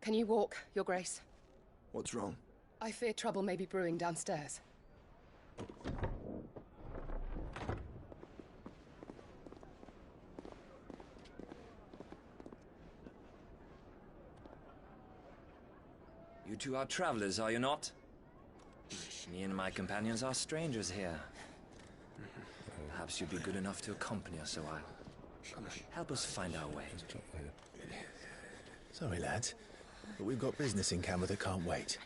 L: Can you walk, Your Grace?
T: What's wrong?
L: I fear trouble may be brewing downstairs.
X: You two are travelers, are you not? Me and my companions are strangers here. Perhaps you'd be good enough to accompany us a while. Help us find our way.
A: Sorry, lads, but we've got business in Camber that can't wait.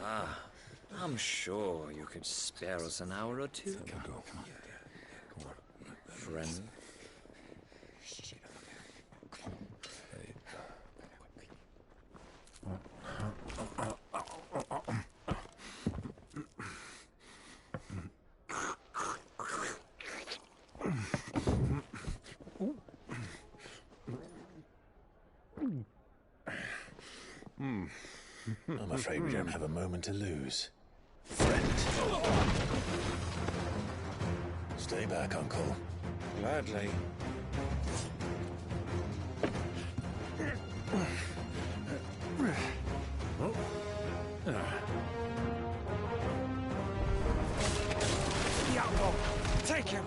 X: Ah, I'm sure you could spare us an hour or two. Friend.
A: I'm afraid we don't have a moment to lose. Friend. Stay back, Uncle.
F: Gladly.
Y: Diablo! Take him!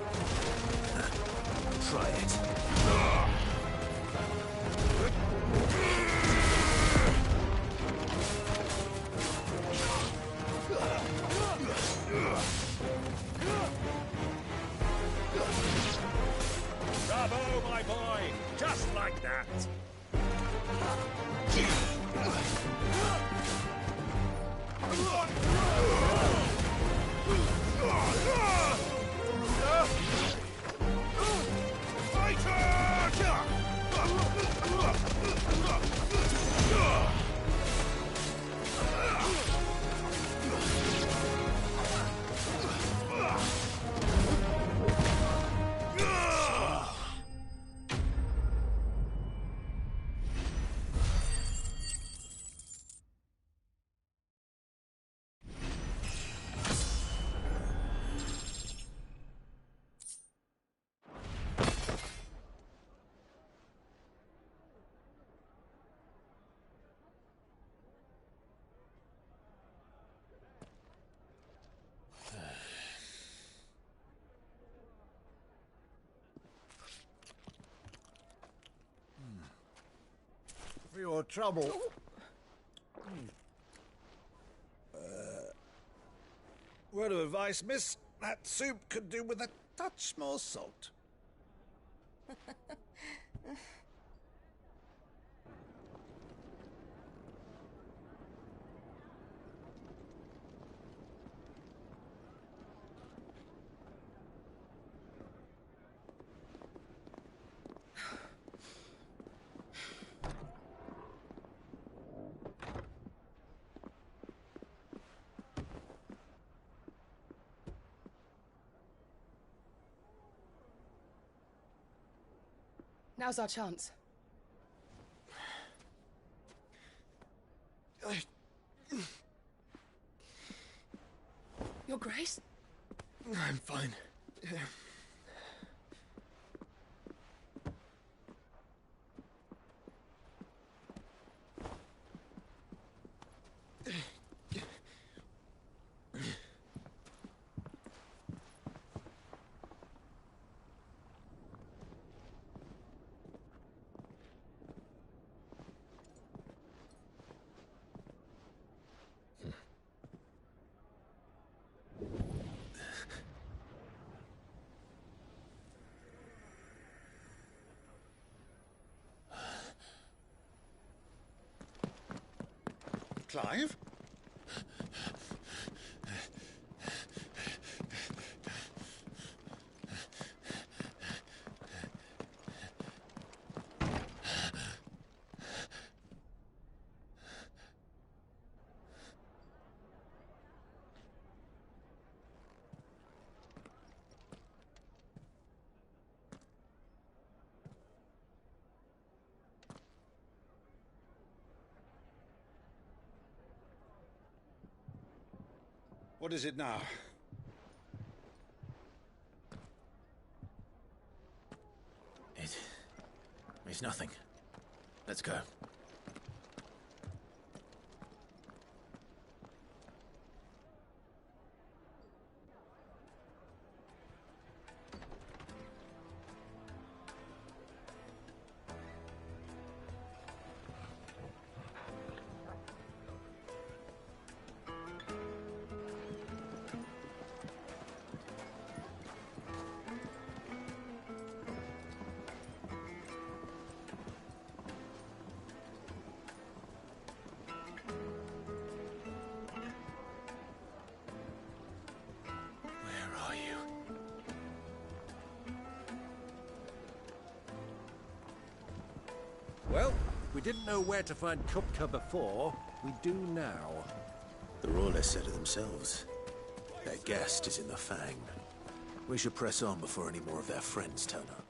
D: for your trouble. Word of advice, miss. That soup could do with a touch more salt.
L: Now's our chance. Your Grace?
B: I'm fine.
D: Clive? What is it now?
A: It's nothing. Let's go.
F: Well, we didn't know where to find Kupka before. We do now.
A: The Rawless said it themselves. Their guest is in the Fang. We should press on before any more of their friends turn up.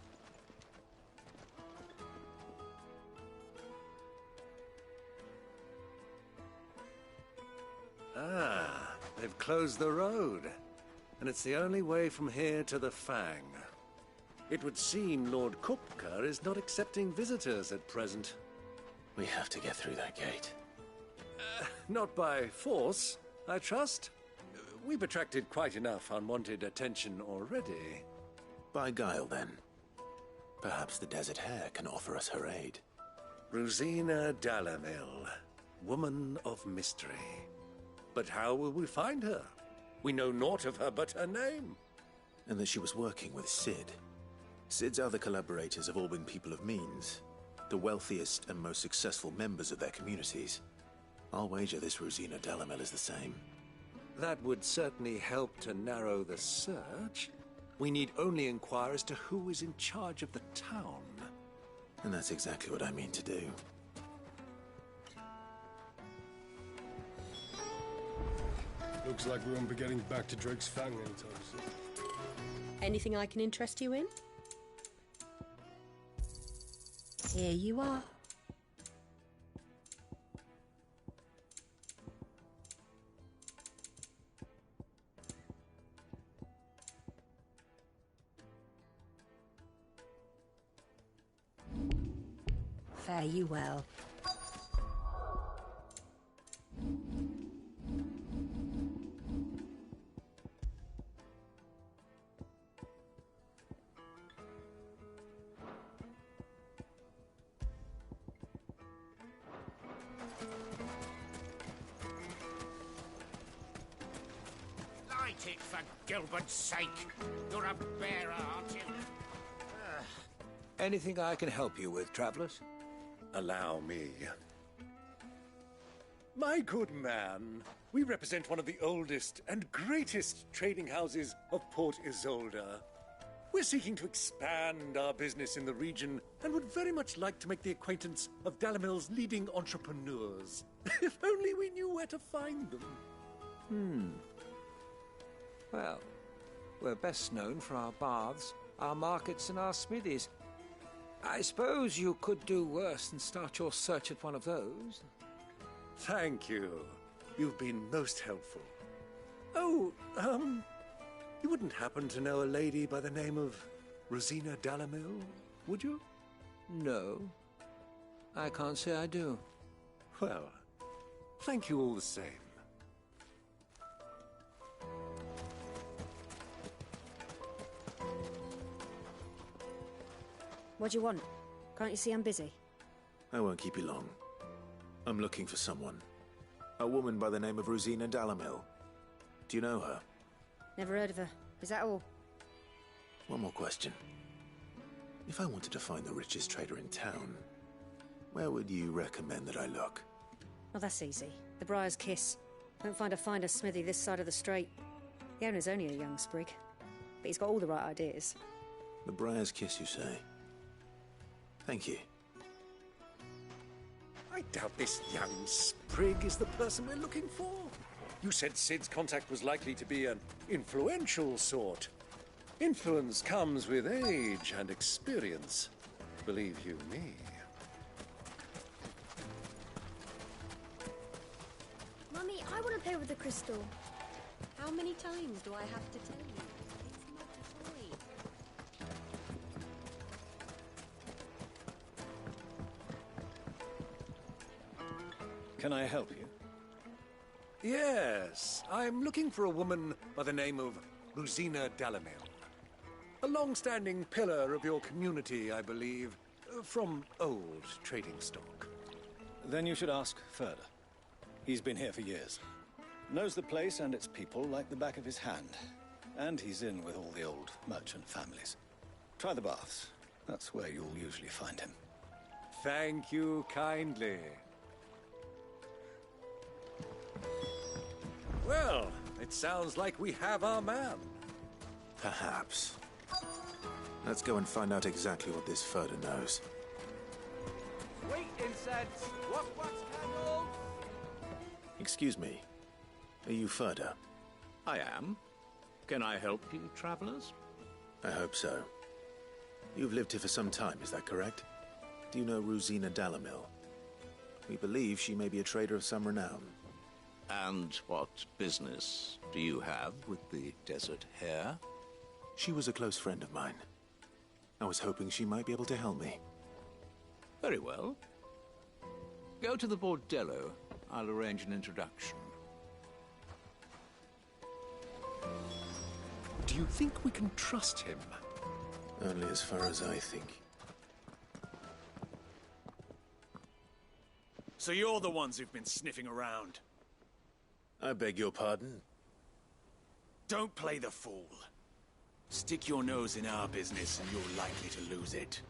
F: Ah, they've closed the road. And it's the only way from here to the Fang. It would seem Lord Kupka is not accepting visitors at present.
A: We have to get through that gate.
F: Not by force, I trust. We've attracted quite enough unwanted attention already.
A: By guile, then. Perhaps the Desert Hare can offer us her aid.
F: Rosina Dalamil, woman of mystery. But how will we find her? We know naught of her but her name.
A: And that she was working with Cid. Cid's other collaborators have all been people of means, the wealthiest and most successful members of their communities. I'll wager this Rosina Dalamil is the same.
F: That would certainly help to narrow the search. We need only inquire as to who is in charge of the town.
A: And that's exactly what I mean to do.
T: Looks like we won't be getting back to Drake's Fang anytime soon.
S: Anything I can interest you in? Here you are. Fare you well.
K: it, for Gilbert's sake. You're a bearer, aren't you?
D: Anything I can help you with, travellers?
F: Allow me. My good man, we represent one of the oldest and greatest trading houses of Port Isolde. We're seeking to expand our business in the region and would very much like to make the acquaintance of Dalimil's leading entrepreneurs. If only we knew where to find them.
D: Well, we're best known for our baths, our markets, and our smithies. I suppose you could do worse than start your search at one of those.
F: Thank you. You've been most helpful. Oh, you wouldn't happen to know a lady by the name of Rosina Dalimil, would you?
D: No. I can't say I do.
F: Well, thank you all the same.
E: What do you want? Can't you see I'm busy?
A: I won't keep you long. I'm looking for someone. A woman by the name of Rosina Dalimil. Do you know her?
E: Never heard of her. Is that all?
A: One more question. If I wanted to find the richest trader in town, where would you recommend that I look?
E: Well, that's easy. The Briar's Kiss. Won't find a finer smithy this side of the strait. The owner's only a young sprig, but he's got all the right ideas.
A: The Briar's Kiss, you say? Thank you.
F: I doubt this young sprig is the person we're looking for. You said Sid's contact was likely to be an influential sort. Influence comes with age and experience. Believe you me.
M: Mummy, I want to play with the crystal.
S: How many times do I have to tell you? It's not a toy.
U: Can I help you?
F: Yes, I'm looking for a woman by the name of Rosina Dalimil. A long-standing pillar of your community, I believe, from old trading stock.
U: Then you should ask further. He's been here for years. Knows the place and its people like the back of his hand. And he's in with all the old merchant families. Try the baths. That's where you'll usually find him.
F: Thank you kindly. Well, it sounds like we have our man.
A: Perhaps. Let's go and find out exactly what this Furder knows.
O: Sweet incense! Wax candles!
A: Excuse me. Are you Furder?
G: I am. Can I help you, travelers?
A: I hope so. You've lived here for some time, is that correct? Do you know Rosina Dalimil? We believe she may be a trader of some renown.
G: And what business do you have with the Desert Hare?
A: She was a close friend of mine. I was hoping she might be able to help me.
G: Very well. Go to the Bordello. I'll arrange an introduction.
F: Do you think we can trust him?
A: Only as far as I think.
P: So you're the ones who've been sniffing around?
A: I beg your pardon?
P: Don't play the fool. Stick your nose in our business and you're likely to lose it.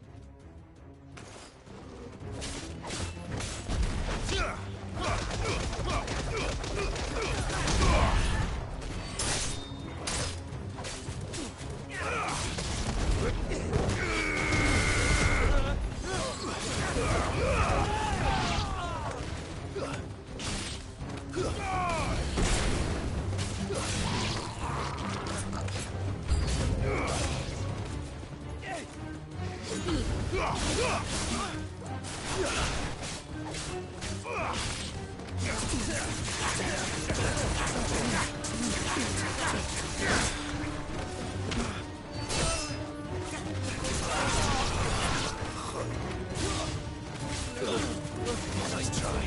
G: Nice try.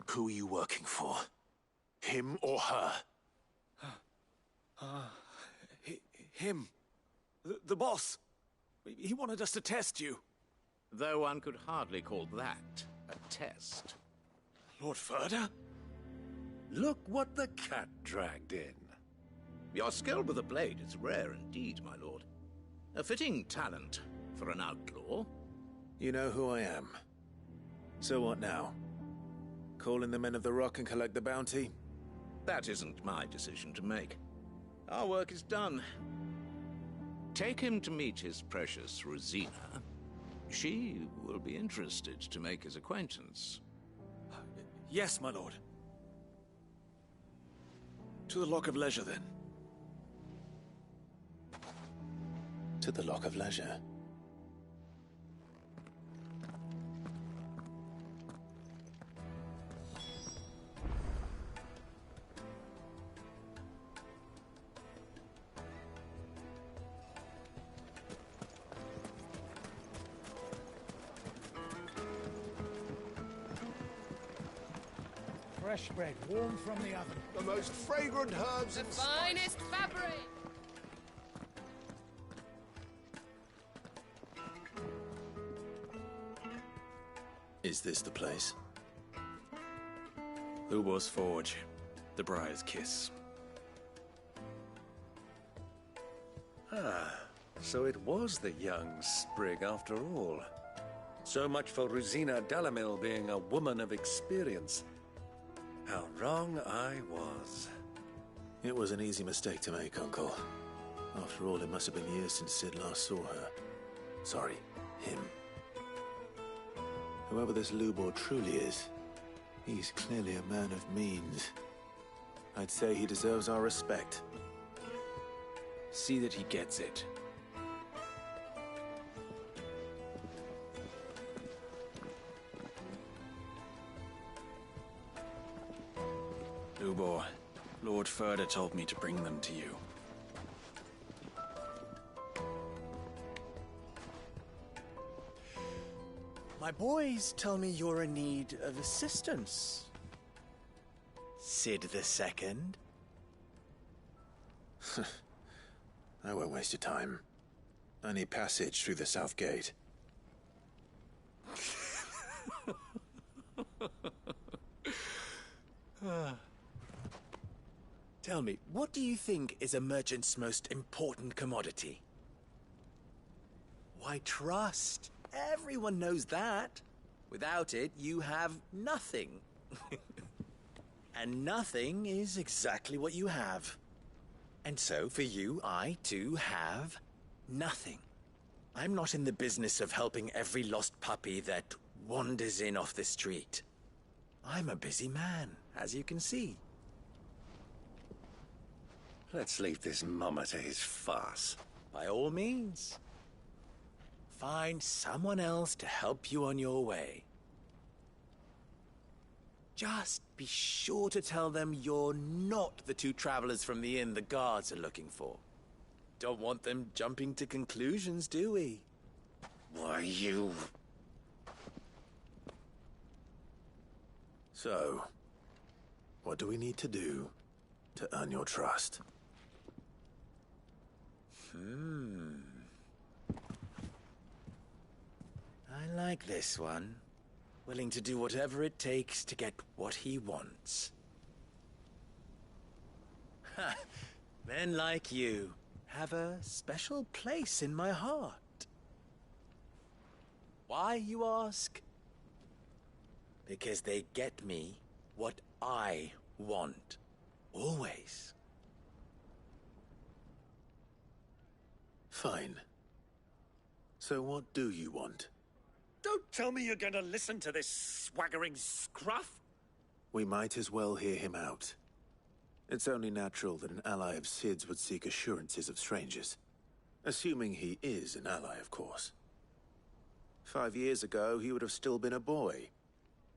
A: Who are you working for? Him or her?
F: Him. The boss. He wanted us to test you.
G: Though one could hardly call that a test.
F: Lord Ferda?
G: Look what the cat dragged in. Your skill with the blade is rare indeed, my lord. A fitting talent for an outlaw.
A: You know who I am. So what now? Call in the Men of the Rock and collect the bounty?
G: That isn't my decision to make. Our work is done. Take him to meet his precious Rosina. She will be interested to make his acquaintance.
F: Yes, my lord. To the Lock of Leisure, then.
A: To the Lock of Leisure.
K: Fresh bread, warm from the oven. The most fragrant herbs
L: The finest fabric!
A: Is this the place?
F: Ubor's Forge. The Briar's Kiss. Ah, so it was the young sprig after all. So much for Rosina Dalamil being a woman of experience. How wrong I was.
A: It was an easy mistake to make, Uncle. After all, it must have been years since Sid last saw her. Sorry, him. Whoever this Lubor truly is, he's clearly a man of means. I'd say he deserves our respect.
F: See that he gets it. Lubor, Lord Ferda told me to bring them to you.
B: My boys tell me you're in need of assistance. Sid II?
A: I won't waste your time. I need passage through the south gate.
B: Tell me, what do you think is a merchant's most important commodity? Why, trust. Everyone knows that. Without it, you have nothing. And nothing is exactly what you have. And so, for you, I, too, have nothing. I'm not in the business of helping every lost puppy that wanders in off the street. I'm a busy man, as you can see.
F: Let's leave this mummer to his farce.
B: By all means. Find someone else to help you on your way. Just be sure to tell them you're not the two travelers from the inn the guards are looking for. Don't want them jumping to conclusions, do we?
F: Why, you...
A: So, what do we need to do to earn your trust?
B: I like this one. Willing to do whatever it takes to get what he wants. Ha! Men like you have a special place in my heart. Why, you ask? Because they get me what I want. Always.
A: Fine. So what do you want?
F: Don't tell me you're going to listen to this swaggering scruff!
A: We might as well hear him out. It's only natural that an ally of Sid's would seek assurances of strangers. Assuming he is an ally, of course. 5 years ago, he would have still been a boy.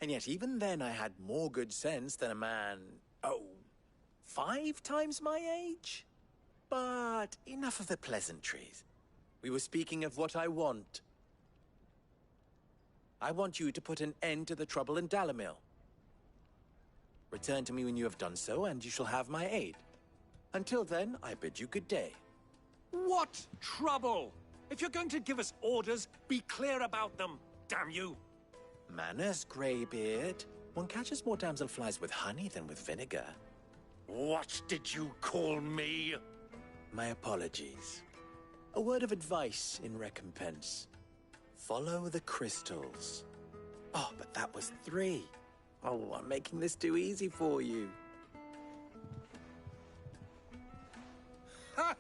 B: And yet even then I had more good sense than a man, 5 times my age? But enough of the pleasantries. We were speaking of what I want. I want you to put an end to the trouble in Dalamil.
I: Return to me when you have done so, and you shall have my aid. Until then, I bid you good day.
F: What trouble? If you're going to give us orders, be clear about them, damn you!
I: Manners, Greybeard. One catches more damselflies with honey than with vinegar.
F: What did you call me?
I: My apologies. A word of advice in recompense. Follow the crystals. Oh, but that was 3. Oh, I'm making this too easy for you.
F: Ha!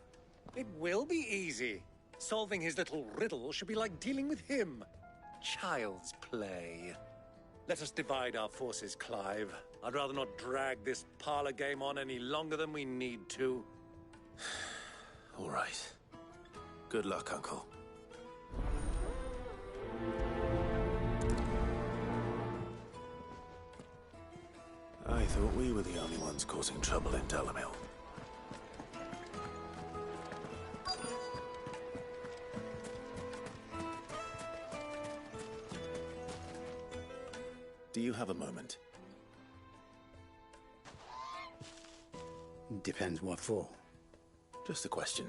F: It will be easy. Solving his little riddle should be like dealing with him. Child's play. Let us divide our forces, Clive. I'd rather not drag this parlor game on any longer than we need to.
A: All right. Good luck, Uncle. I thought we were the only ones causing trouble in Dalamil. Do you have a moment?
J: Depends what for.
A: Just a question.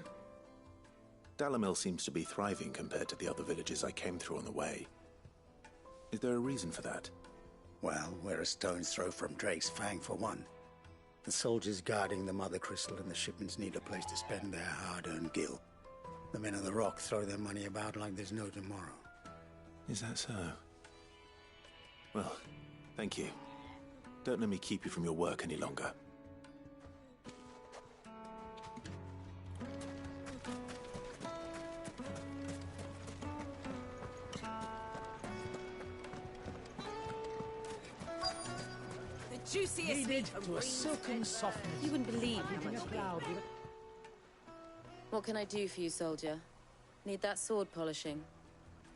A: Dalamil seems to be thriving compared to the other villages I came through on the way. Is there a reason for that?
J: Well, we're a stone's throw from Drake's Fang for one. The soldiers guarding the Mother Crystal and the shipments need a place to spend their hard-earned gil. The men of the Rock throw their money about like there's no tomorrow.
A: Is that so? Well, thank you. Don't let me keep you from your work any longer.
S: Juiciest meat
Q: to a silken softness.
S: You wouldn't believe how much. What can I do for you, soldier? Need that sword polishing?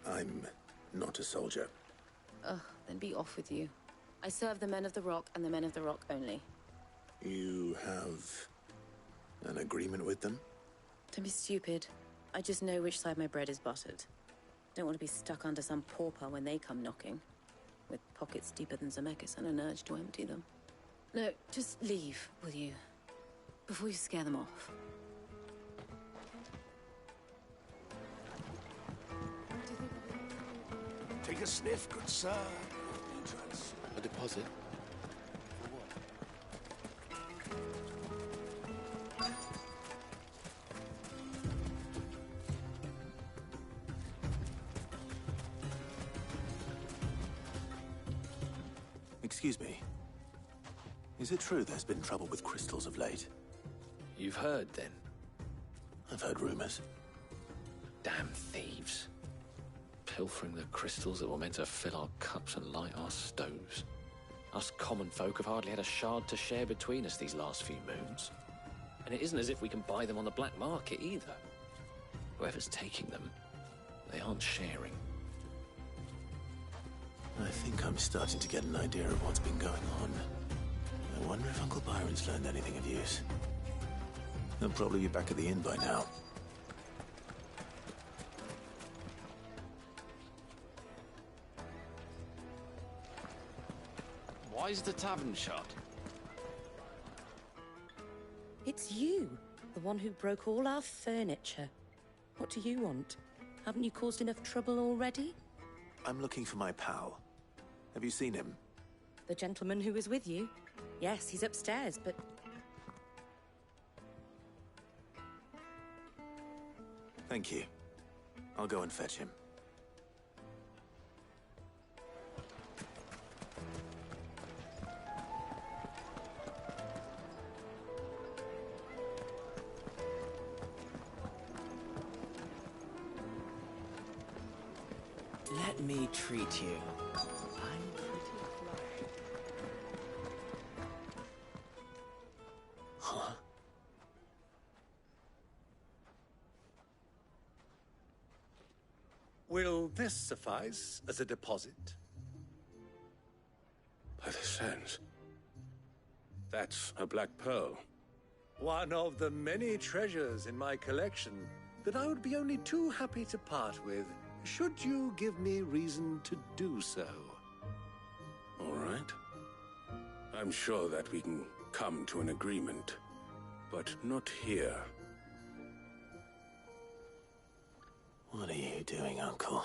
A: I'm not a soldier.
S: Ugh, then be off with you. I serve the men of the Rock and the men of the Rock only.
A: You have an agreement with them?
S: Don't be stupid. I just know which side my bread is buttered. Don't want to be stuck under some pauper when they come knocking. With pockets deeper than Zemeckis and an urge to empty them. No, just leave, will you? Before you scare them off.
K: Take a sniff, good sir.
B: A deposit?
A: Excuse me. Is it true there's been trouble with crystals of late?
V: You've heard, then?
A: I've heard rumors.
V: Damn thieves. Pilfering the crystals that were meant to fill our cups and light our stoves. Us common folk have hardly had a shard to share between us these last few moons. And it isn't as if we can buy them on the black market either. Whoever's taking them, they aren't sharing.
A: I think I'm starting to get an idea of what's been going on. I wonder if Uncle Byron's learned anything of use. He'll probably be back at the inn by now.
V: Why is the tavern shut?
S: It's you, the one who broke all our furniture. What do you want? Haven't you caused enough trouble already?
A: I'm looking for my pal. Have you seen him?
S: The gentleman who was with you? Yes, he's upstairs, but...
A: Thank you. I'll go and fetch him.
I: Let me treat you.
A: Huh?
F: Will this suffice as a deposit?
N: By the sands. That's a black pearl.
F: One of the many treasures in my collection that I would be only too happy to part with, should you give me reason to do so.
N: All right. I'm sure that we can come to an agreement, but not here.
A: What are you doing, Uncle?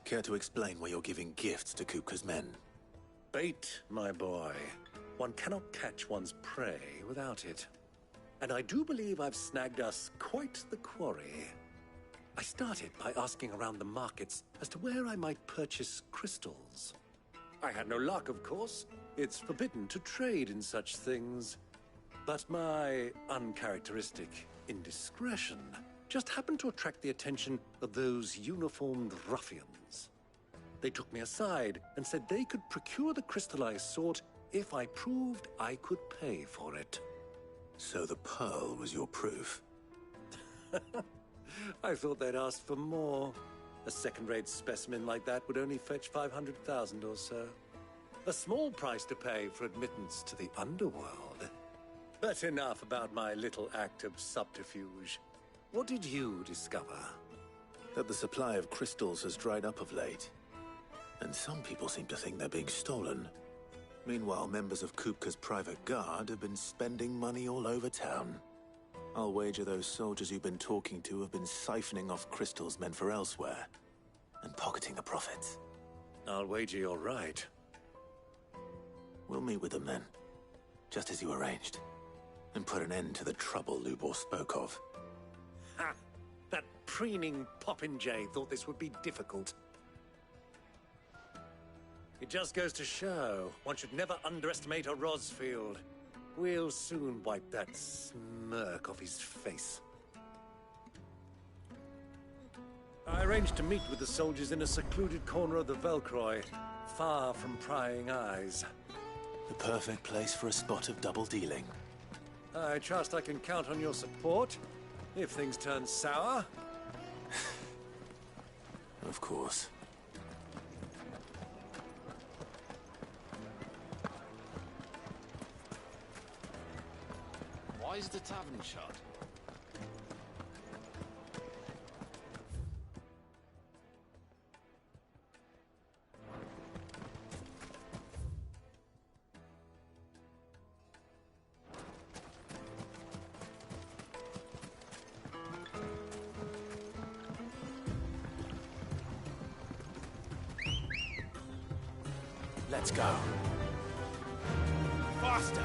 A: Care to explain why you're giving gifts to Kupka's men?
F: Bait, my boy. One cannot catch one's prey without it. And I do believe I've snagged us quite the quarry. I started by asking around the markets as to where I might purchase crystals. I had no luck, of course. It's forbidden to trade in such things. But my uncharacteristic indiscretion just happened to attract the attention of those uniformed ruffians. They took me aside and said they could procure the crystal I sought if I proved I could pay for it.
A: So the pearl was your proof?
F: I thought they'd ask for more. A second-rate specimen like that would only fetch 500,000 or so. A small price to pay for admittance to the underworld. But enough about my little act of subterfuge. What did you discover?
A: That the supply of crystals has dried up of late. And some people seem to think they're being stolen. Meanwhile, members of Kupka's private guard have been spending money all over town. I'll wager those soldiers you've been talking to have been siphoning off crystals meant for elsewhere, and pocketing the profits.
F: I'll wager you're right.
A: We'll meet with them then, just as you arranged, and put an end to the trouble Lubor spoke of.
F: Ha! That preening popinjay thought this would be difficult. It just goes to show, one should never underestimate a Rosfield. We'll soon wipe that smirk off his face. I arranged to meet with the soldiers in a secluded corner of the Velcroy, far from prying eyes.
A: The perfect place for a spot of double dealing.
F: I trust I can count on your support, if things turn sour.
A: Of course.
V: Why is the tavern shut?
A: Let's go.
O: Faster!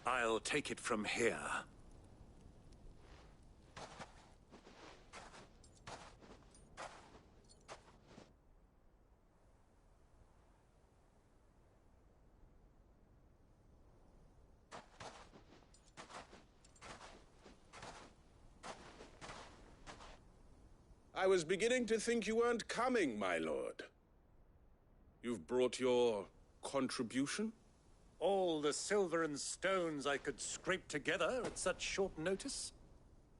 F: I'll take it from here.
N: I was beginning to think you weren't coming, my lord. You've brought your contribution?
F: All the silver and stones I could scrape together at such short notice?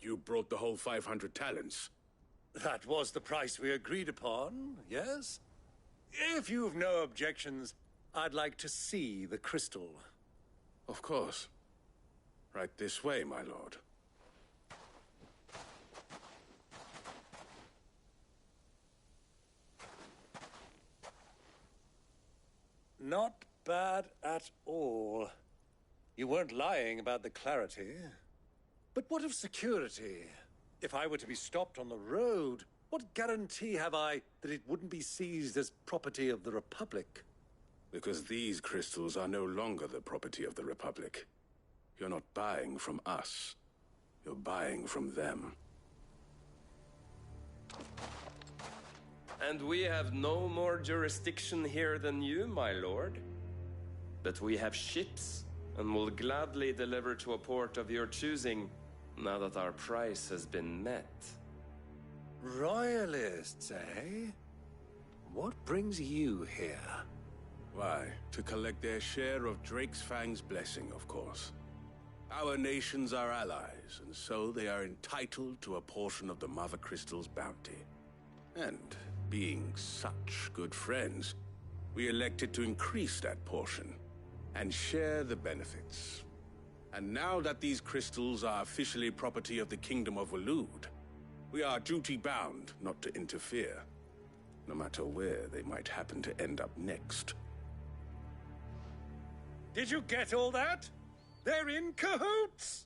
N: You brought the whole 500 talents.
F: That was the price we agreed upon, yes? If you've no objections, I'd like to see the crystal.
N: Of course. Right this way, my lord.
F: Not bad at all. You weren't lying about the clarity. But what of security? If I were to be stopped on the road, what guarantee have I that it wouldn't be seized as property of the Republic?
N: Because these crystals are no longer the property of the Republic. You're not buying from us. You're buying from them.
C: And we have no more jurisdiction here than you, my lord. But we have ships, and will gladly deliver to a port of your choosing, now that our price has been met.
F: Royalists, eh? What brings you here?
N: Why, to collect their share of Drakesfang's blessing, of course. Our nations are allies, and so they are entitled to a portion of the Mother Crystal's bounty. And being such good friends, we elected to increase that portion and share the benefits. And now that these crystals are officially property of the Kingdom of Waloed, we are duty-bound not to interfere, no matter where they might happen to end up next.
F: Did you get all that? They're in cahoots!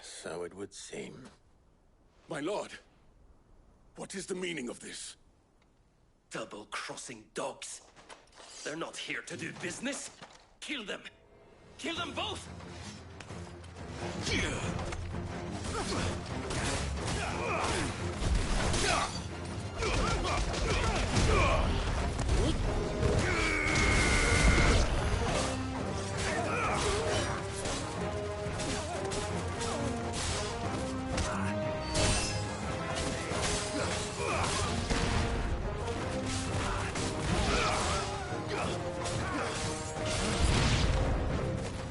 N: So it would seem. My lord, what is the meaning of this?
H: Double-crossing dogs. They're not here to do business. Kill them. Kill them both!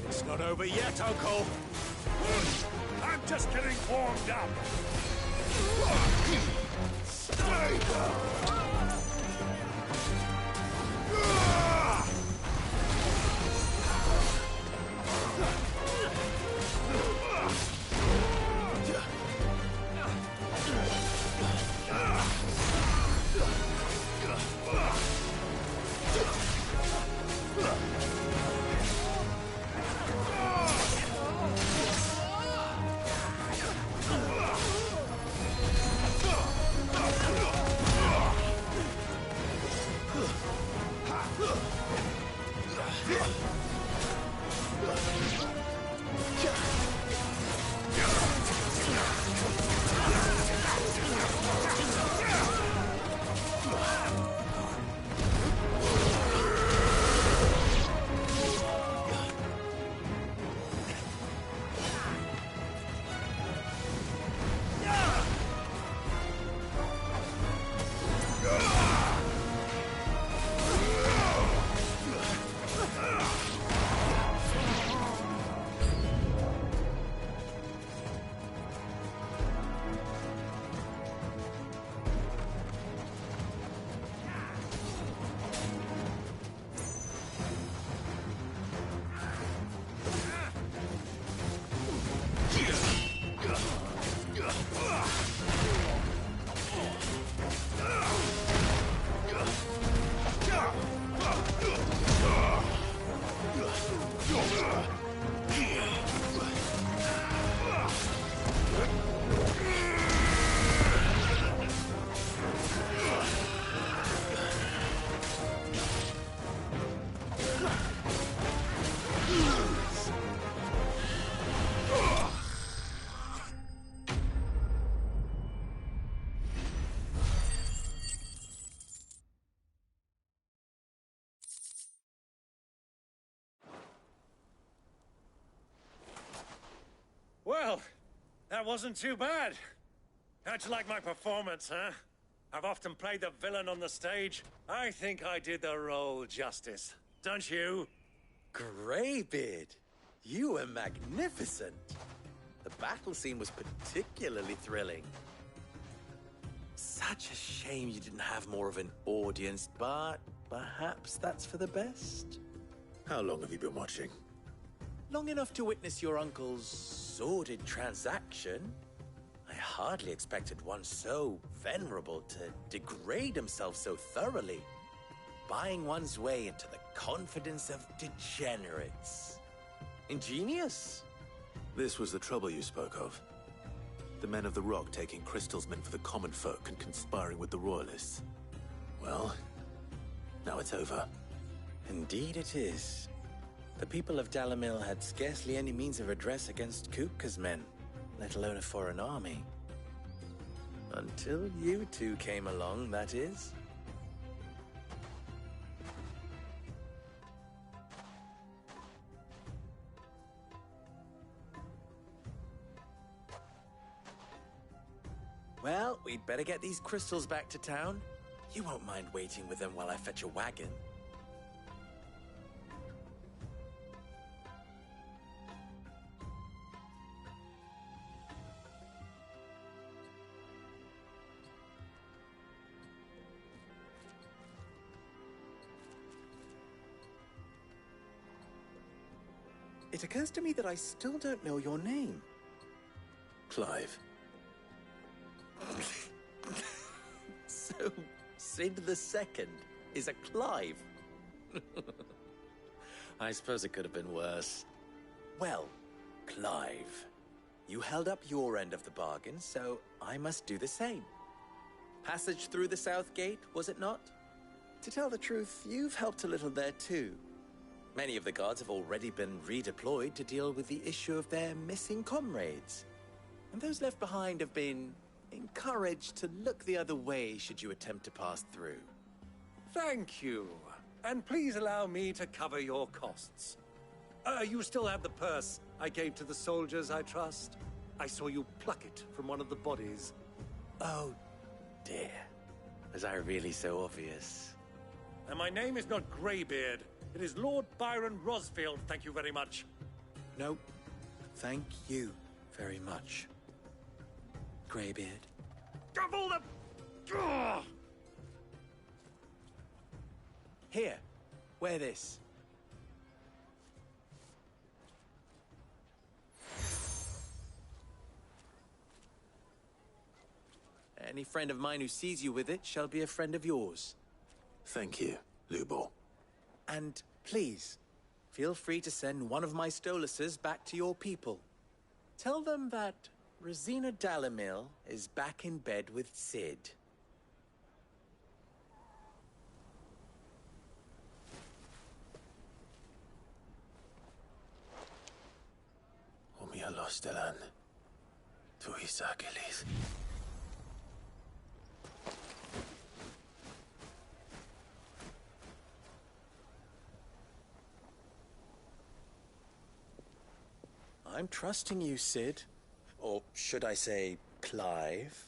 F: It's not over yet, Uncle. I'm just getting warmed up. Stay down. Well, that wasn't too bad. How'd you like my performance, huh? I've often played the villain on the stage. I think I did the role justice. Don't you?
I: Greybeard, you were magnificent. The battle scene was particularly thrilling. Such a shame you didn't have more of an audience, but perhaps that's for the best.
A: How long have you been watching?
I: Long enough to witness your uncle's sordid transaction. I hardly expected one so venerable to degrade himself so thoroughly, buying one's way into the confidence of degenerates. Ingenious.
A: This was the trouble you spoke of. The men of the Rock taking crystals meant for the common folk and conspiring with the Royalists. Well, now it's over.
I: Indeed it is. The people of Dalimil had scarcely any means of redress against Kupka's men, let alone a foreign army. Until you two came along, that is. Well, we'd better get these crystals back to town. You won't mind waiting with them while I fetch a wagon. It occurs to me that I still don't know your name.
A: Clive.
I: So, Sid the Second is a Clive. I suppose it could have been worse. Well, Clive, you held up your end of the bargain, so I must do the same. Passage through the South Gate, was it not? To tell the truth, you've helped a little there too. Many of the guards have already been redeployed to deal with the issue of their missing comrades. And those left behind have been encouraged to look the other way should you attempt to pass through.
F: Thank you. And please allow me to cover your costs. You still have the purse I gave to the soldiers, I trust? I saw you pluck it from one of the bodies.
I: Oh, dear. Was I really so obvious?
F: And my name is not Greybeard. It is Lord Byron Rosfield, thank you very much.
I: No, thank you very much, Greybeard.
F: Of all the... Ugh!
I: Here, wear this. Any friend of mine who sees you with it shall be a friend of yours.
A: Thank you, Lubor.
I: And please, feel free to send one of my Stoluses back to your people. Tell them that Rosina Dalimil is back in bed with Sid.
A: Omia Lostelan. Tuisa Achilles.
I: I'm trusting you, Sid. Or should I say, Clive.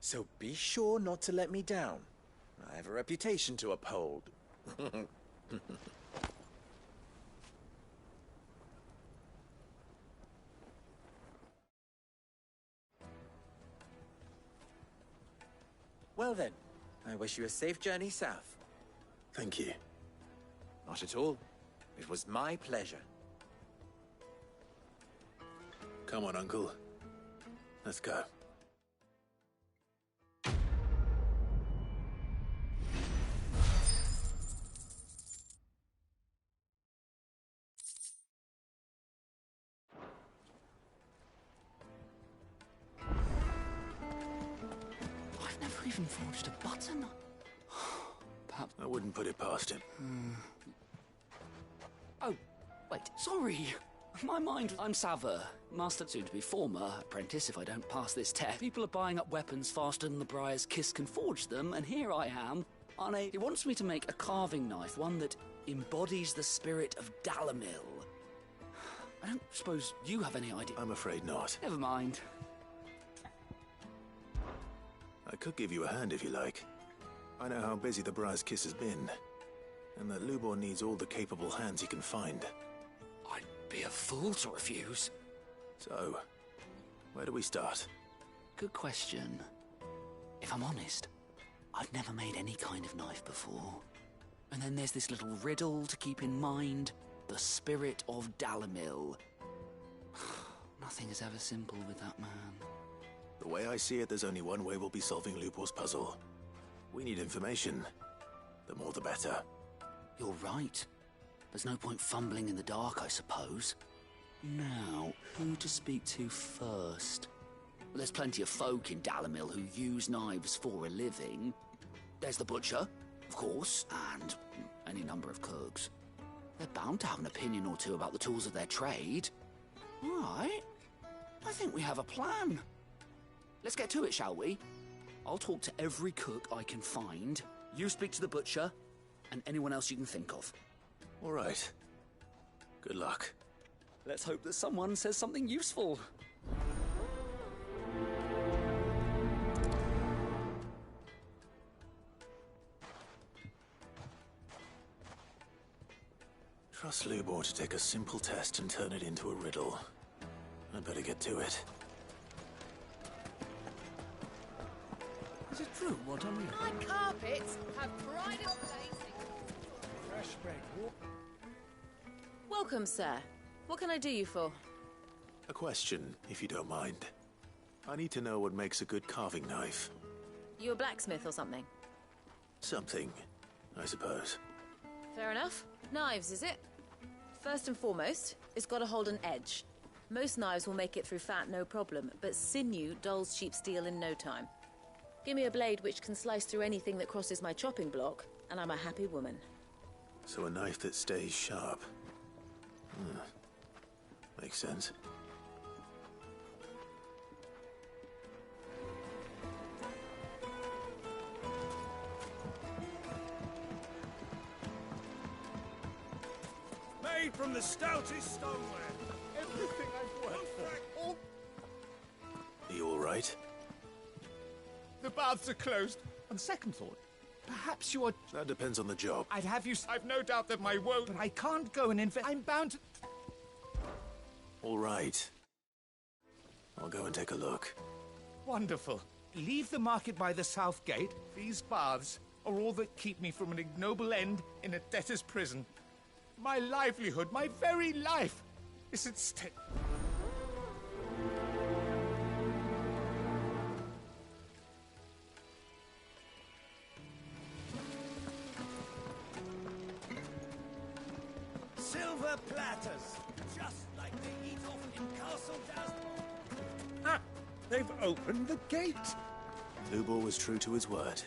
I: So be sure not to let me down. I have a reputation to uphold. Well then, I wish you a safe journey south.
A: Thank you.
I: Not at all. It was my pleasure.
A: Come on, Uncle. Let's go.
Q: I've never even forged a button. Perhaps
A: I wouldn't put it past him.
Q: Oh, wait, sorry. My mind... I'm Saver, master, soon to be former apprentice if I don't pass this test. People are buying up weapons faster than the Briar's Kiss can forge them, and here I am, unable... He wants me to make a carving knife, one that embodies the spirit of Dalimil. I don't suppose you have any idea.
A: I'm afraid not.
Q: Never mind.
A: I could give you a hand if you like. I know how busy the Briar's Kiss has been, and that Lubor needs all the capable hands he can find.
Q: I'd be a fool to refuse.
A: So, where do we start?
Q: Good question. If I'm honest, I've never made any kind of knife before. And then there's this little riddle to keep in mind. The spirit of Dalamil. Nothing is ever simple with that man.
A: The way I see it, there's only one way we'll be solving Lubor's puzzle. We need information. The more the better.
Q: You're right. There's no point fumbling in the dark, I suppose. Now, who to speak to first? Well, there's plenty of folk in Dalamil who use knives for a living. There's the butcher, of course, and any number of cooks. They're bound to have an opinion or two about the tools of their trade. All right. I think we have a plan. Let's get to it, shall we? I'll talk to every cook I can find. You speak to the butcher, and anyone else you can think of.
A: All right. Good luck.
Q: Let's hope that someone says something useful.
A: Trust Lubor to take a simple test and turn it into a riddle. I'd better get to it.
F: Is it true what I'm reading?
L: My carpets have pride of placing.
F: Fresh bread.
S: Welcome, sir. What can I do you for?
A: A question, if you don't mind. I need to know what makes a good carving knife.
S: You a blacksmith or something?
A: Something, I suppose.
S: Fair enough. Knives, is it? First and foremost, it's got to hold an edge. Most knives will make it through fat, no problem, but sinew dulls cheap steel in no time. Give me a blade which can slice through anything that crosses my chopping block, and I'm a happy woman.
A: So a knife that stays sharp. Makes sense.
K: Made from the stoutest stoneware. Everything I've worked for. All...
A: Are you all right?
K: The baths are closed. On second thought, perhaps you are...
A: That depends on the job.
K: I'd have you... I've no doubt that my woe... But I can't go and invest... I'm bound to...
A: All right. I'll go and take a look.
K: Wonderful. Leave the market by the south gate. These baths are all that keep me from an ignoble end in a debtor's prison. My livelihood, my very life, is at stake.
R: Silver platters, just like they eat off in Castle Dasmore.
F: Ah! They've opened the gate!
A: Lubor was true to his word.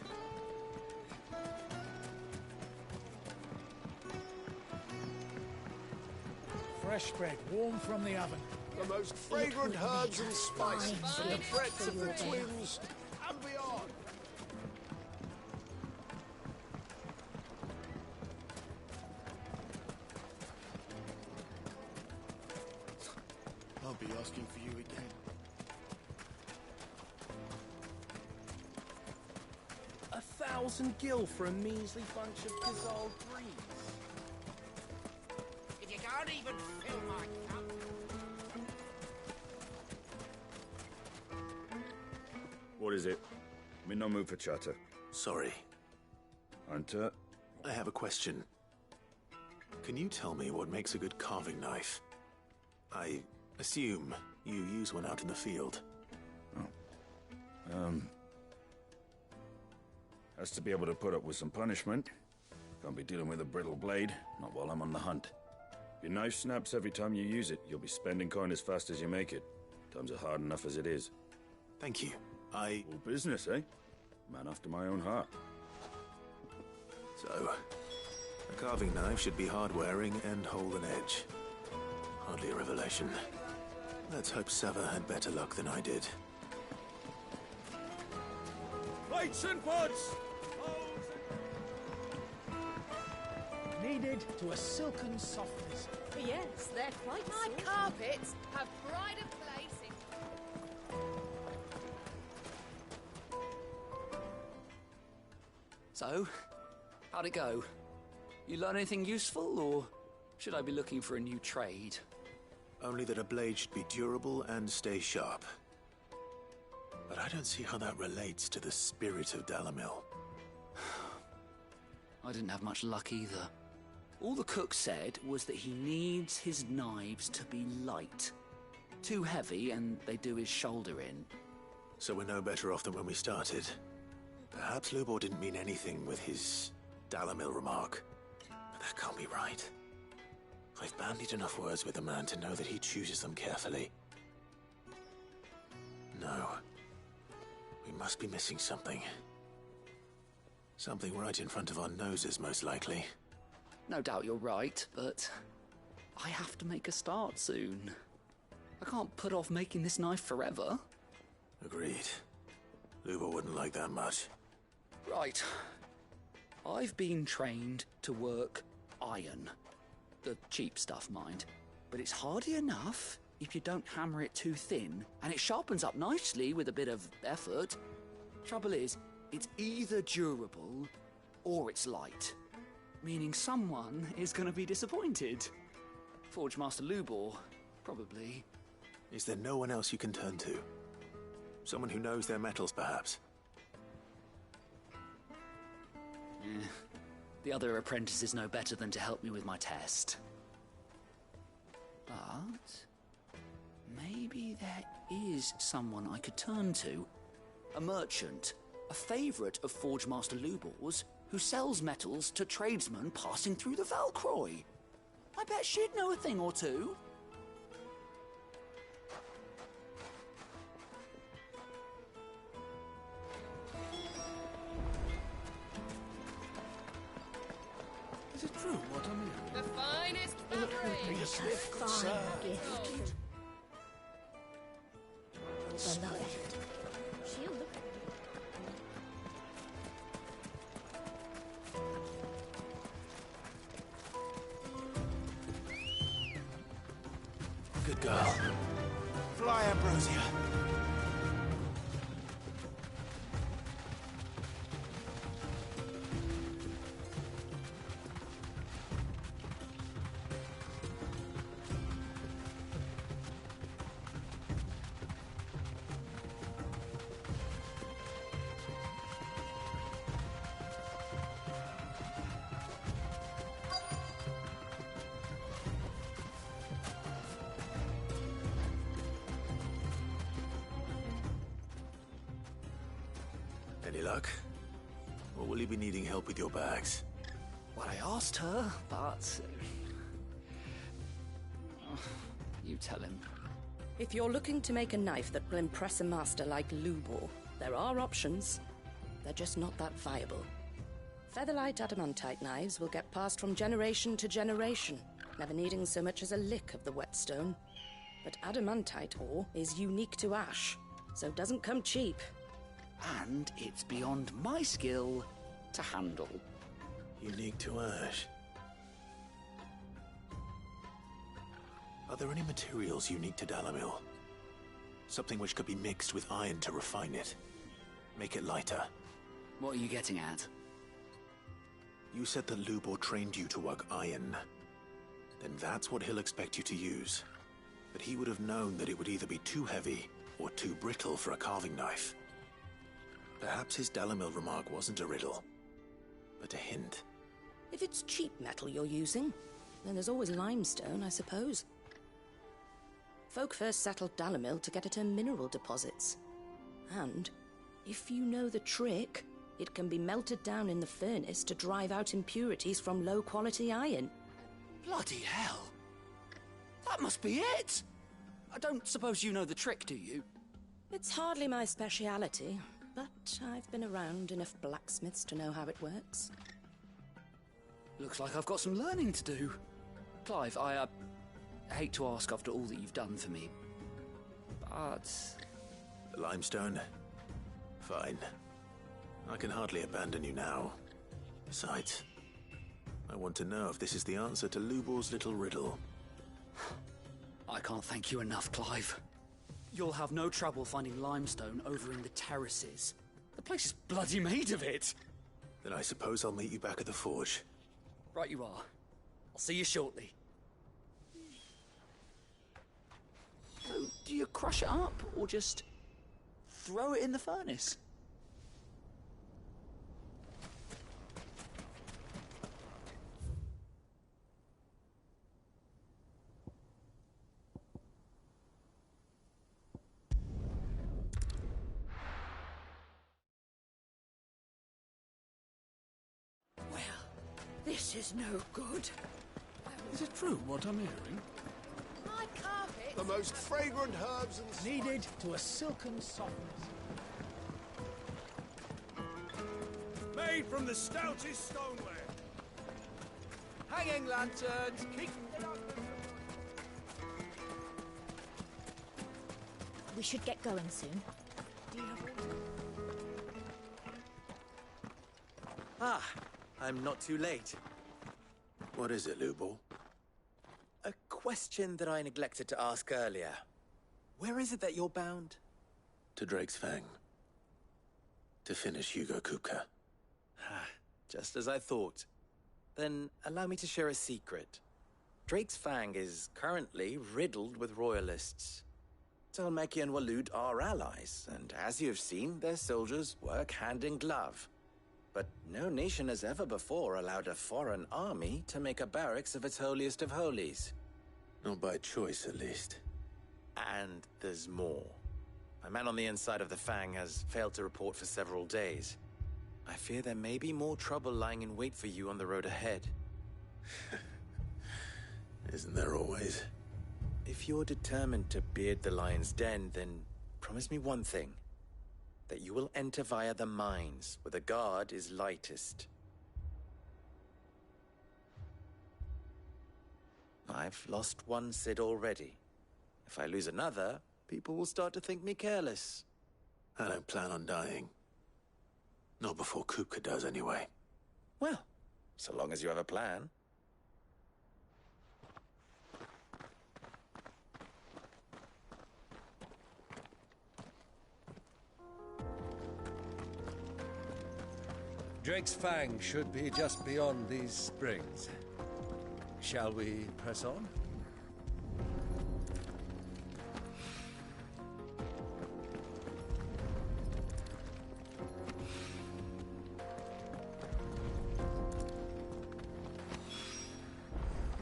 K: Fresh bread, warm from the oven.
R: The most fragrant herbs and spices, and the breadth of the twins, and beyond.
B: I'll be asking for you again.
O: A 1,000 gil for a measly bunch of Gazal greens.
K: You can't even fill my cup.
T: What is it? I'm in no mood for chatter.
A: Sorry.
T: Hunter?
A: I have a question. Can you tell me what makes a good carving knife? I assume you use one out in the field.
T: Has to be able to put up with some punishment. Can't be dealing with a brittle blade, not while I'm on the hunt. If your knife snaps every time you use it, you'll be spending coin as fast as you make it. Times are hard enough as it is.
A: Thank you.
T: All business, eh? Man after my own heart.
A: So, a carving knife should be hard-wearing and hold an edge. Hardly a revelation. Let's hope Sever had better luck than I did.
K: Plates and pots! Kneaded to a silken softness.
S: Yes, they're quite
L: My carpets have pride of placing.
Q: So, how'd it go? You learn anything useful, or should I be looking for a new trade?
A: Only that a blade should be durable and stay sharp. But I don't see how that relates to the spirit of Dalamil.
Q: I didn't have much luck either. All the cook said was that he needs his knives to be light. Too heavy and they do his shoulder in.
A: So we're no better off than when we started. Perhaps Lubor didn't mean anything with his Dalamil remark. But that can't be right. I've bandied enough words with the man to know that he chooses them carefully. No. We must be missing something. Something right in front of our noses, most likely.
Q: No doubt you're right, but I have to make a start soon. I can't put off making this knife forever.
A: Agreed. Lubor wouldn't like that much.
Q: Right. I've been trained to work iron. The cheap stuff, mind. But it's hardy enough if you don't hammer it too thin, and it sharpens up nicely with a bit of effort. Trouble is, it's either durable or it's light. Meaning someone is going to be disappointed. Forge Master Lubor, probably.
A: Is there no one else you can turn to? Someone who knows their metals, perhaps?
Q: The other apprentices know better than to help me with my test. But maybe there is someone I could turn to. A merchant, a favourite of Forge Master Lubor's, who sells metals to tradesmen passing through the Valcroy. I bet she'd know a thing or two.
O: Is it true what I'm hearing?
L: The finest fabric!
M: Fine gift. Beloved. She'll look at
A: Good girl.
O: Fly, Ambrosia.
A: Any luck? Or will you be needing help with your bags?
Q: Well, I asked her, but... you tell him.
D: If you're looking to make a knife that will impress a master like Lubor, there are options. They're just not that viable. Featherlight adamantite knives will get passed from generation to generation, never needing so much as a lick of the whetstone. But adamantite ore is unique to ash, so doesn't come cheap.
Q: And it's beyond my skill to handle.
A: Unique to ash. Are there any materials unique to Dalamil? Something which could be mixed with iron to refine it. Make it lighter.
Q: What are you getting at?
A: You said that Lubor trained you to work iron. Then that's what he'll expect you to use. But he would have known that it would either be too heavy or too brittle for a carving knife. Perhaps his Dalamil remark wasn't a riddle, but a hint.
D: If it's cheap metal you're using, then there's always limestone, I suppose. Folk first settled Dalamil to get at her mineral deposits. And, if you know the trick, it can be melted down in the furnace to drive out impurities from low-quality iron.
Q: Bloody hell! That must be it! I don't suppose you know the trick, do you?
D: It's hardly my speciality, but I've been around enough blacksmiths to know how it works.
Q: Looks like I've got some learning to do. Clive, I hate to ask after all that you've done for me, but...
A: The limestone? Fine. I can hardly abandon you now. Besides, I want to know if this is the answer to Lubor's little riddle.
Q: I can't thank you enough, Clive. You'll have no trouble finding limestone over in the terraces. The place is bloody made of it.
A: Then I suppose I'll meet you back at the forge.
Q: Right you are. I'll see you shortly. So, do you crush it up, or just throw it in the furnace?
O: This is no good. Is it true what I'm hearing?
M: My carpet.
O: The most fragrant herbs and needed to a silken softness.
R: Made from the stoutest stoneware.
O: Hanging lanterns, keep it up.
M: We should get going soon. Do you have
I: Ah, I'm not too late.
A: What is it, Lubor?
I: A question that I neglected to ask earlier. Where is it that you're bound?
A: To Drake's Fang. To finish Hugo Kupka.
I: Just as I thought. Then allow me to share a secret. Drake's Fang is currently riddled with royalists. Talmeki and Waloed are allies, and as you've seen, their soldiers work hand in glove. But no nation has ever before allowed a foreign army to make a barracks of its holiest of holies.
A: Not by choice, at least.
I: And there's more. A man on the inside of the Fang has failed to report for several days. I fear there may be more trouble lying in wait for you on the road ahead.
A: Isn't there always?
I: If you're determined to beard the lion's den, then promise me one thing. That you will enter via the mines, where the guard is lightest. I've lost one Cid already. If I lose another, people will start to think me careless.
A: I don't plan on dying. Not before Kupka does, anyway.
I: Well, so long as you have a plan.
F: Drake's Fang should be just beyond these springs. Shall we press on?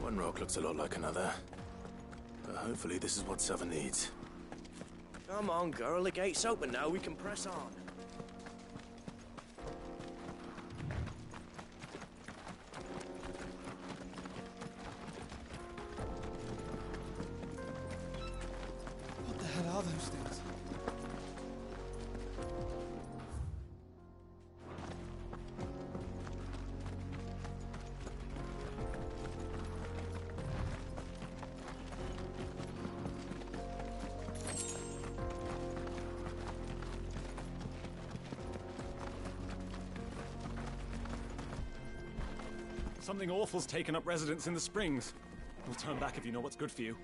A: One rock looks a lot like another. But hopefully this is what Southern needs.
O: Come on, girl. The gate's open now. We can press on.
K: What the hell are those things?
E: Something awful's taken up residence in the springs. We'll turn back if you know what's good for you.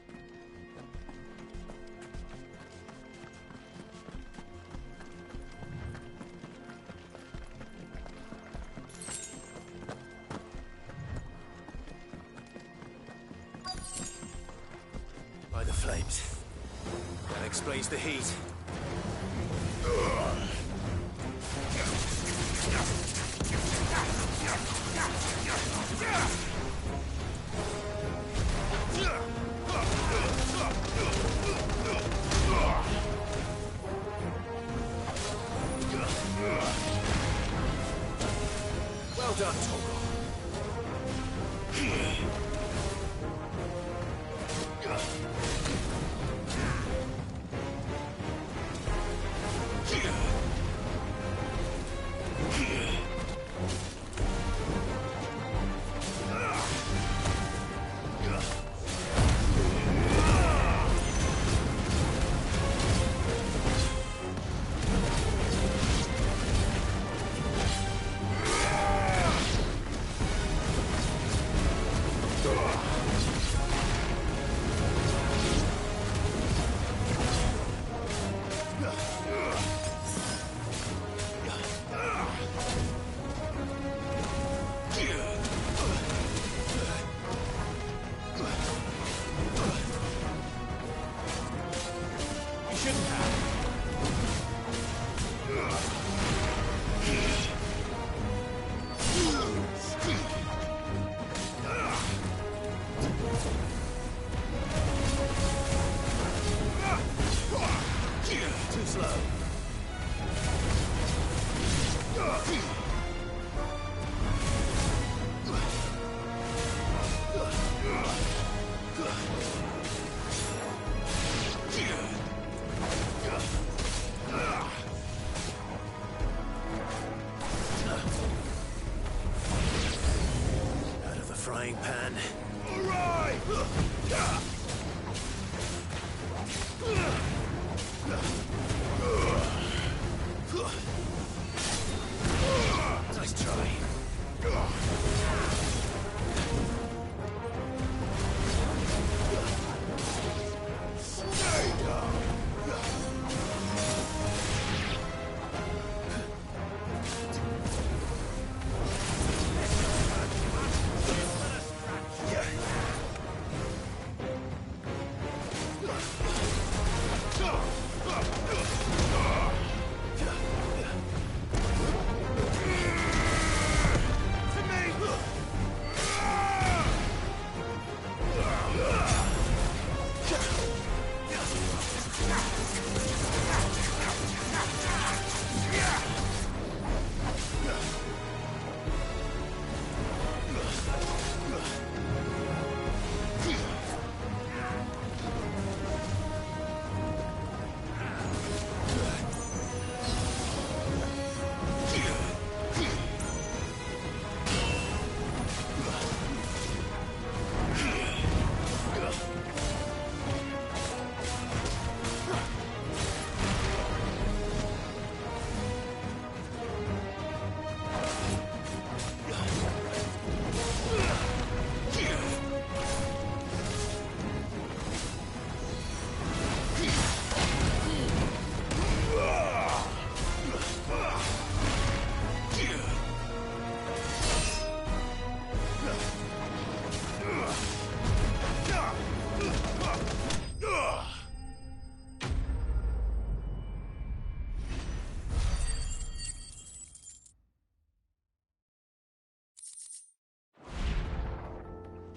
A: By the flames. That explains the heat. Well done, Torgal.
K: shouldn't have.
A: Too slow. Out of the frying pan.
R: All right!
A: Nice try.
R: Stay down!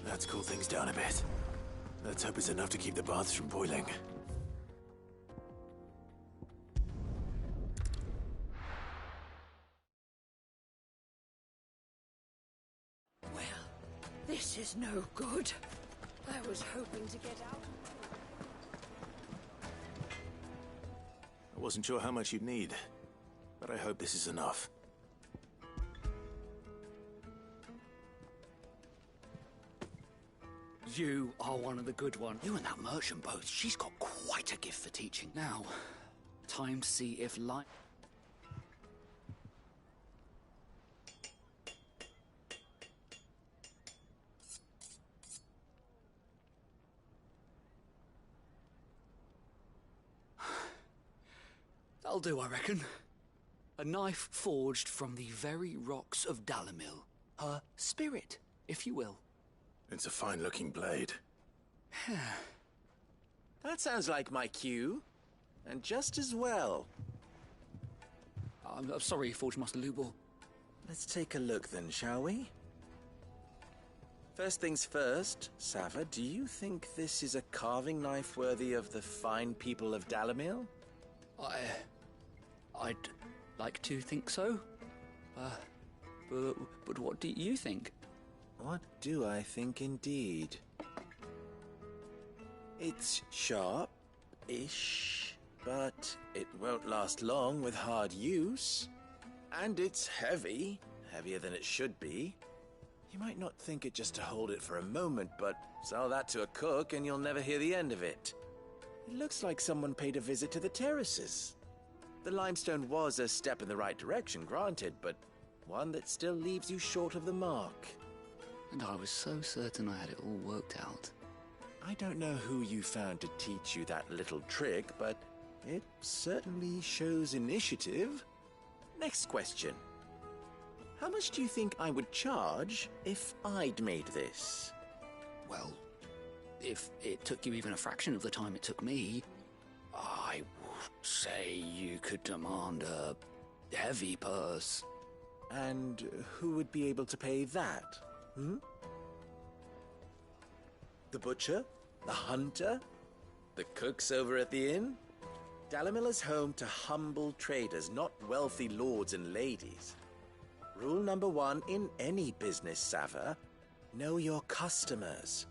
A: Let's cool things down a bit. Let's hope it's enough to keep the baths from boiling.
P: Well, this is no good. I was hoping to get out.
A: I wasn't sure how much you'd need, but I hope this is enough.
Q: You are one of the good ones. You and that merchant both. She's got quite a gift for teaching. Now, time to see if light... That'll do, I reckon. A knife forged from the very rocks of Dalimil. Her spirit, if you will.
A: It's a fine-looking blade.
I: That sounds like my cue. And just as well.
Q: I'm sorry, Forge Master Lubor.
I: Let's take a look then, shall we? First things first, Sava, do you think this is a carving knife worthy of the fine people of Dalimil?
Q: I'd like to think so. But what do you think?
I: What do I think indeed? It's sharp-ish, but it won't last long with hard use. And it's heavy, heavier than it should be. You might not think it just to hold it for a moment, but sell that to a cook and you'll never hear the end of it. It looks like someone paid a visit to the terraces. The limestone was a step in the right direction, granted, but one that still leaves you short of the mark.
Q: And I was so certain I had it all worked out.
I: I don't know who you found to teach you that little trick, but it certainly shows initiative. Next question. How much do you think I would charge if I'd made this?
Q: Well, if it took you even a fraction of the time it took me, I Say you could demand a heavy purse.
I: And who would be able to pay that? The butcher? The hunter? The cooks over at the inn? Dalimil is home to humble traders, not wealthy lords and ladies. Rule number 1 in any business, Sava: know your customers.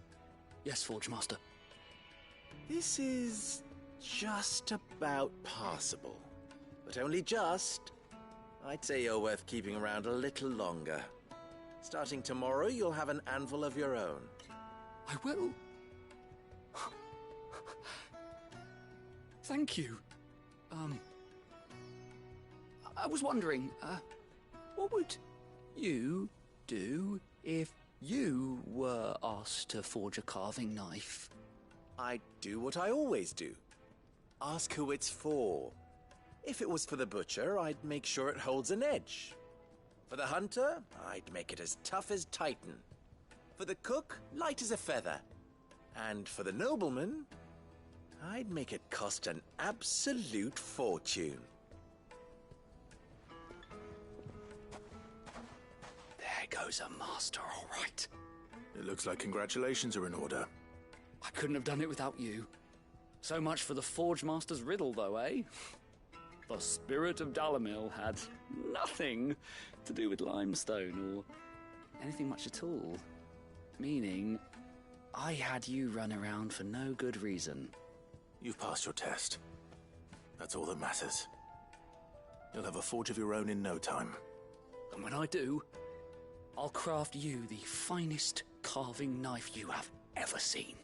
Q: Yes, Forge Master.
I: This is just about passable. But only just. I'd say you're worth keeping around a little longer. Starting tomorrow, you'll have an anvil of your own.
Q: I will. Thank you. I was wondering, what would you do if you were asked to forge a carving knife?
I: I'd do what I always do. Ask who it's for. If it was for the butcher, I'd make sure it holds an edge. For the hunter, I'd make it as tough as Titan. For the cook, light as a feather. And for the nobleman, I'd make it cost an absolute fortune.
Q: There goes a master, all right.
A: It looks like congratulations are in order.
Q: I couldn't have done it without you. So much for the Forge Master's riddle, though, eh? The spirit of Dalimil had nothing to do with limestone or anything much at all. Meaning, I had you run around for no good reason.
A: You've passed your test. That's all that matters. You'll have a forge of your own in no time.
Q: And when I do, I'll craft you the finest carving knife you have ever seen.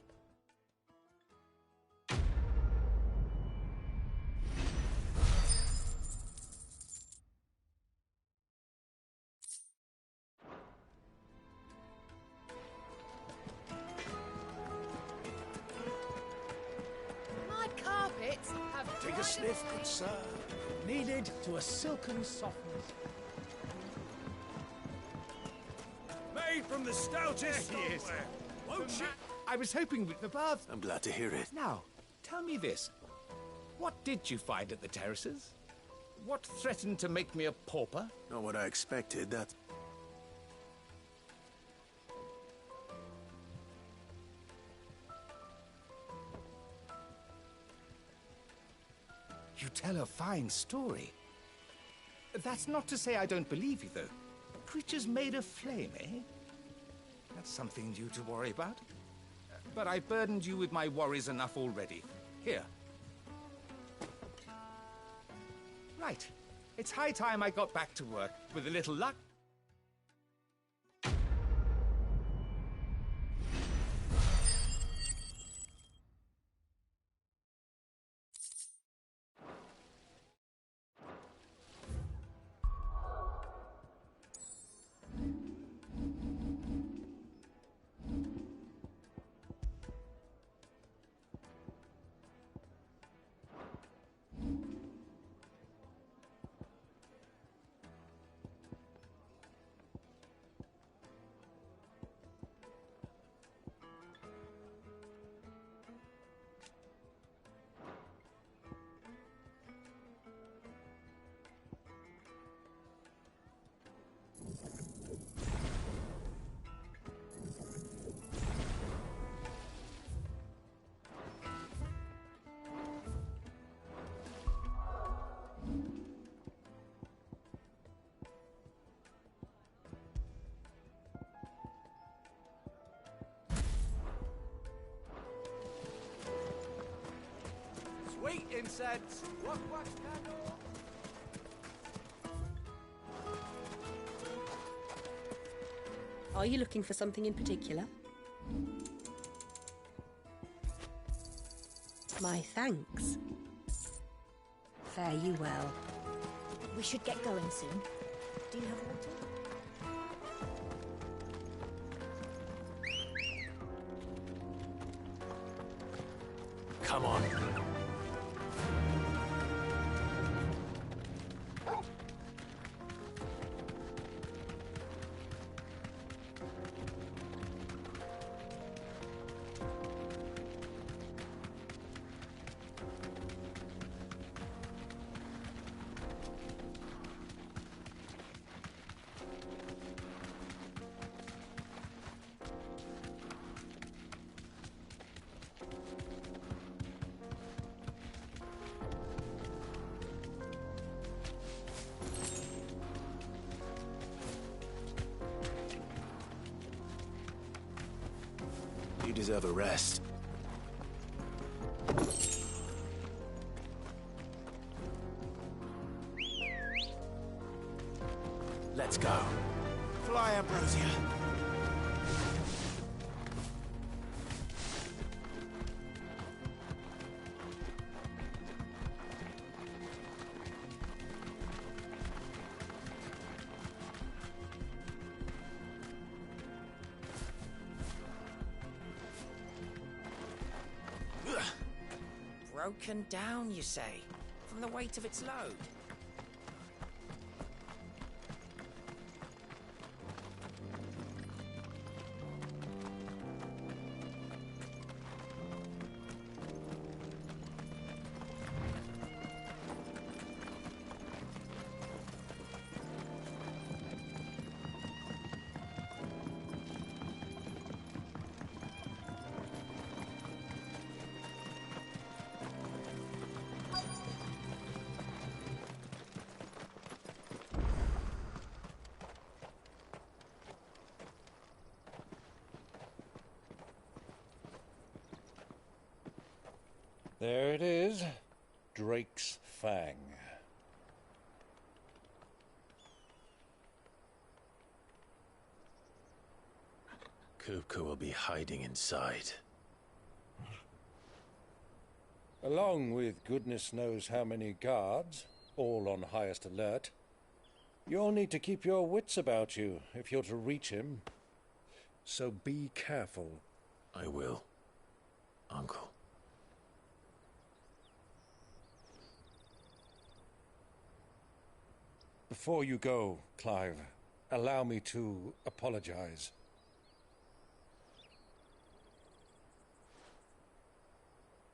P: My carpets have
R: Take a sniff, good sir. Kneaded to a silken softness. Made from the stoutest
K: There he is.
R: stone. Won't you?
K: I was hoping with the bath.
A: I'm glad to hear it.
K: Now, tell me this. What did you find at the terraces? What threatened to make me a pauper?
A: Not what I expected, that's...
K: You tell a fine story. That's not to say I don't believe you, though. Creatures made of flame, eh? That's something you to worry about. But I've burdened you with my worries enough already. Here. Right. It's high time I got back to work. With a little luck,
R: Sweet incense. What candle?
D: Are you looking for something in particular? My thanks. Fare you well.
M: We should get going soon. Do you have water?
A: Come on. deserve a rest. Let's go. Fly, Ambrosia.
G: Broken down, you say? From the weight of its load?
F: There it is. Drake's Fang.
A: Kupka will be hiding inside.
F: Along with goodness knows how many guards, all on highest alert. You'll need to keep your wits about you if you're to reach him. So be careful.
A: I will, Uncle.
F: Before you go, Clive, allow me to apologize.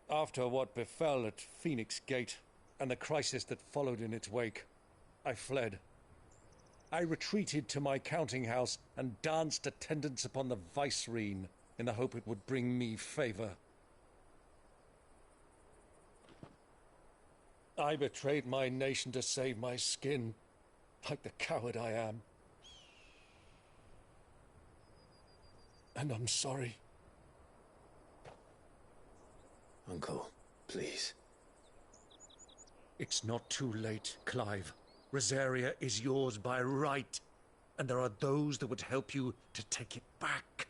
F: After what befell at Phoenix Gate and the crisis that followed in its wake, I fled. I retreated to my counting house and danced attendance upon the Vicereine in the hope it would bring me favor. I betrayed my nation to save my skin, like the coward I am. And I'm sorry.
A: Uncle, please.
F: It's not too late, Clive. Rosaria is yours by right, and there are those that would help you to take it back.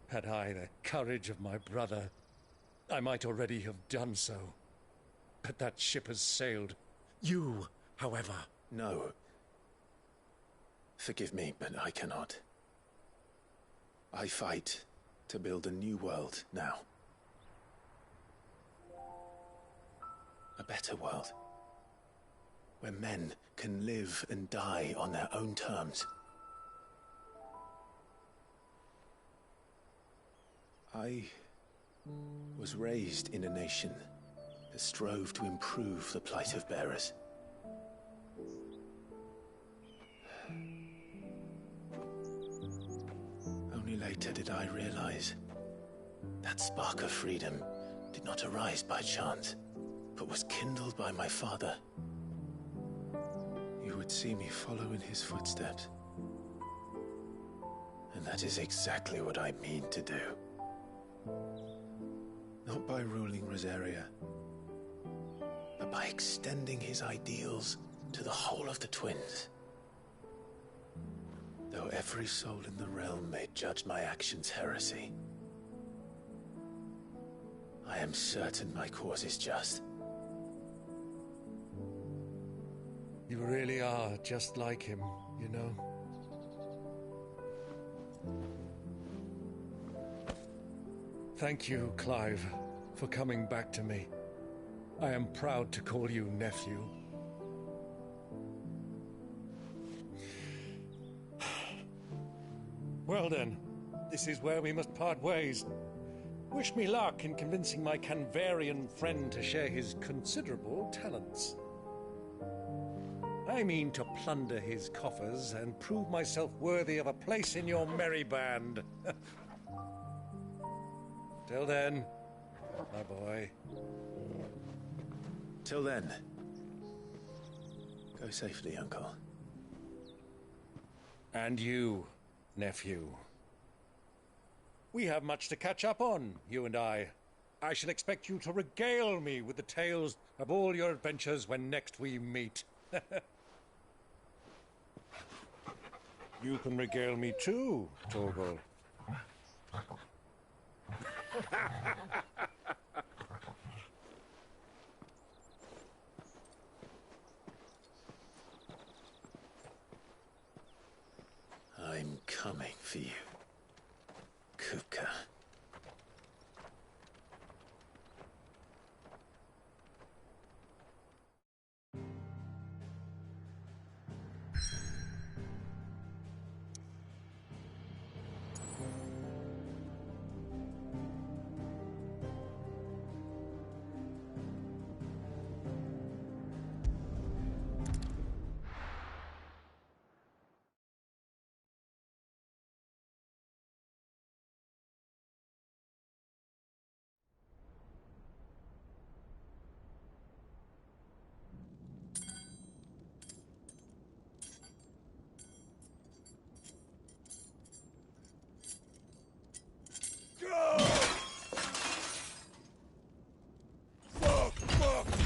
F: Had I the courage of my brother, I might already have done so. But that ship has sailed. You, however...
A: No. Forgive me, but I cannot. I fight to build a new world now. A better world. Where men can live and die on their own terms. I was raised in a nation that strove to improve the plight of bearers. Only later did I realize that spark of freedom did not arise by chance, but was kindled by my father. You would see me follow in his footsteps. And that is exactly what I mean to do. Not by ruling Rosaria, but by extending his ideals to the whole of the Twins. Though every soul in the realm may judge my actions heresy, I am certain my cause is just.
F: You really are just like him, you know? Thank you, Clive, for coming back to me. I am proud to call you nephew. Well then, this is where we must part ways. Wish me luck in convincing my Canvarian friend to share his considerable talents. I mean to plunder his coffers and prove myself worthy of a place in your merry band. Till then, my boy.
A: Till then, go safely, Uncle.
F: And you, nephew. We have much to catch up on, you and I. I shall expect you to regale me with the tales of all your adventures when next we meet. You can regale me too, Torgal.
A: I'm coming for you, Kupka.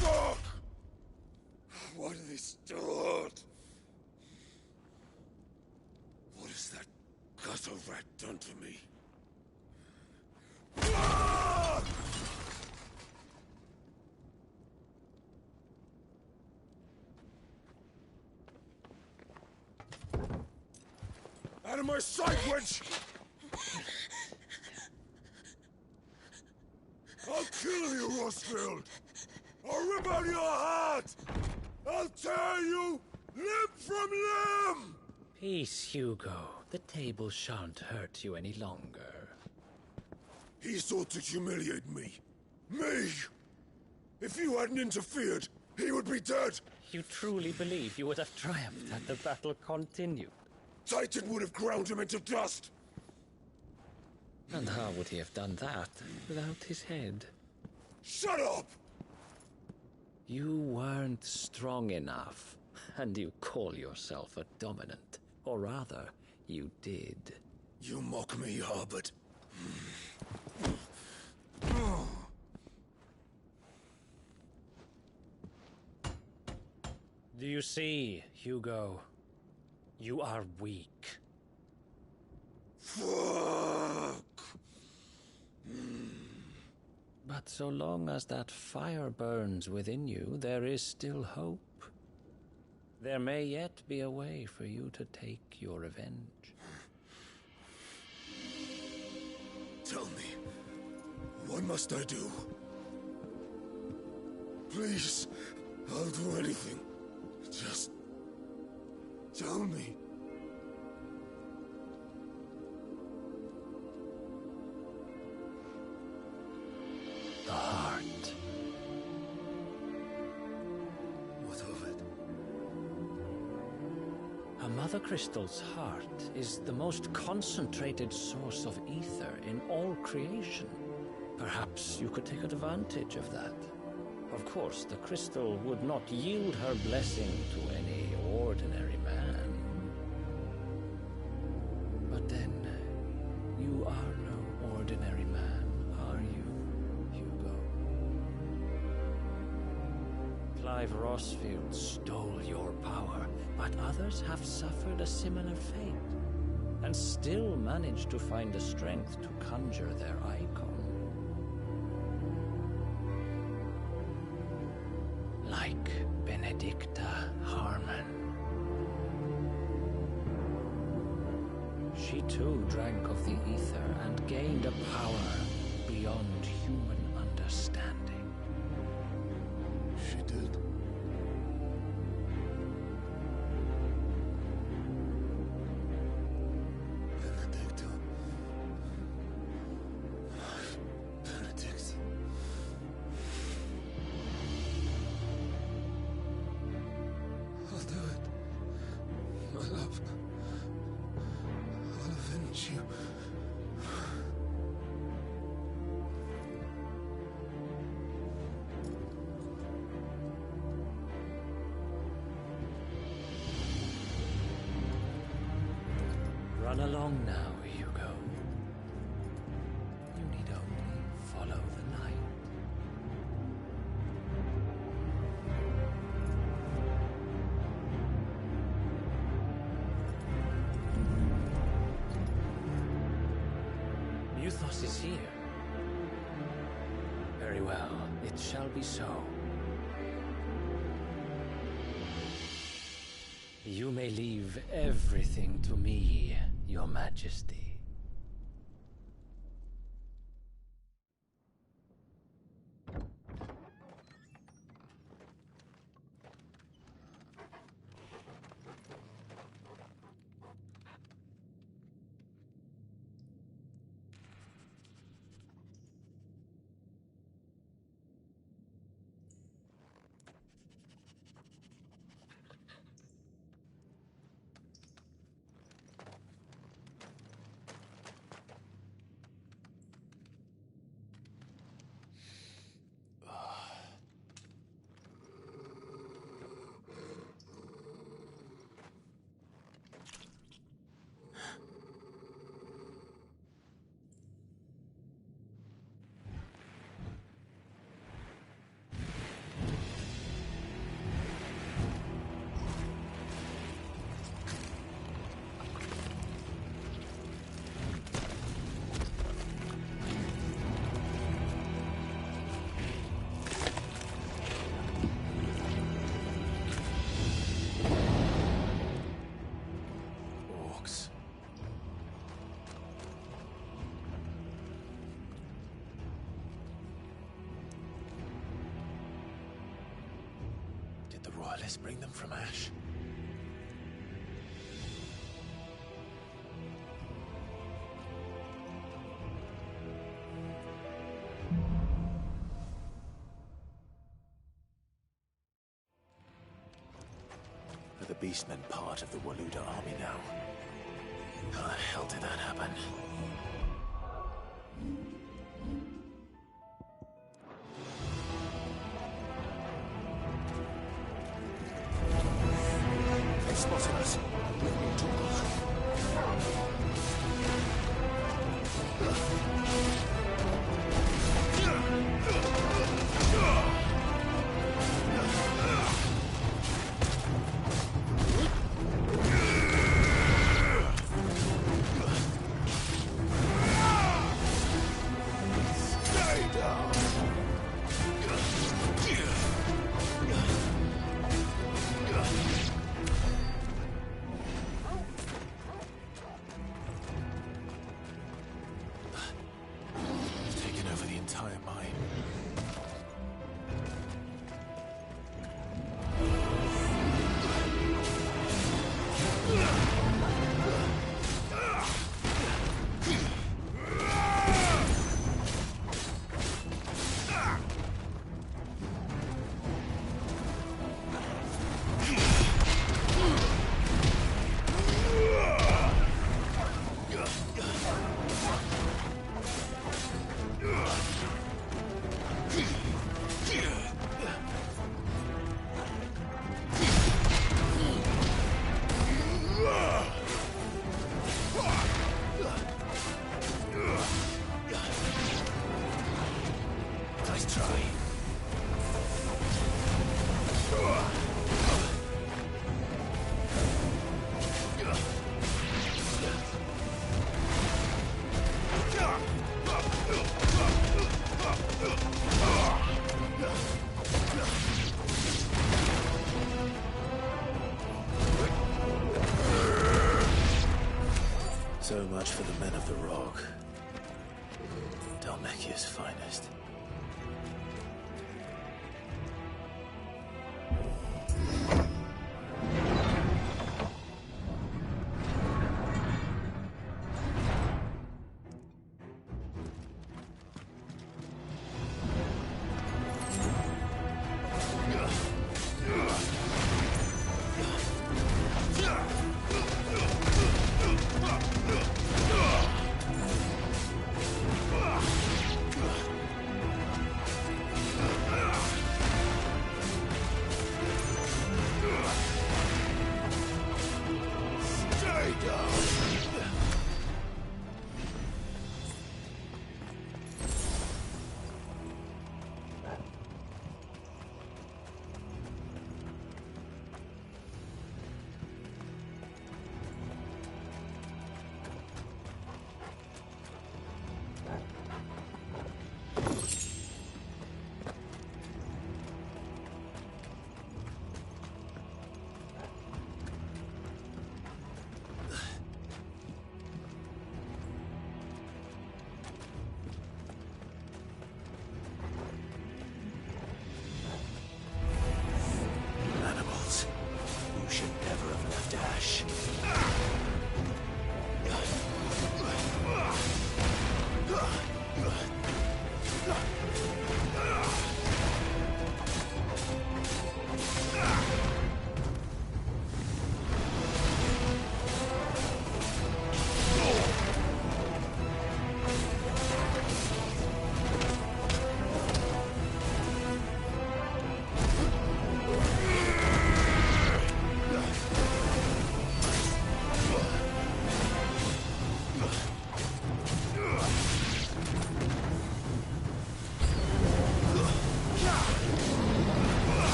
N: Fuck! Why do they start? What has that gutter rat done to me? Out of my sight, wench! I'll kill you, Rosfield! I'll rip out your heart! I'll tear you limb from limb!
J: Peace, Hugo. The table shan't hurt you any longer.
N: He sought to humiliate me. Me! If you hadn't interfered, he would be dead!
J: You truly believe you would have triumphed had the battle continued?
N: Titan would have ground him into dust!
J: And how would he have done that without his head?
N: Shut up!
J: You weren't strong enough, and you call yourself a dominant. Or rather, you did.
N: You mock me, Harbert.
J: Do you see, Hugo? You are weak.
N: Fuck!
J: But so long as that fire burns within you, there is still hope. There may yet be a way for you to take your revenge.
N: Tell me, what must I do? Please, I'll do anything. Just tell me.
J: The heart.
N: What of it?
J: A Mother Crystal's heart is the most concentrated source of ether in all creation. Perhaps you could take advantage of that. Of course, the crystal would not yield her blessing to any ordinary man. But then, you are no ordinary man, are you, Hugo? Clive Rosfield stole your power, but others have suffered a similar fate, and still managed to find the strength to conjure their icon. Like Benedicta Harmon. She too drank of the ether and gained a power beyond human understanding.
N: She did. Benedicta. Benedict. I'll do it. My love. I'll avenge you.
J: Run along now, Hugo. well. It shall be so. You may leave everything to me, Your Majesty.
A: Let's bring them from Ash. Are the Beastmen part of the Waluda army now? How the hell did that happen? They spotted us. We need to So much for the men of the Rock. Dhalmekia's finest.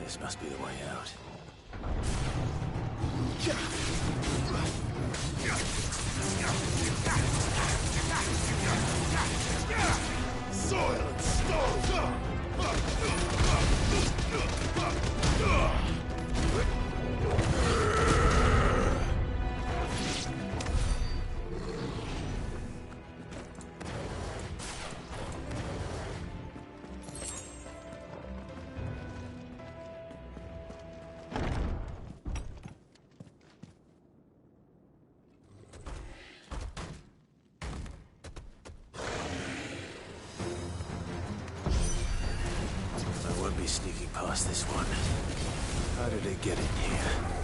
A: This must be the way out.
R: Soil and stone!
A: I won't be sneaking past this one. How did it get in here?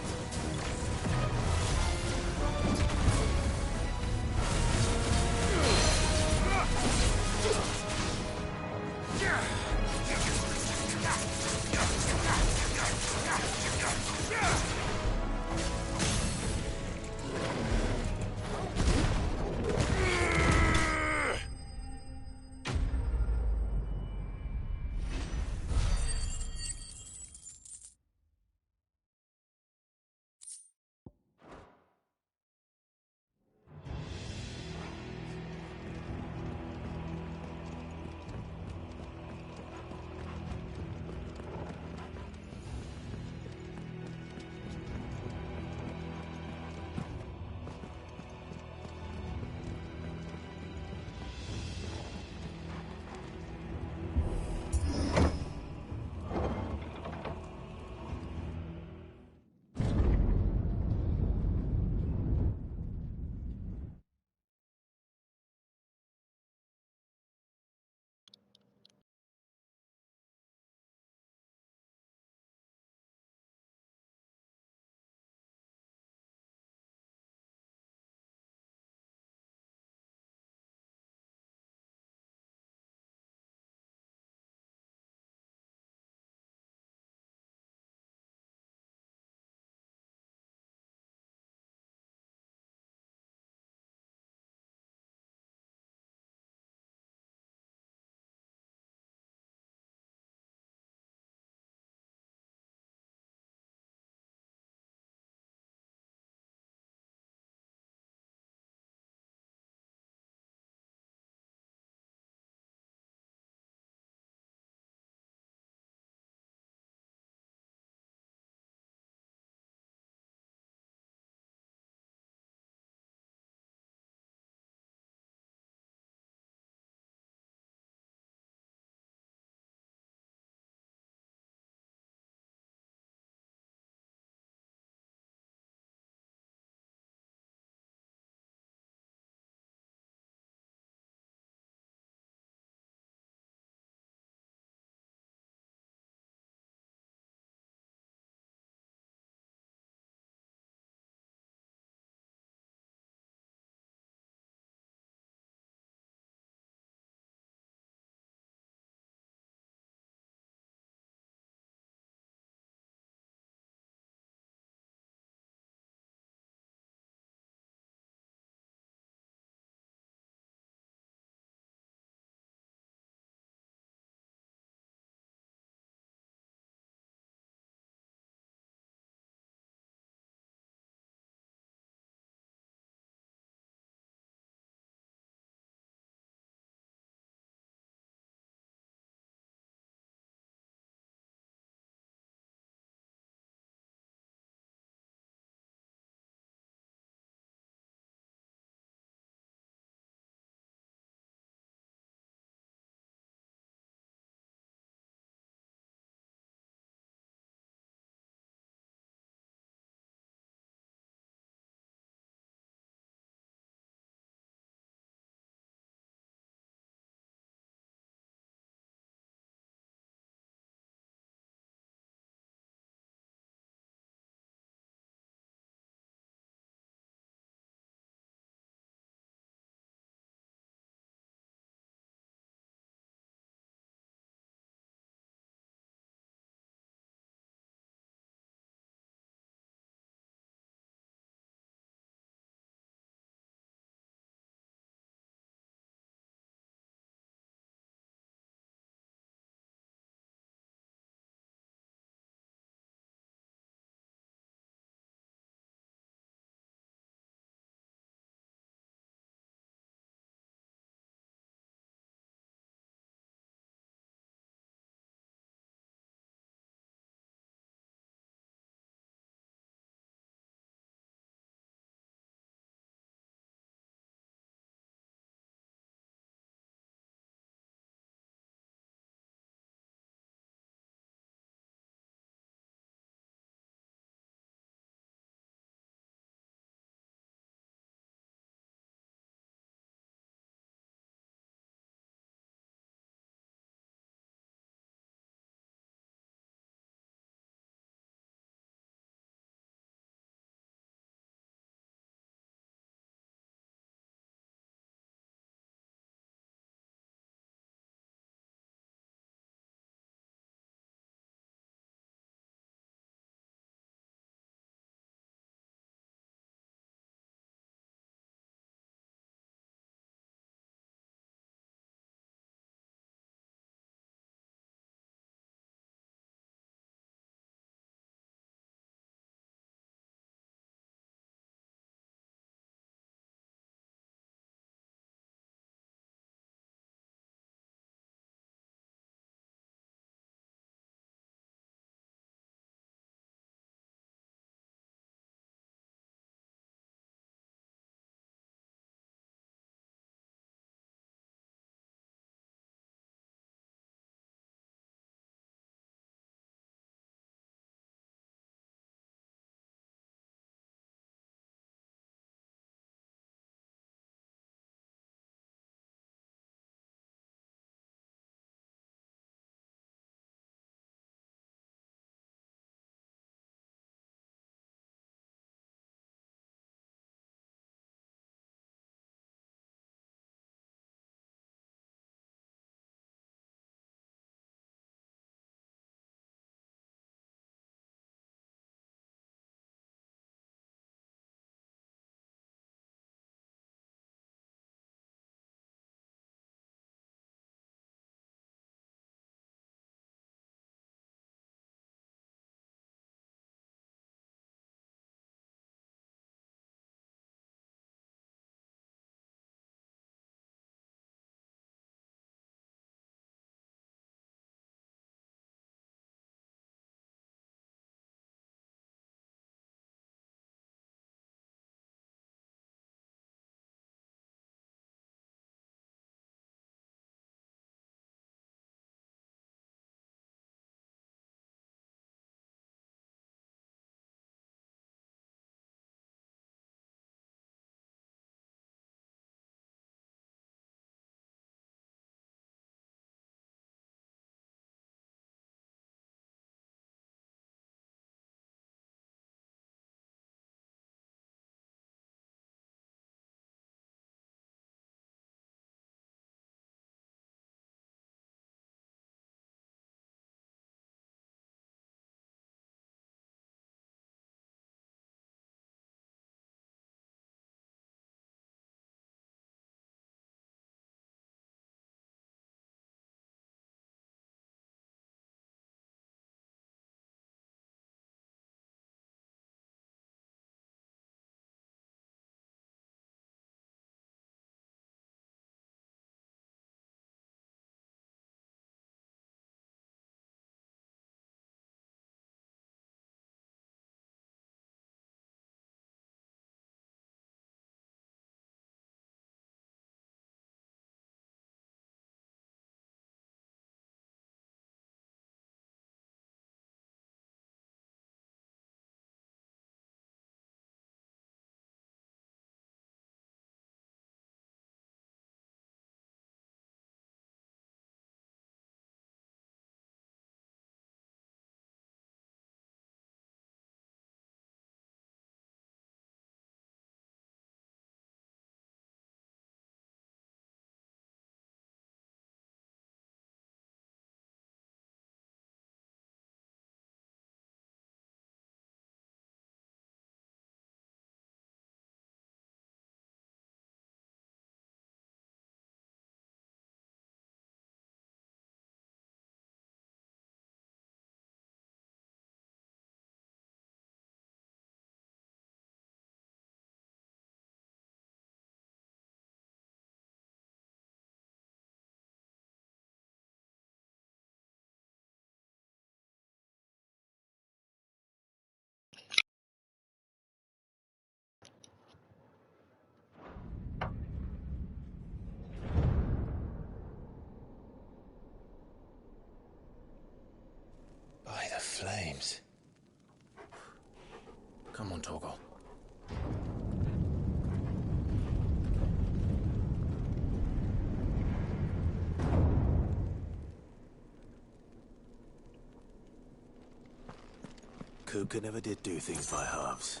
A: Kupka never did do things by halves.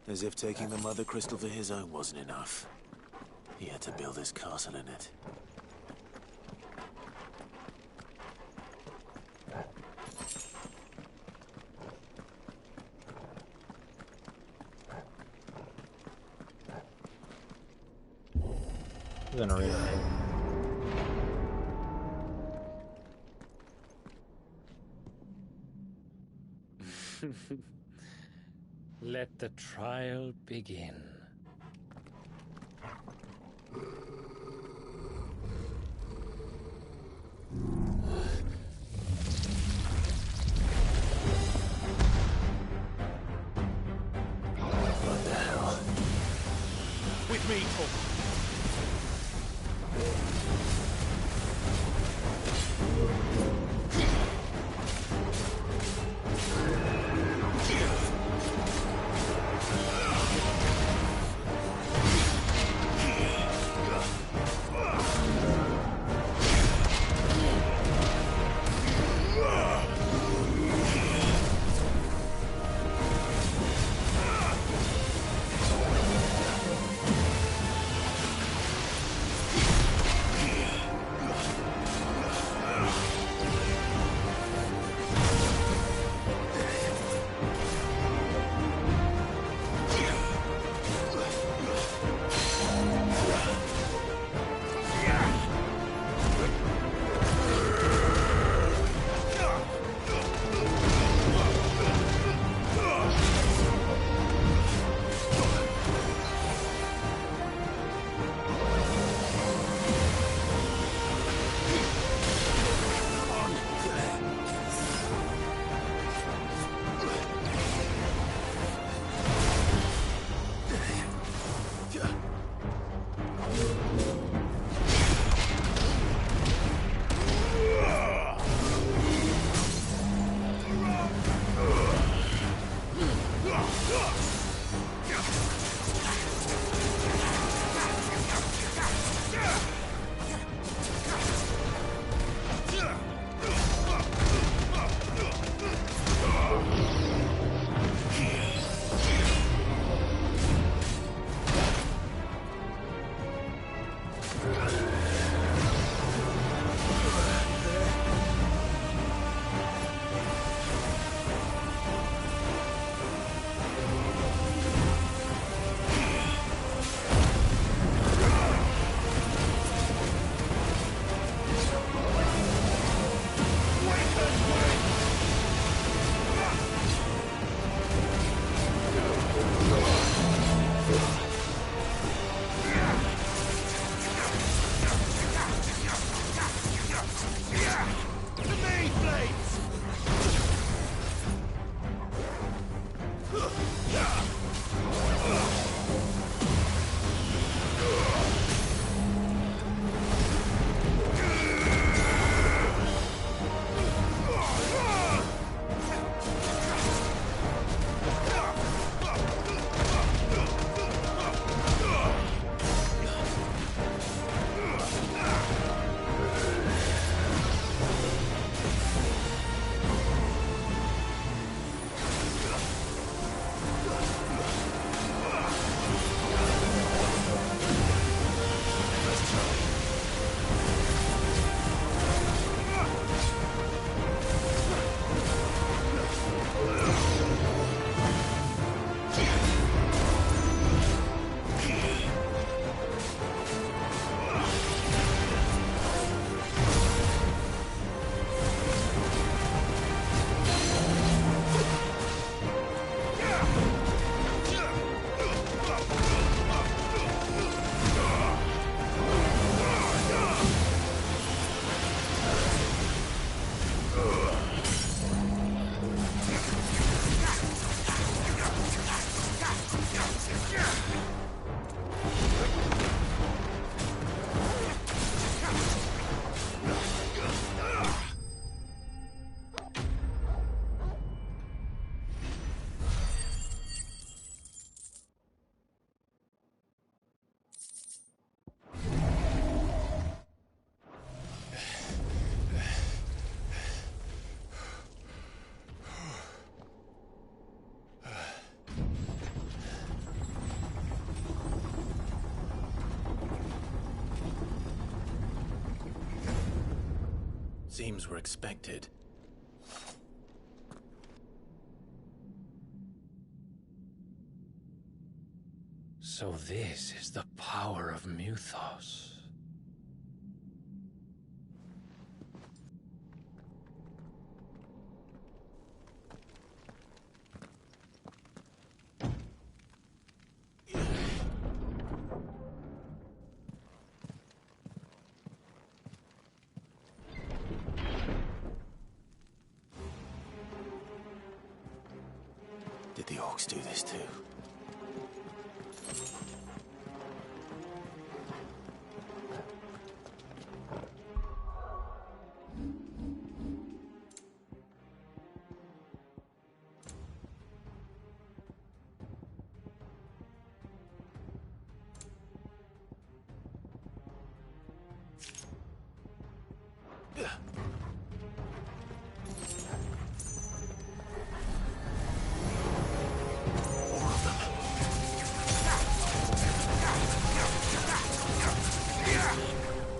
A: As if taking the Mother Crystal for his own wasn't enough. He had to build his castle in it.
P: Gonna read it.
J: Let the trial begin.
A: What the hell?
K: With me, Torvald.
A: Seems we're expected.
J: So this is the power of Muthos.
A: Did the orcs do this too?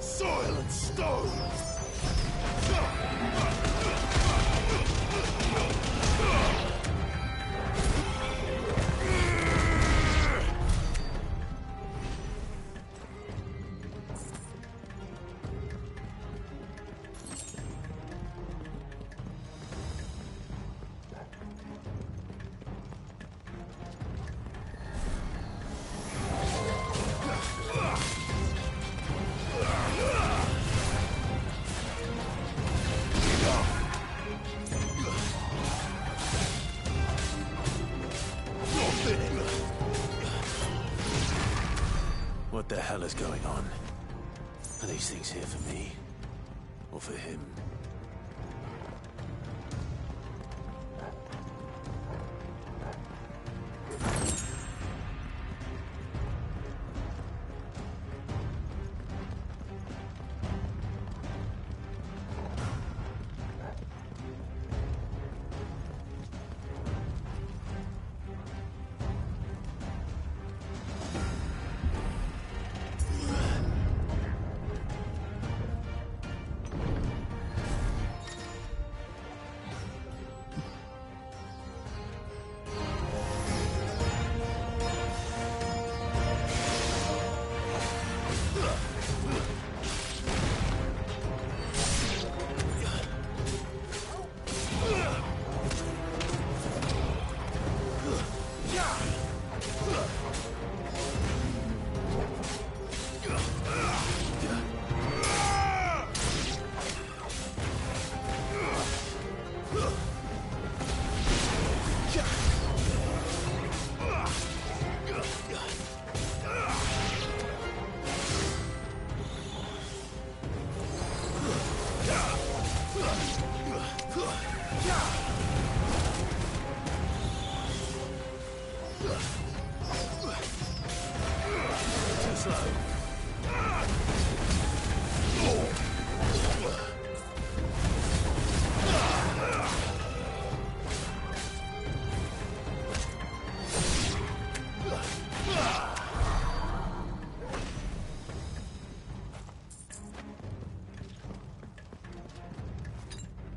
R: Soil and stone!
A: What the hell is going on? Are these things here for me? Or for him?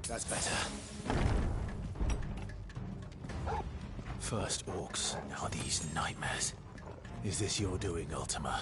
A: That's better. First orcs, now these nightmares. Is this your doing, Ultima?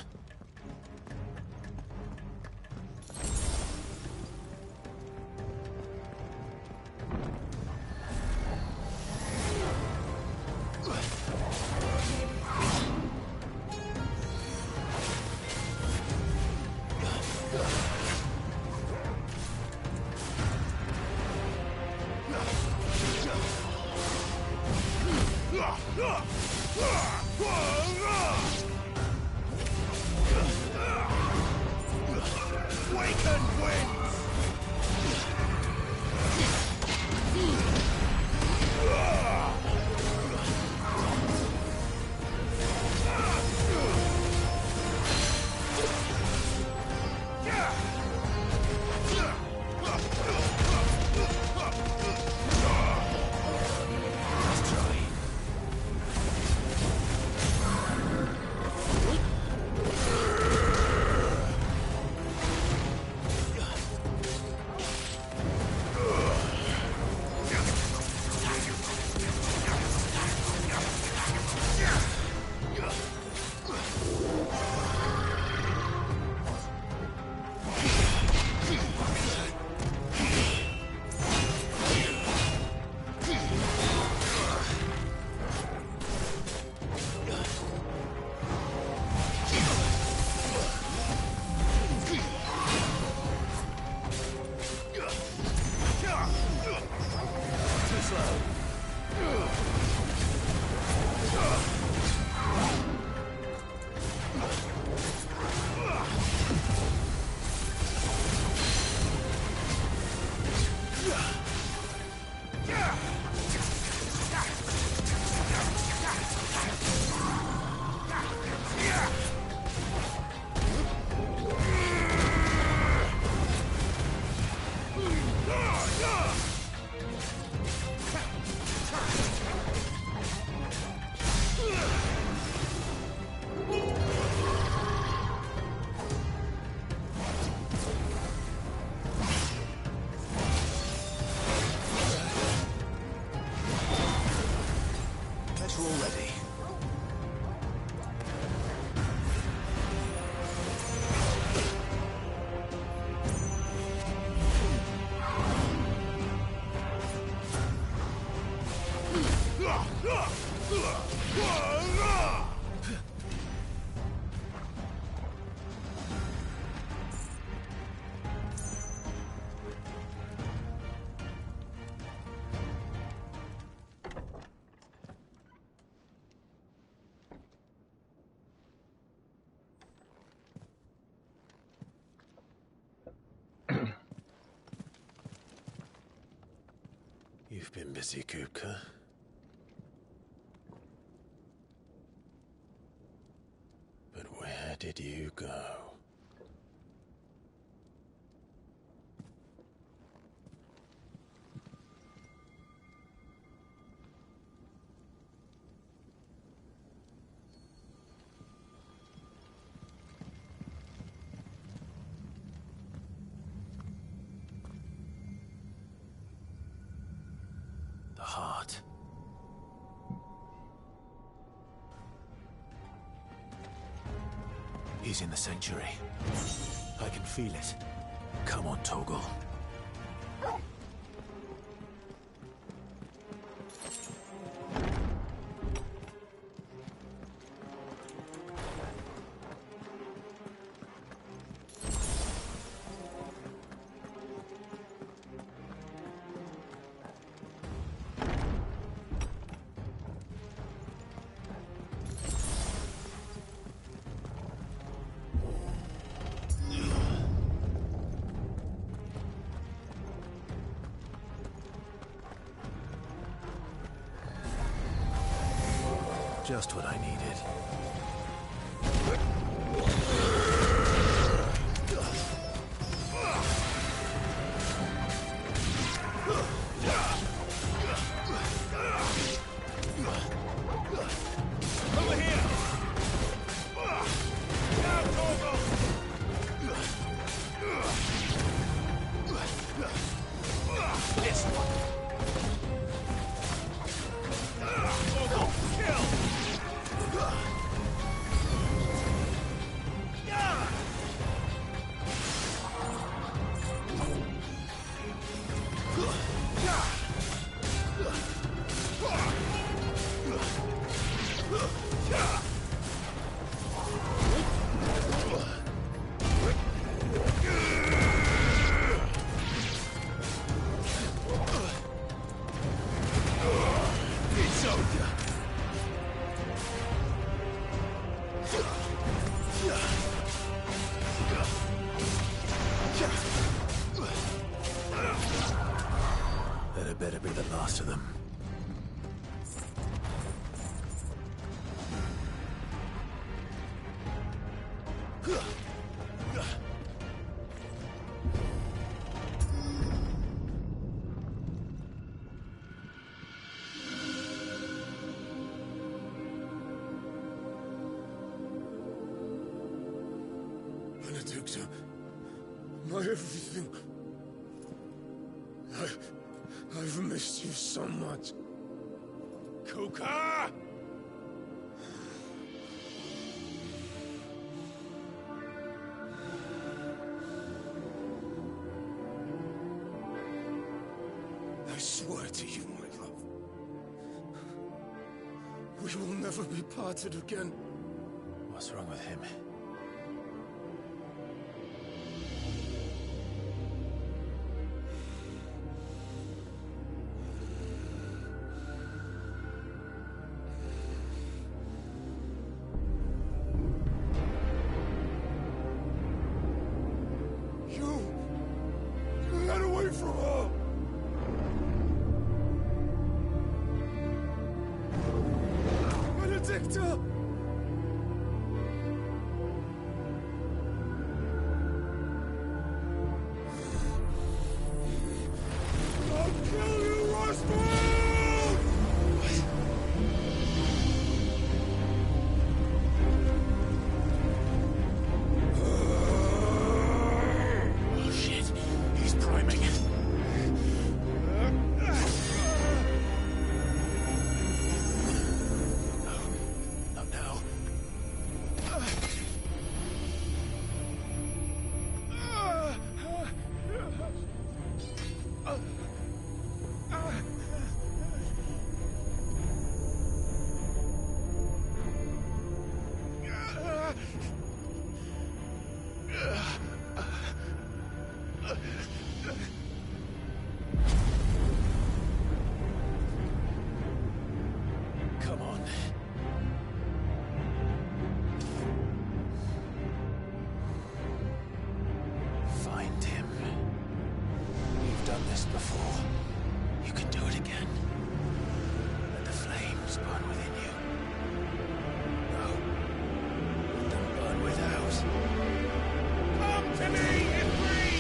A: You've been busy, Kupka. But where did you go? The heart. He's in the sanctuary. I can feel it. Come on, Torgal. Just what I needed.
R: Over here! Down, Torgal! This one! Torgal, kill! It's over.
A: That had better be the last of them.
B: Benedicta, my everything. I've missed you so much.
R: Kuka!
B: I swear to you, my love. We will never be parted again.
A: What's wrong with him?
B: You ran away from her. Benedicta! I'll kill you, Roswell!
A: Oh shit, he's priming. Not now. Come on. Find him. You've done this before. You can do it again. Let the flames burn within you. No. Let them burn without.
R: Come to me, Ifrit!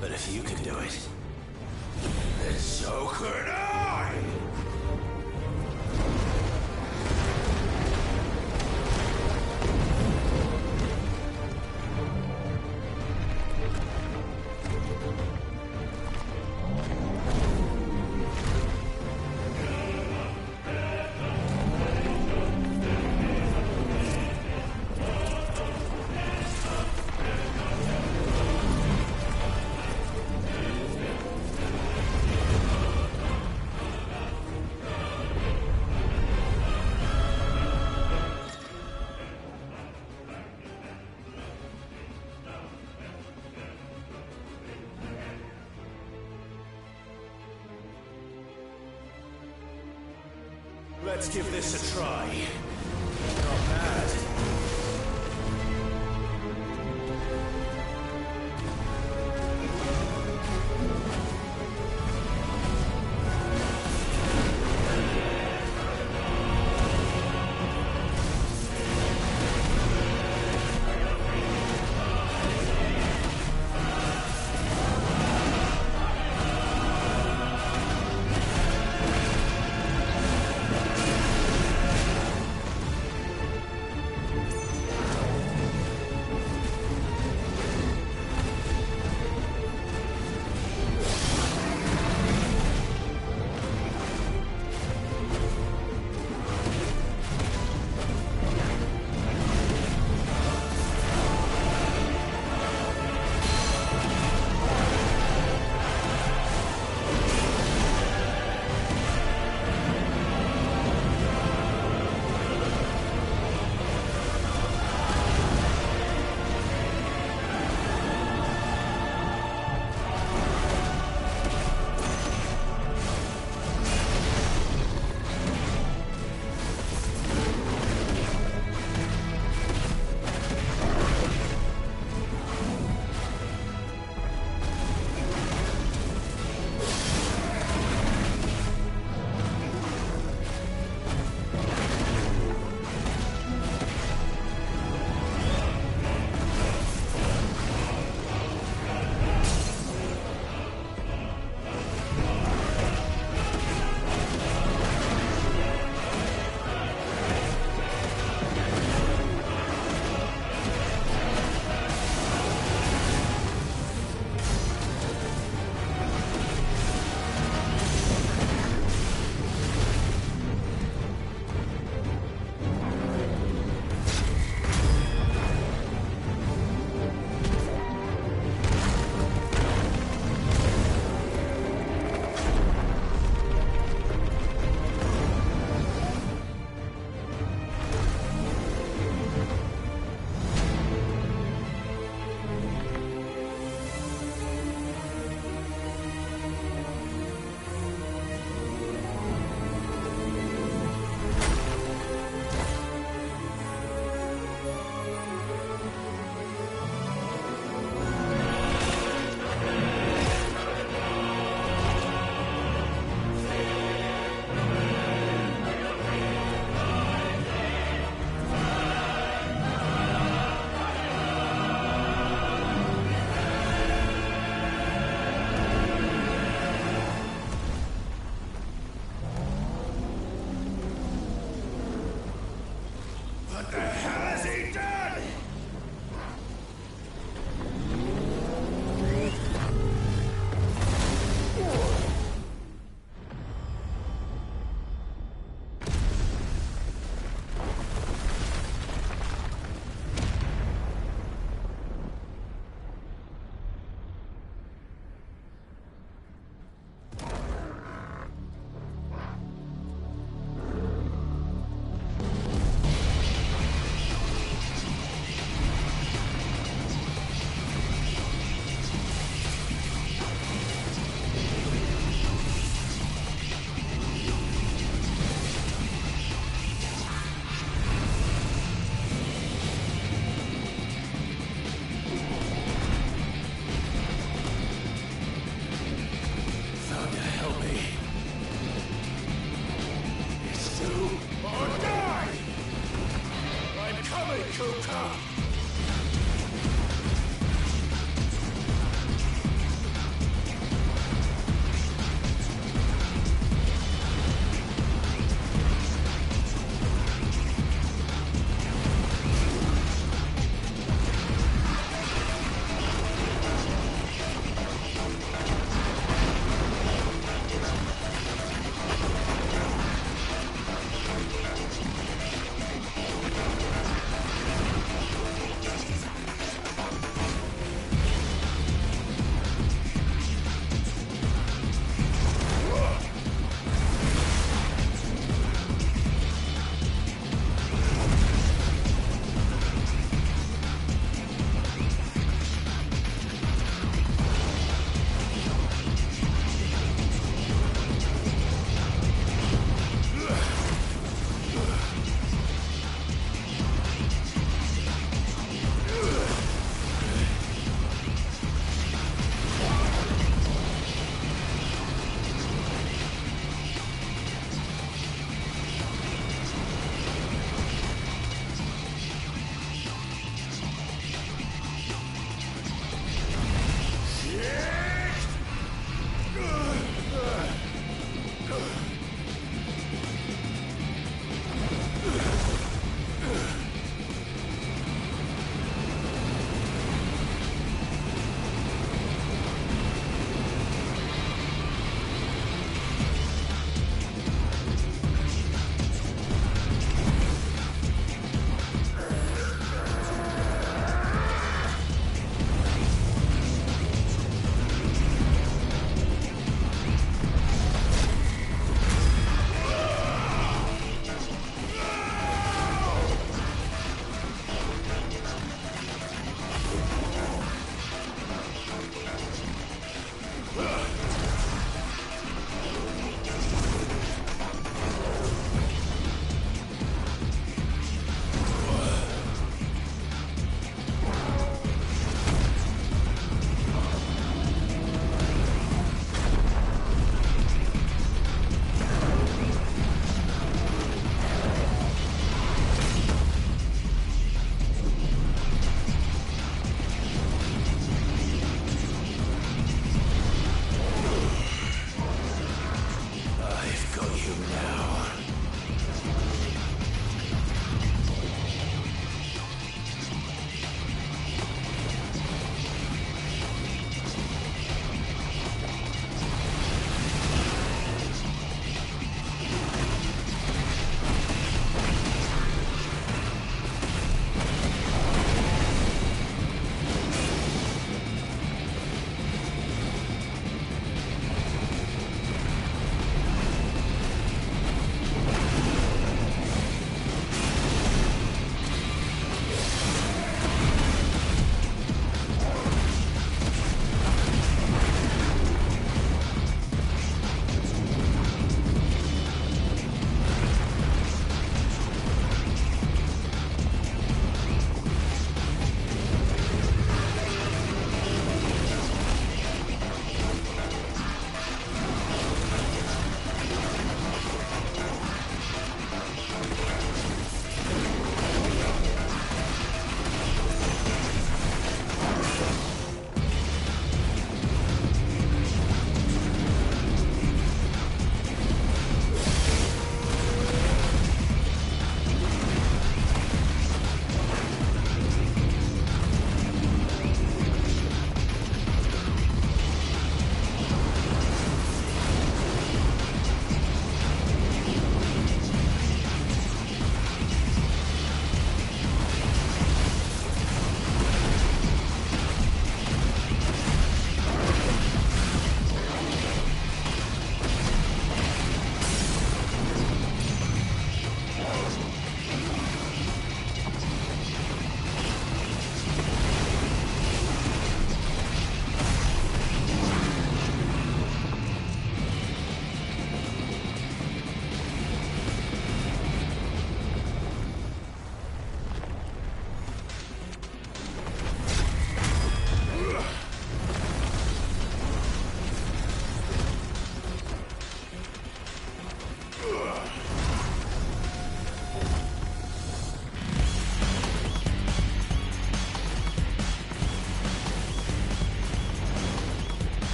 A: But if you can do it, then so could I!
R: Let's give this a try. Not bad.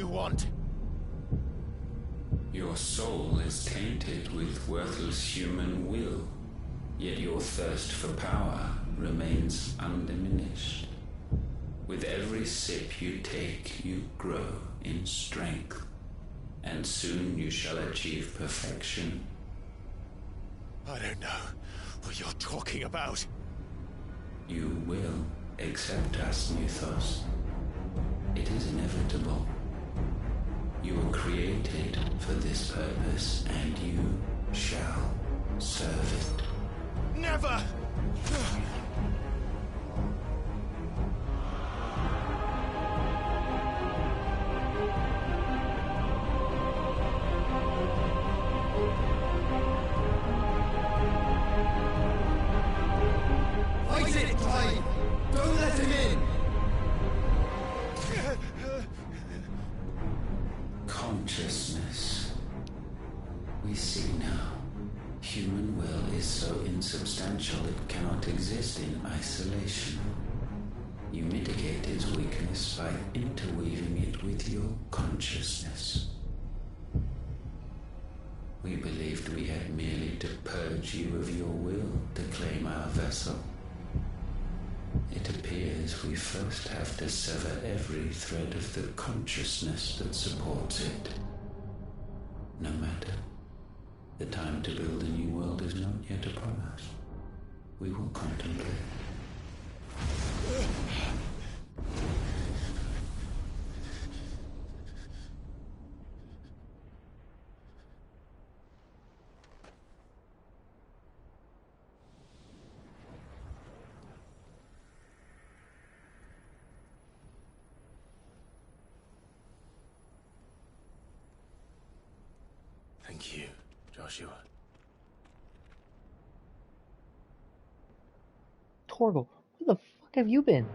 K: you want?
U: Your soul is tainted with worthless human will, yet your thirst for power remains undiminished. With every sip you take, you grow in strength, and soon you shall achieve perfection.
K: I don't know what you're talking about.
U: You will accept us, Mythos. It is inevitable. You were created for this purpose, and you shall serve it.
K: Never!
B: Fight it, Clive! Don't let him in!
U: Consciousness. We see now. Human will is so insubstantial it cannot exist in isolation. You mitigate its weakness by interweaving it with your consciousness. We believed we had merely to purge you of your will to claim our vessel. It appears we first have to sever every thread of the consciousness that supports it. No matter. The time to build a new world is not yet upon us. We will contemplate.
A: Thank you, Joshua.
V: Torgal, where the fuck have you been?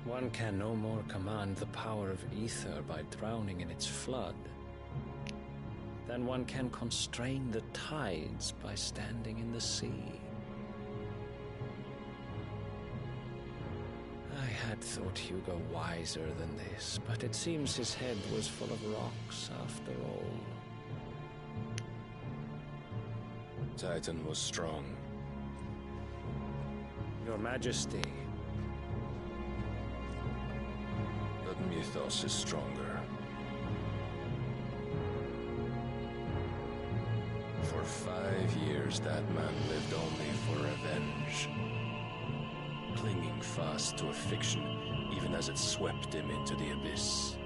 J: One can no more command the power of ether by drowning in its flood than one can constrain the tides by standing in the sea. I had thought Hugo wiser than this, but it seems his head was full of rocks after all.
T: Titan was strong.
J: Your Majesty.
T: But Mythos is stronger. For 5 years, that man lived only for revenge. Clinging fast to a fiction, even as it swept him into the abyss.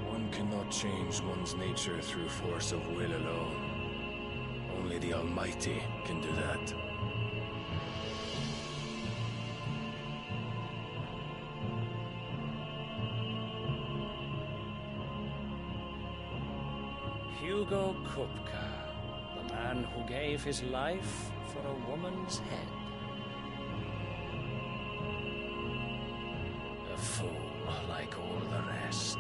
T: One cannot change one's nature through force of will alone. Only the Almighty can do that.
J: Hugo Kupka. The man who gave his life for a woman's head. A fool like all the rest.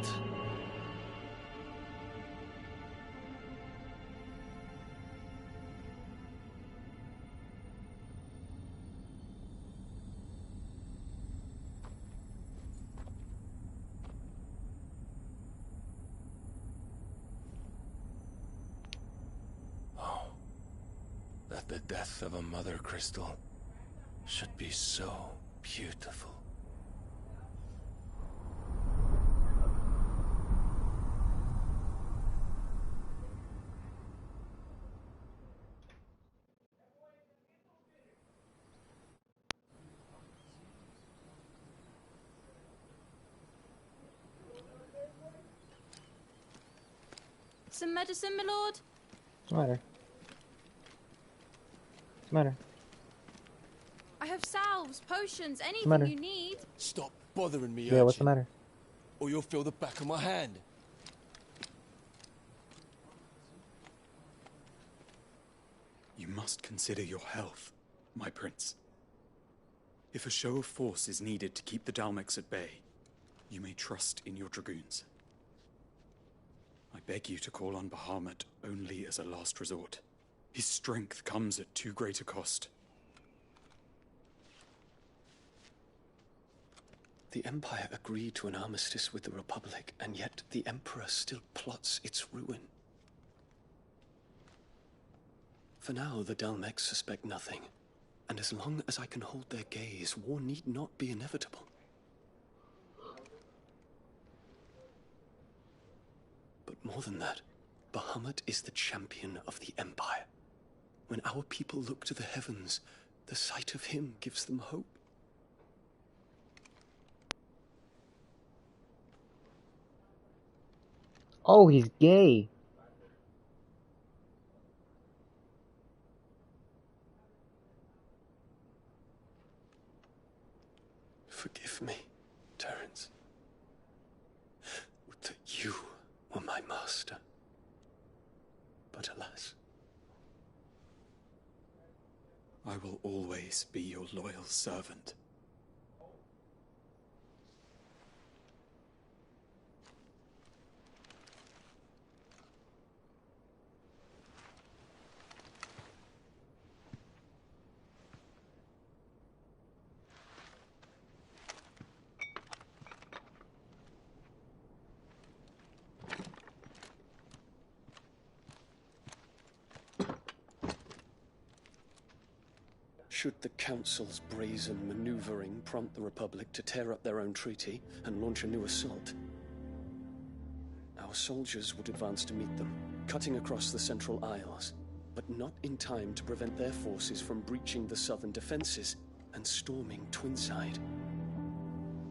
T: The death of a mother crystal should be so beautiful.
W: Some medicine, my lord?
V: What's the matter? What's the matter?
W: I have salves, potions, anything
V: matter?
W: you need.
B: Stop bothering me,
V: Yeah, what's the matter?
B: or you'll feel the back of my hand.
X: You must consider your health, my prince. If a show of force is needed to keep the Dalmex at bay, you may trust in your dragoons. I beg you to call on Bahamut only as a last resort. His strength comes at too great a cost.
C: The Empire agreed to an armistice with the Republic, and yet the Emperor still plots its ruin. For now, the Dalmex suspect nothing, and as long as I can hold their gaze, war need not be inevitable. But more than that, Bahamut is the champion of the Empire. When our people look to the heavens, the sight of him gives them hope.
V: Oh, he's gay.
C: Forgive me, Terence. Would that you were my master. But alas.
X: I will always be your loyal servant.
C: Should the Council's brazen maneuvering prompt the Republic to tear up their own treaty and launch a new assault, our soldiers would advance to meet them, cutting across the Central Isles, but not in time to prevent their forces from breaching the southern defenses and storming Twinside.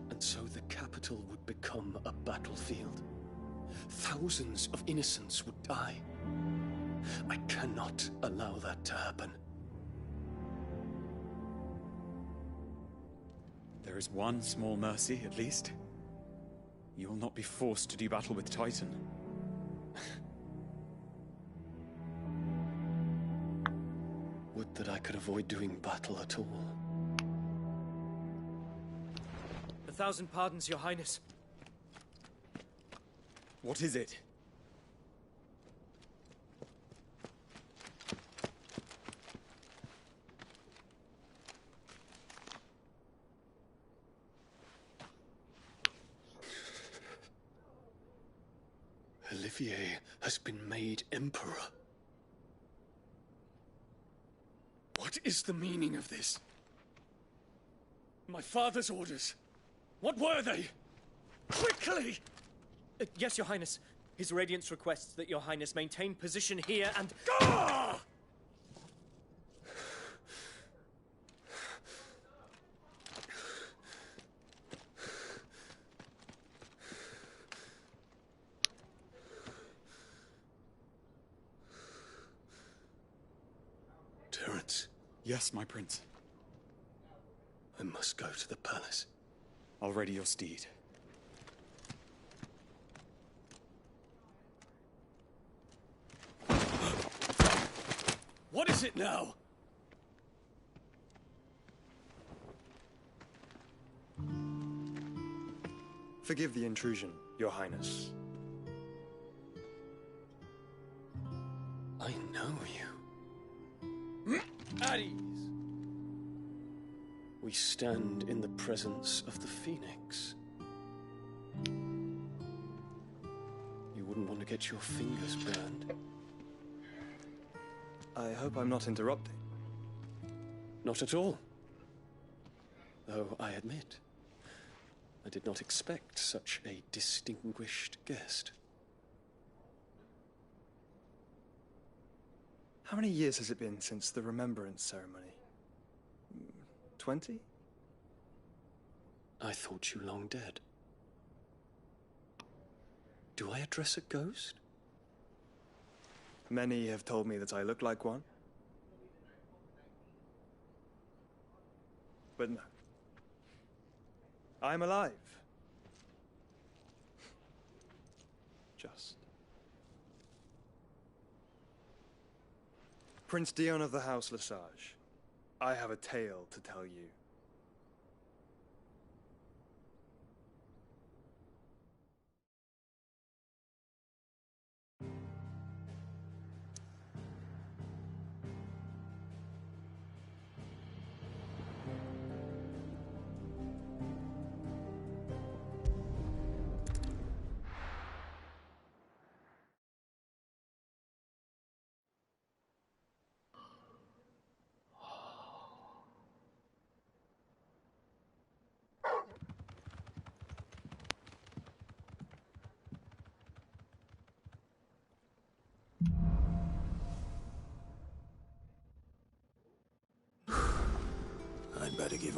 C: And so the capital would become a battlefield. Thousands of innocents would die. I cannot allow that to happen.
X: There is one small mercy, at least. You will not be forced to do battle with Titan.
C: Would that I could avoid doing battle at all.
O: 1,000 pardons, Your Highness.
X: What is it?
C: Olivier has been made Emperor. What is the meaning of this? My father's orders. What were they? Quickly!
O: Yes, Your Highness. His Radiance requests that Your Highness maintain position here and...
C: Ah! Terence.
X: Yes, my prince.
C: I must go to the palace.
X: I'll ready your steed.
C: What is it now?
H: Forgive the intrusion, Your Highness.
C: I know you.
O: At ease.
C: We stand in the presence of the Phoenix. You wouldn't want to get your fingers burned.
H: I hope I'm not interrupting.
C: Not at all. Though I admit, I did not expect such a distinguished guest.
H: How many years has it been since the Remembrance ceremony? 20?
C: I thought you long dead. Do I address a ghost?
H: Many have told me that I look like one. But no. I'm alive. Just. Prince Dion of the House Lesage, I have a tale to tell you.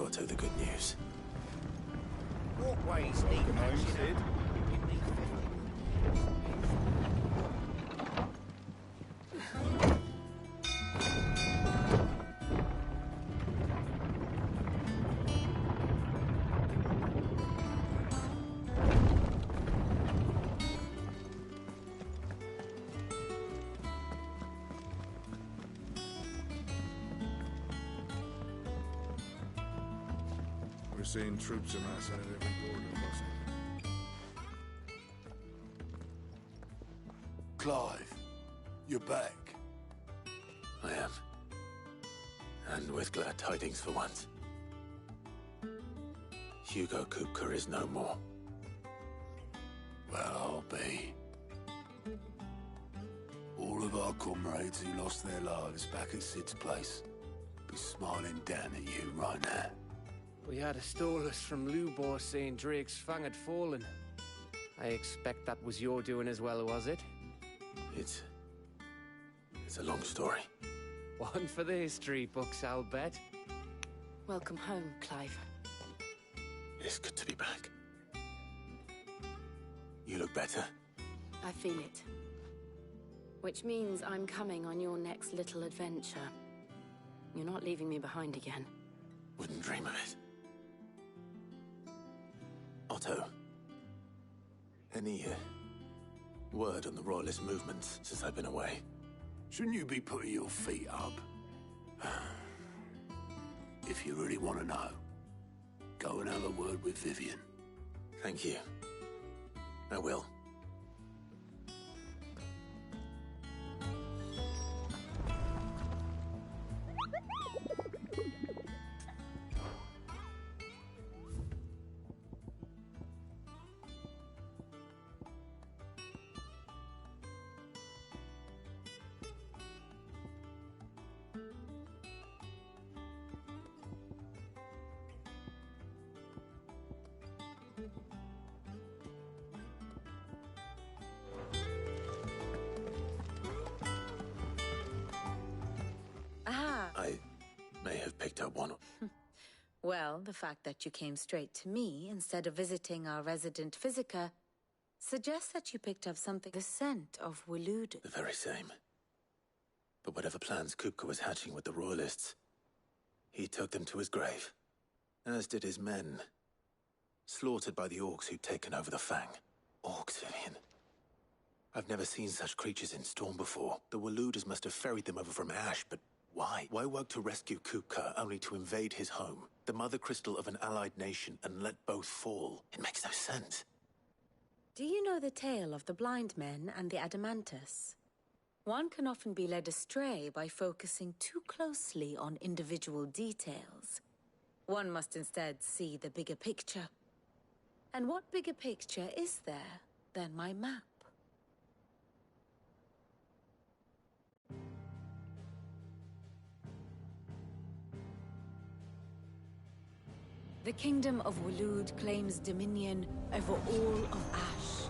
A: Otto the good news.
K: Walkways need patching up.
E: We're seeing troops amass at every border crossing.
A: Clive, you're back. I am. And with glad tidings for once. Hugo Kupka is no more. Well, I'll be. All of our comrades who lost their lives back at Sid's place be smiling down at you right now.
O: We had a stolus from Lubor saying Drake's Fang had fallen. I expect that was your doing as well, was it?
A: It's a long story.
O: One for the history books, I'll bet.
D: Welcome home, Clive.
A: It's good to be back. You look better.
D: I feel it. Which means I'm coming on your next little adventure. You're not leaving me behind again.
A: Wouldn't dream of it. Otto, any word on the Royalist movements since I've been away? Shouldn't you be putting your feet up? If you really want to know, go and have a word with Vivian. Thank you. I will. I may have picked up one.
I: Well, the fact that you came straight to me instead of visiting our resident Physica suggests that you picked up something. The scent of Waloed.
A: The very same. But whatever plans Kupka was hatching with the Royalists, he took them to his grave. As did his men. Slaughtered by the Orcs who'd taken over the Fang. Orcs, Vivian. I've never seen such creatures in Storm before. The Waloeders must have ferried them over from Ash, but why? Why work to rescue Kupka only to invade his home, the mother crystal of an allied nation, and let both fall? It makes no sense.
I: Do you know the tale of the blind men and the Adamantus? One can often be led astray by focusing too closely on individual details. One must instead see the bigger picture. And what bigger picture is there than my map? The Kingdom of Waloed claims dominion over all of Ash.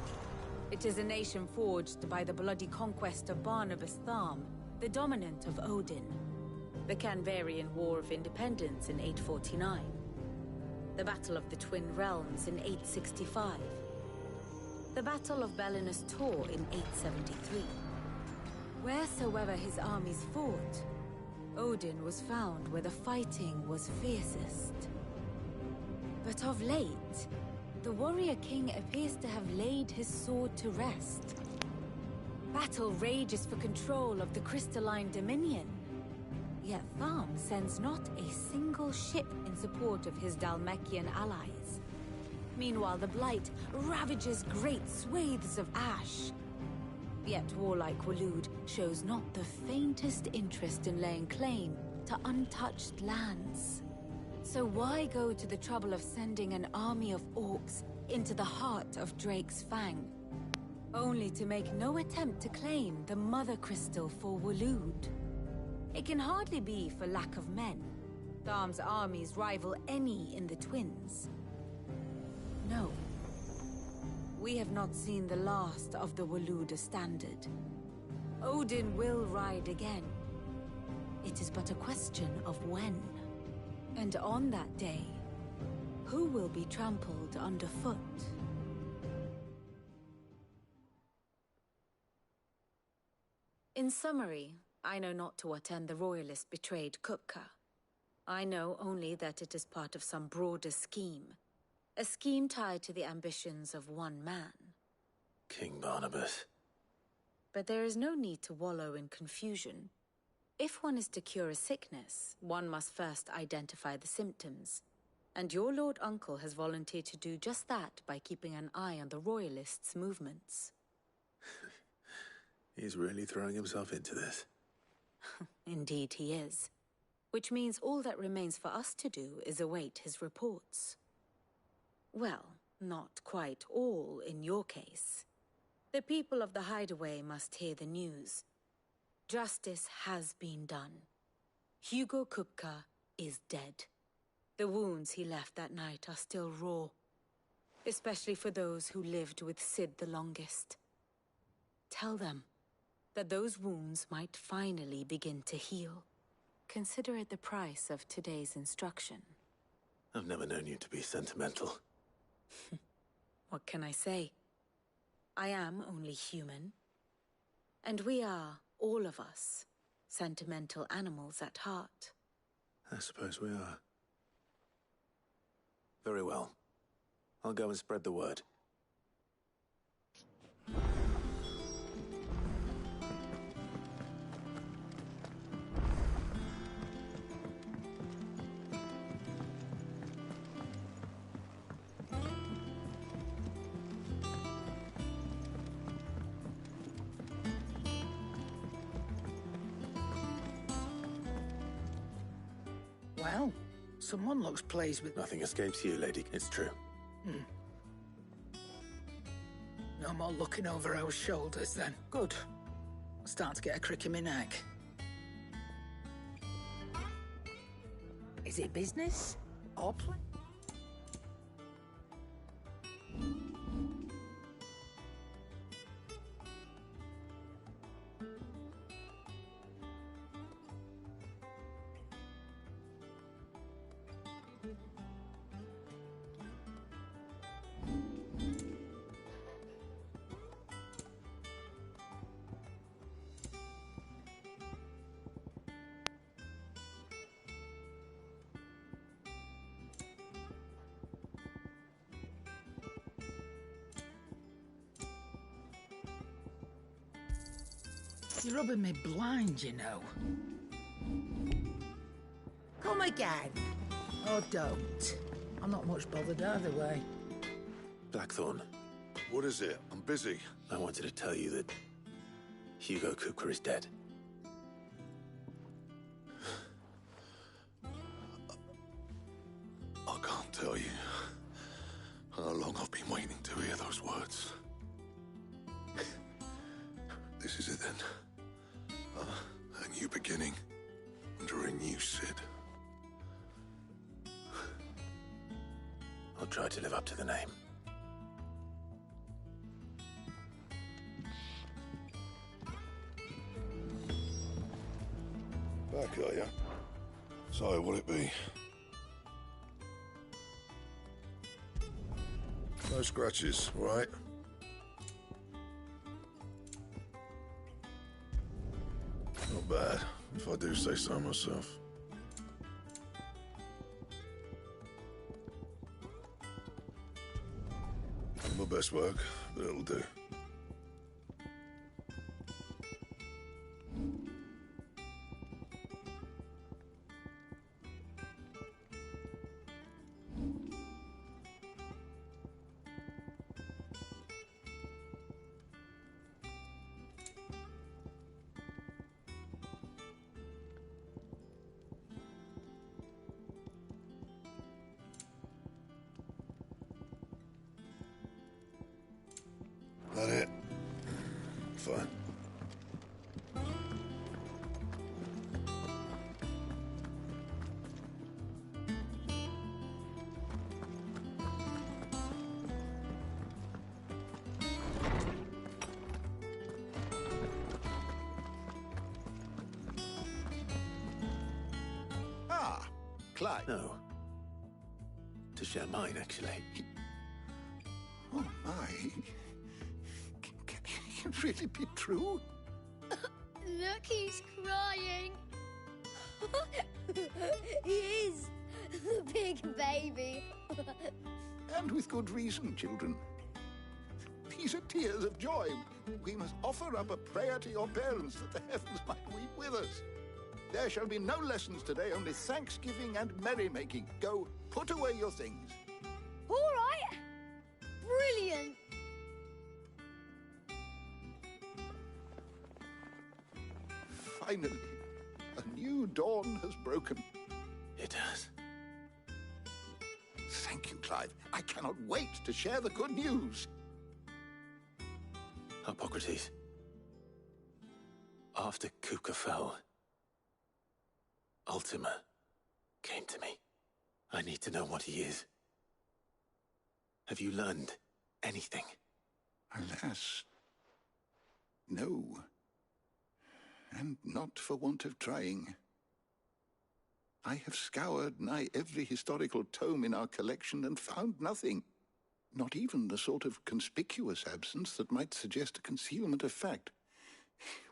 I: It is a nation forged by the bloody conquest of Barnabas Tharm, the dominant of Odin. The Canvarian War of Independence in 849. The Battle of the Twin Realms in 865. The Battle of Belinus Tor in 873. Wheresoever his armies fought, Odin was found where the fighting was fiercest. But of late, the warrior king appears to have laid his sword to rest. Battle rages for control of the crystalline dominion. Yet Tharm sends not a single ship in support of his Dhalmekian allies. Meanwhile, the Blight ravages great swathes of Ash. Yet warlike Waloed shows not the faintest interest in laying claim to untouched lands. So why go to the trouble of sending an army of orcs into the heart of Drake's Fang, only to make no attempt to claim the Mother Crystal for Waloed? It can hardly be for lack of men. Tharm's armies rival any in the Twins. No. We have not seen the last of the Waloed standard. Odin will ride again. It is but a question of when. And on that day, who will be trampled underfoot? In summary, I know not to what end the Royalists betrayed Kupka. I know only that it is part of some broader scheme. A scheme tied to the ambitions of one man.
A: King Barnabas.
I: But there is no need to wallow in confusion. If one is to cure a sickness, one must first identify the symptoms. And your Lord Uncle has volunteered to do just that by keeping an eye on the Royalists' movements.
A: He's really throwing himself into this.
I: Indeed he is. Which means all that remains for us to do is await his reports. Well, not quite all in your case. The people of the Hideaway must hear the news. Justice has been done. Hugo Kupka is dead. The wounds he left that night are still raw, especially for those who lived with Sid the longest. Tell them that those wounds might finally begin to heal. Consider it the price of today's instruction.
A: I've never known you to be sentimental.
I: What can I say? I am only human. And we are, all of us, sentimental animals at heart.
A: I suppose we are. Very well. I'll go and spread the word.
P: Well, someone looks pleased with...
A: Nothing escapes you, lady. It's true.
P: No more looking over our shoulders, then. Good. I'm starting to get a crick in my neck. Is it business? Or play? You're rubbing me blind, you know. Come again. Or don't. I'm not much bothered either way.
A: Blackthorn.
E: What is it? I'm busy.
A: I wanted to tell you that Hugo Kupka is dead.
E: I can't tell you how long I've been waiting to hear those words. This is it then. A new beginning under a new Sid.
A: I'll try to live up to the name.
E: Back, are ya? So, what'll it be? No scratches, all right? Not bad, if I do say so myself. Not my best work, but it'll do. That it? Fine. Clive?
A: No. To share mine, actually.
E: Oh, my. Can it really be true?
L: Look, he's crying. He is. The big baby.
E: And with good reason, children. These are tears of joy. We must offer up a prayer to your parents that the heavens might weep with us. There shall be no lessons today, only thanksgiving and merrymaking. Go, put away your things.
L: All right. Brilliant.
E: Finally, a new dawn has broken.
A: It has.
E: Thank you, Clive. I cannot wait to share the good news.
A: Hippocrates. After Kuka fell, Ultima came to me. I need to know what he is. Have you learned anything?
E: Alas, no. And not for want of trying. I have scoured nigh every historical tome in our collection and found nothing. Not even the sort of conspicuous absence that might suggest a concealment of fact.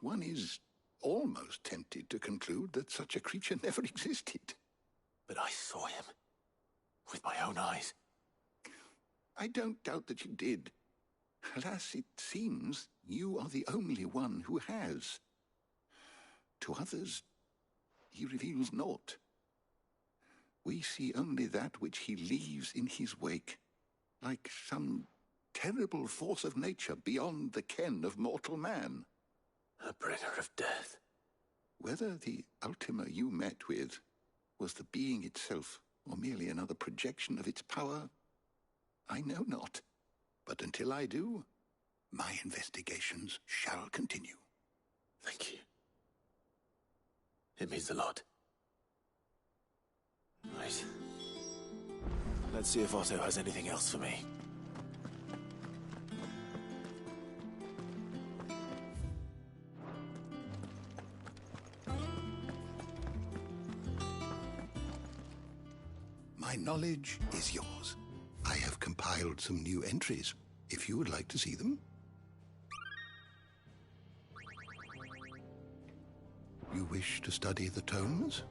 E: One is almost tempted to conclude that such a creature never existed.
A: But I saw him. With my own eyes.
E: I don't doubt that you did. Alas, it seems you are the only one who has. To others, he reveals naught. We see only that which he leaves in his wake, like some terrible force of nature beyond the ken of mortal man.
A: A bringer of death.
E: Whether the Ultima you met with was the being itself, or merely another projection of its power, I know not. But until I do, my investigations shall continue.
A: Thank you. It means a lot. Right. Let's see if Otto has anything else for me.
E: My knowledge is yours. I have compiled some new entries, if you would like to see them. You wish to study the tomes?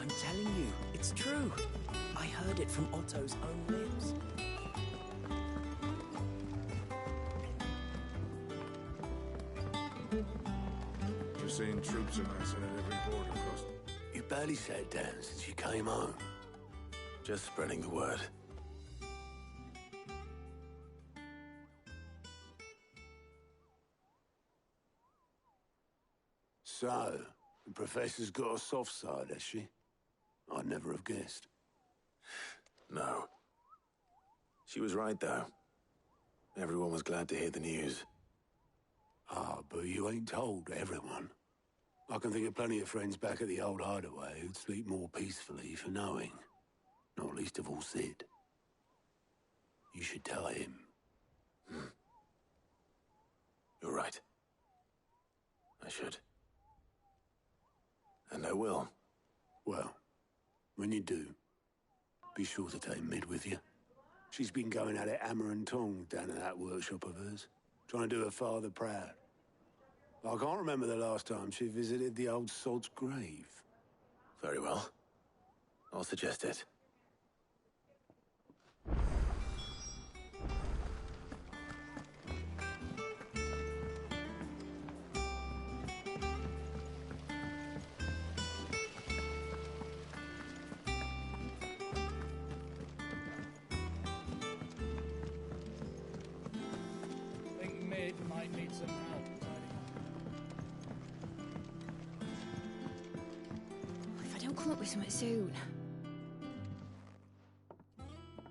M: I'm telling you, it's true. I heard it from Otto's own lips.
E: Just seeing troops amassing at every border crossing.
A: You barely sat down since you came home. Just spreading the word.
Q: So, the Professor's got a soft side, has she? I'd never have guessed.
A: No. She was right, though. Everyone was glad to hear the news.
Q: Ah, but you ain't told everyone. I can think of plenty of friends back at the old hideaway who'd sleep more peacefully for knowing. Not least of all Sid. You should tell him.
A: You're right. I should. And I will.
Q: Well, when you do, be sure to take Mid with you. She's been going at it hammer and tong down in that workshop of hers, trying to do her father proud. I can't remember the last time she visited the old sod's grave.
A: Very well. I'll suggest it.
J: Might need some help
I: If I don't come up with something soon.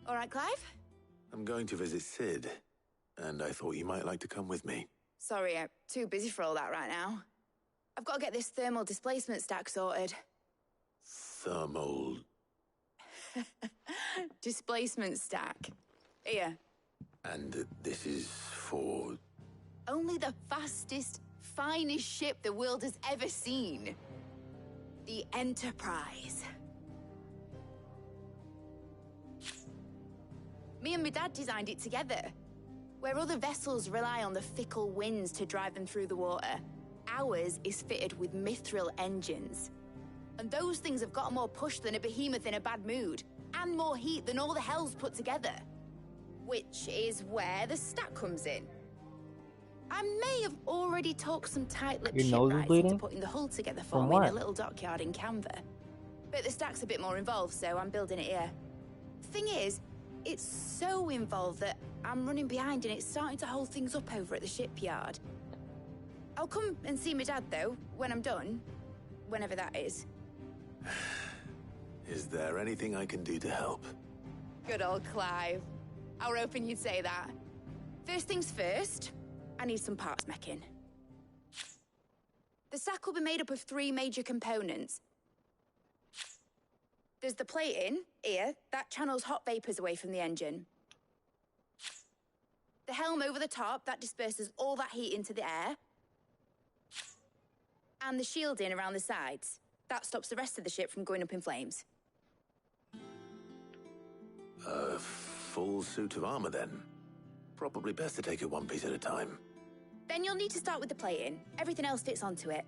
L: All right, Clive?
A: I'm going to visit Sid. and I thought you might like to come with me.
F: Sorry, I'm too busy for all that right now. I've got to get this thermal displacement stack sorted.
A: Thermal...
F: displacement stack. Here.
A: And this is for...
F: Only the fastest, finest ship the world has ever seen. The Enterprise. Me and my dad designed it together. Where other vessels rely on the fickle winds to drive them through the water, ours is fitted with mithril engines. And those things have got more push than a behemoth in a bad mood, and more heat than all the hells put together. Which is where the stack comes in. I may have already talked some tight-lipped shipwrights into putting the hull together for me in a little dockyard in Canva. But the stack's a bit more involved, so I'm building it here. Thing is, it's so involved that I'm running behind and it's starting to hold things up over at the shipyard. I'll come and see my dad, though, when I'm done. Whenever that is.
A: Is there anything I can do to help?
F: Good old Clive. I were hoping you'd say that. First things first, I need some parts meching. The stack will be made up of 3 major components. There's the plating, here, that channels hot vapors away from the engine. The helm over the top, that disperses all that heat into the air. And the shielding around the sides. That stops the rest of the ship from going up in flames.
A: A full suit of armor, then. Probably best to take it one piece at a time.
F: Then you'll need to start with the plating. Everything else fits onto it.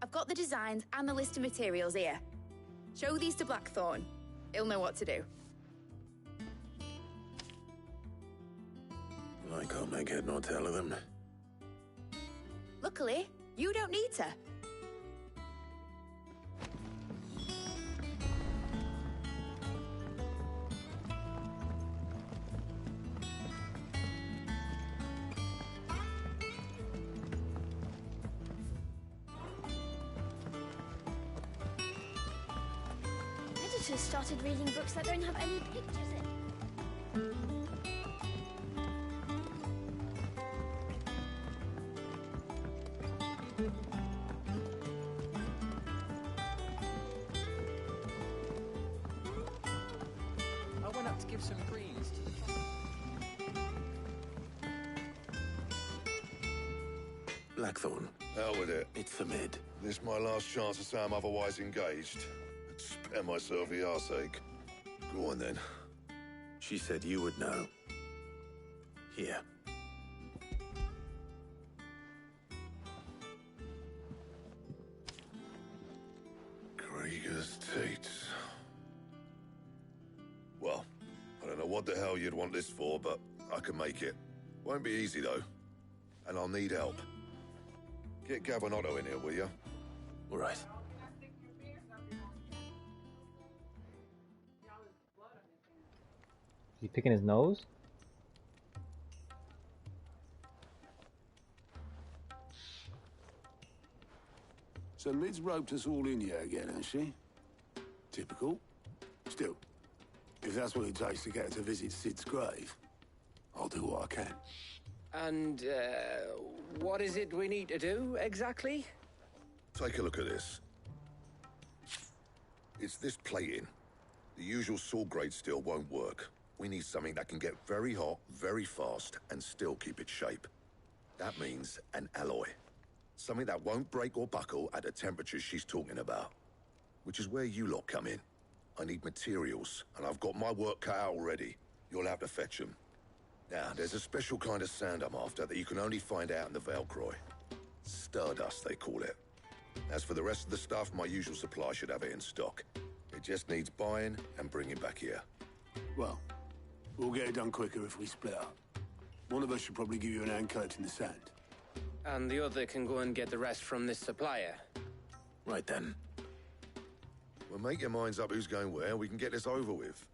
F: I've got the designs and the list of materials here. Show these to Blackthorn. He'll know what to do.
A: I can't make head nor tail of them.
F: Luckily, you don't need to.
L: Editors started reading books that don't have any pictures in.
M: I went up to give some greens to the
A: Blackthorn.
G: Hell with it.
A: It's for mid.
G: This my last chance to say I'm otherwise engaged. I'd spare myself the arseache. Go on then.
A: She said you would know. Here.
G: Krieger's Tates. Well, I don't know what the hell you'd want this for, but I can make it. Won't be easy, though. And I'll need help. Get Gavin Otto in here, will you?
A: All right.
V: Is he picking his nose?
Q: So Mid's roped us all in here again, has she? Typical. Still, if that's what it takes to get her to visit Sid's grave, I'll do what I can.
O: And, what is it we need to do, exactly?
G: Take a look at this. It's this plating. The usual sword grade steel won't work. We need something that can get very hot, very fast, and still keep its shape. That means an alloy. Something that won't break or buckle at the temperatures she's talking about. Which is where you lot come in. I need materials, and I've got my work cut out already. You'll have to fetch them. Now, there's a special kind of sand I'm after that you can only find out in the Valcroy. Stardust, they call it. As for the rest of the stuff, my usual supply should have it in stock. It just needs buying and bringing back here.
Q: Well, we'll get it done quicker if we split up. One of us should probably give you an hand collecting the sand.
O: And the other can go and get the rest from this supplier.
A: Right then.
G: Well, make your minds up who's going where, we can get this over with.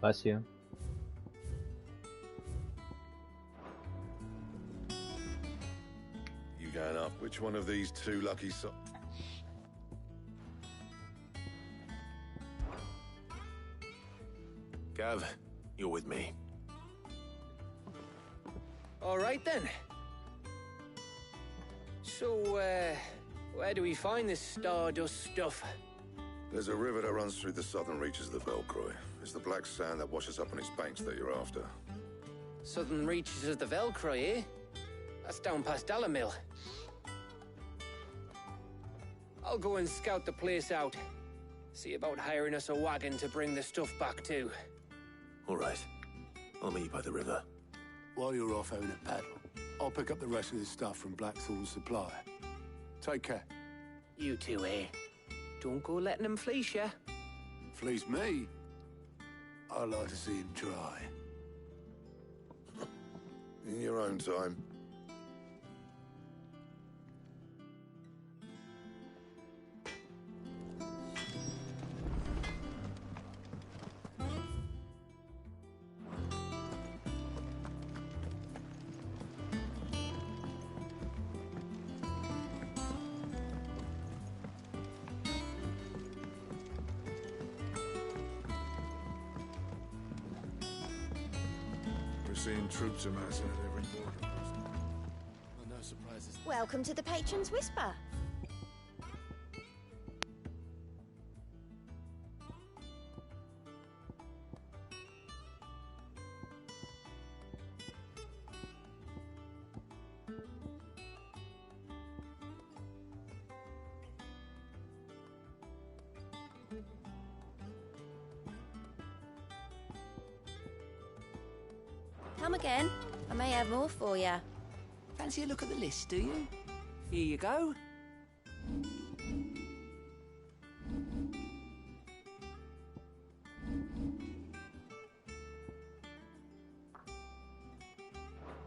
V: Bless you.
G: You going up? Which one of these two lucky
A: Gav, you're with me.
O: All right then. So, where do we find this Stardust stuff?
G: There's a river that runs through the southern reaches of the Velcroy. It's the black sand that washes up on its banks that you're after.
O: Southern reaches of the Velcroy, eh? That's down past Dalamil. I'll go and scout the place out. See about hiring us a wagon to bring the stuff back to.
A: All right. I'll meet you by the river.
Q: While you're off having a paddle, I'll pick up the rest of this stuff from Blackthorn's supplier. Take care.
O: You two, eh? Don't go letting them fleece ya.
Q: Fleece me? I'd like to see him try.
G: In your own time.
N: Seeing troops amassing at every border post.
B: Well, no surprises.
L: Welcome to the Patron's Whisper. Come again. I may have more for you.
M: Fancy a look at the list, do you? Here you go.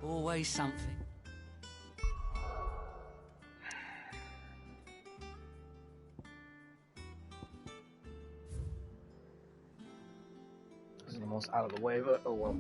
M: Always something.
V: This is the most out of the way, but oh well.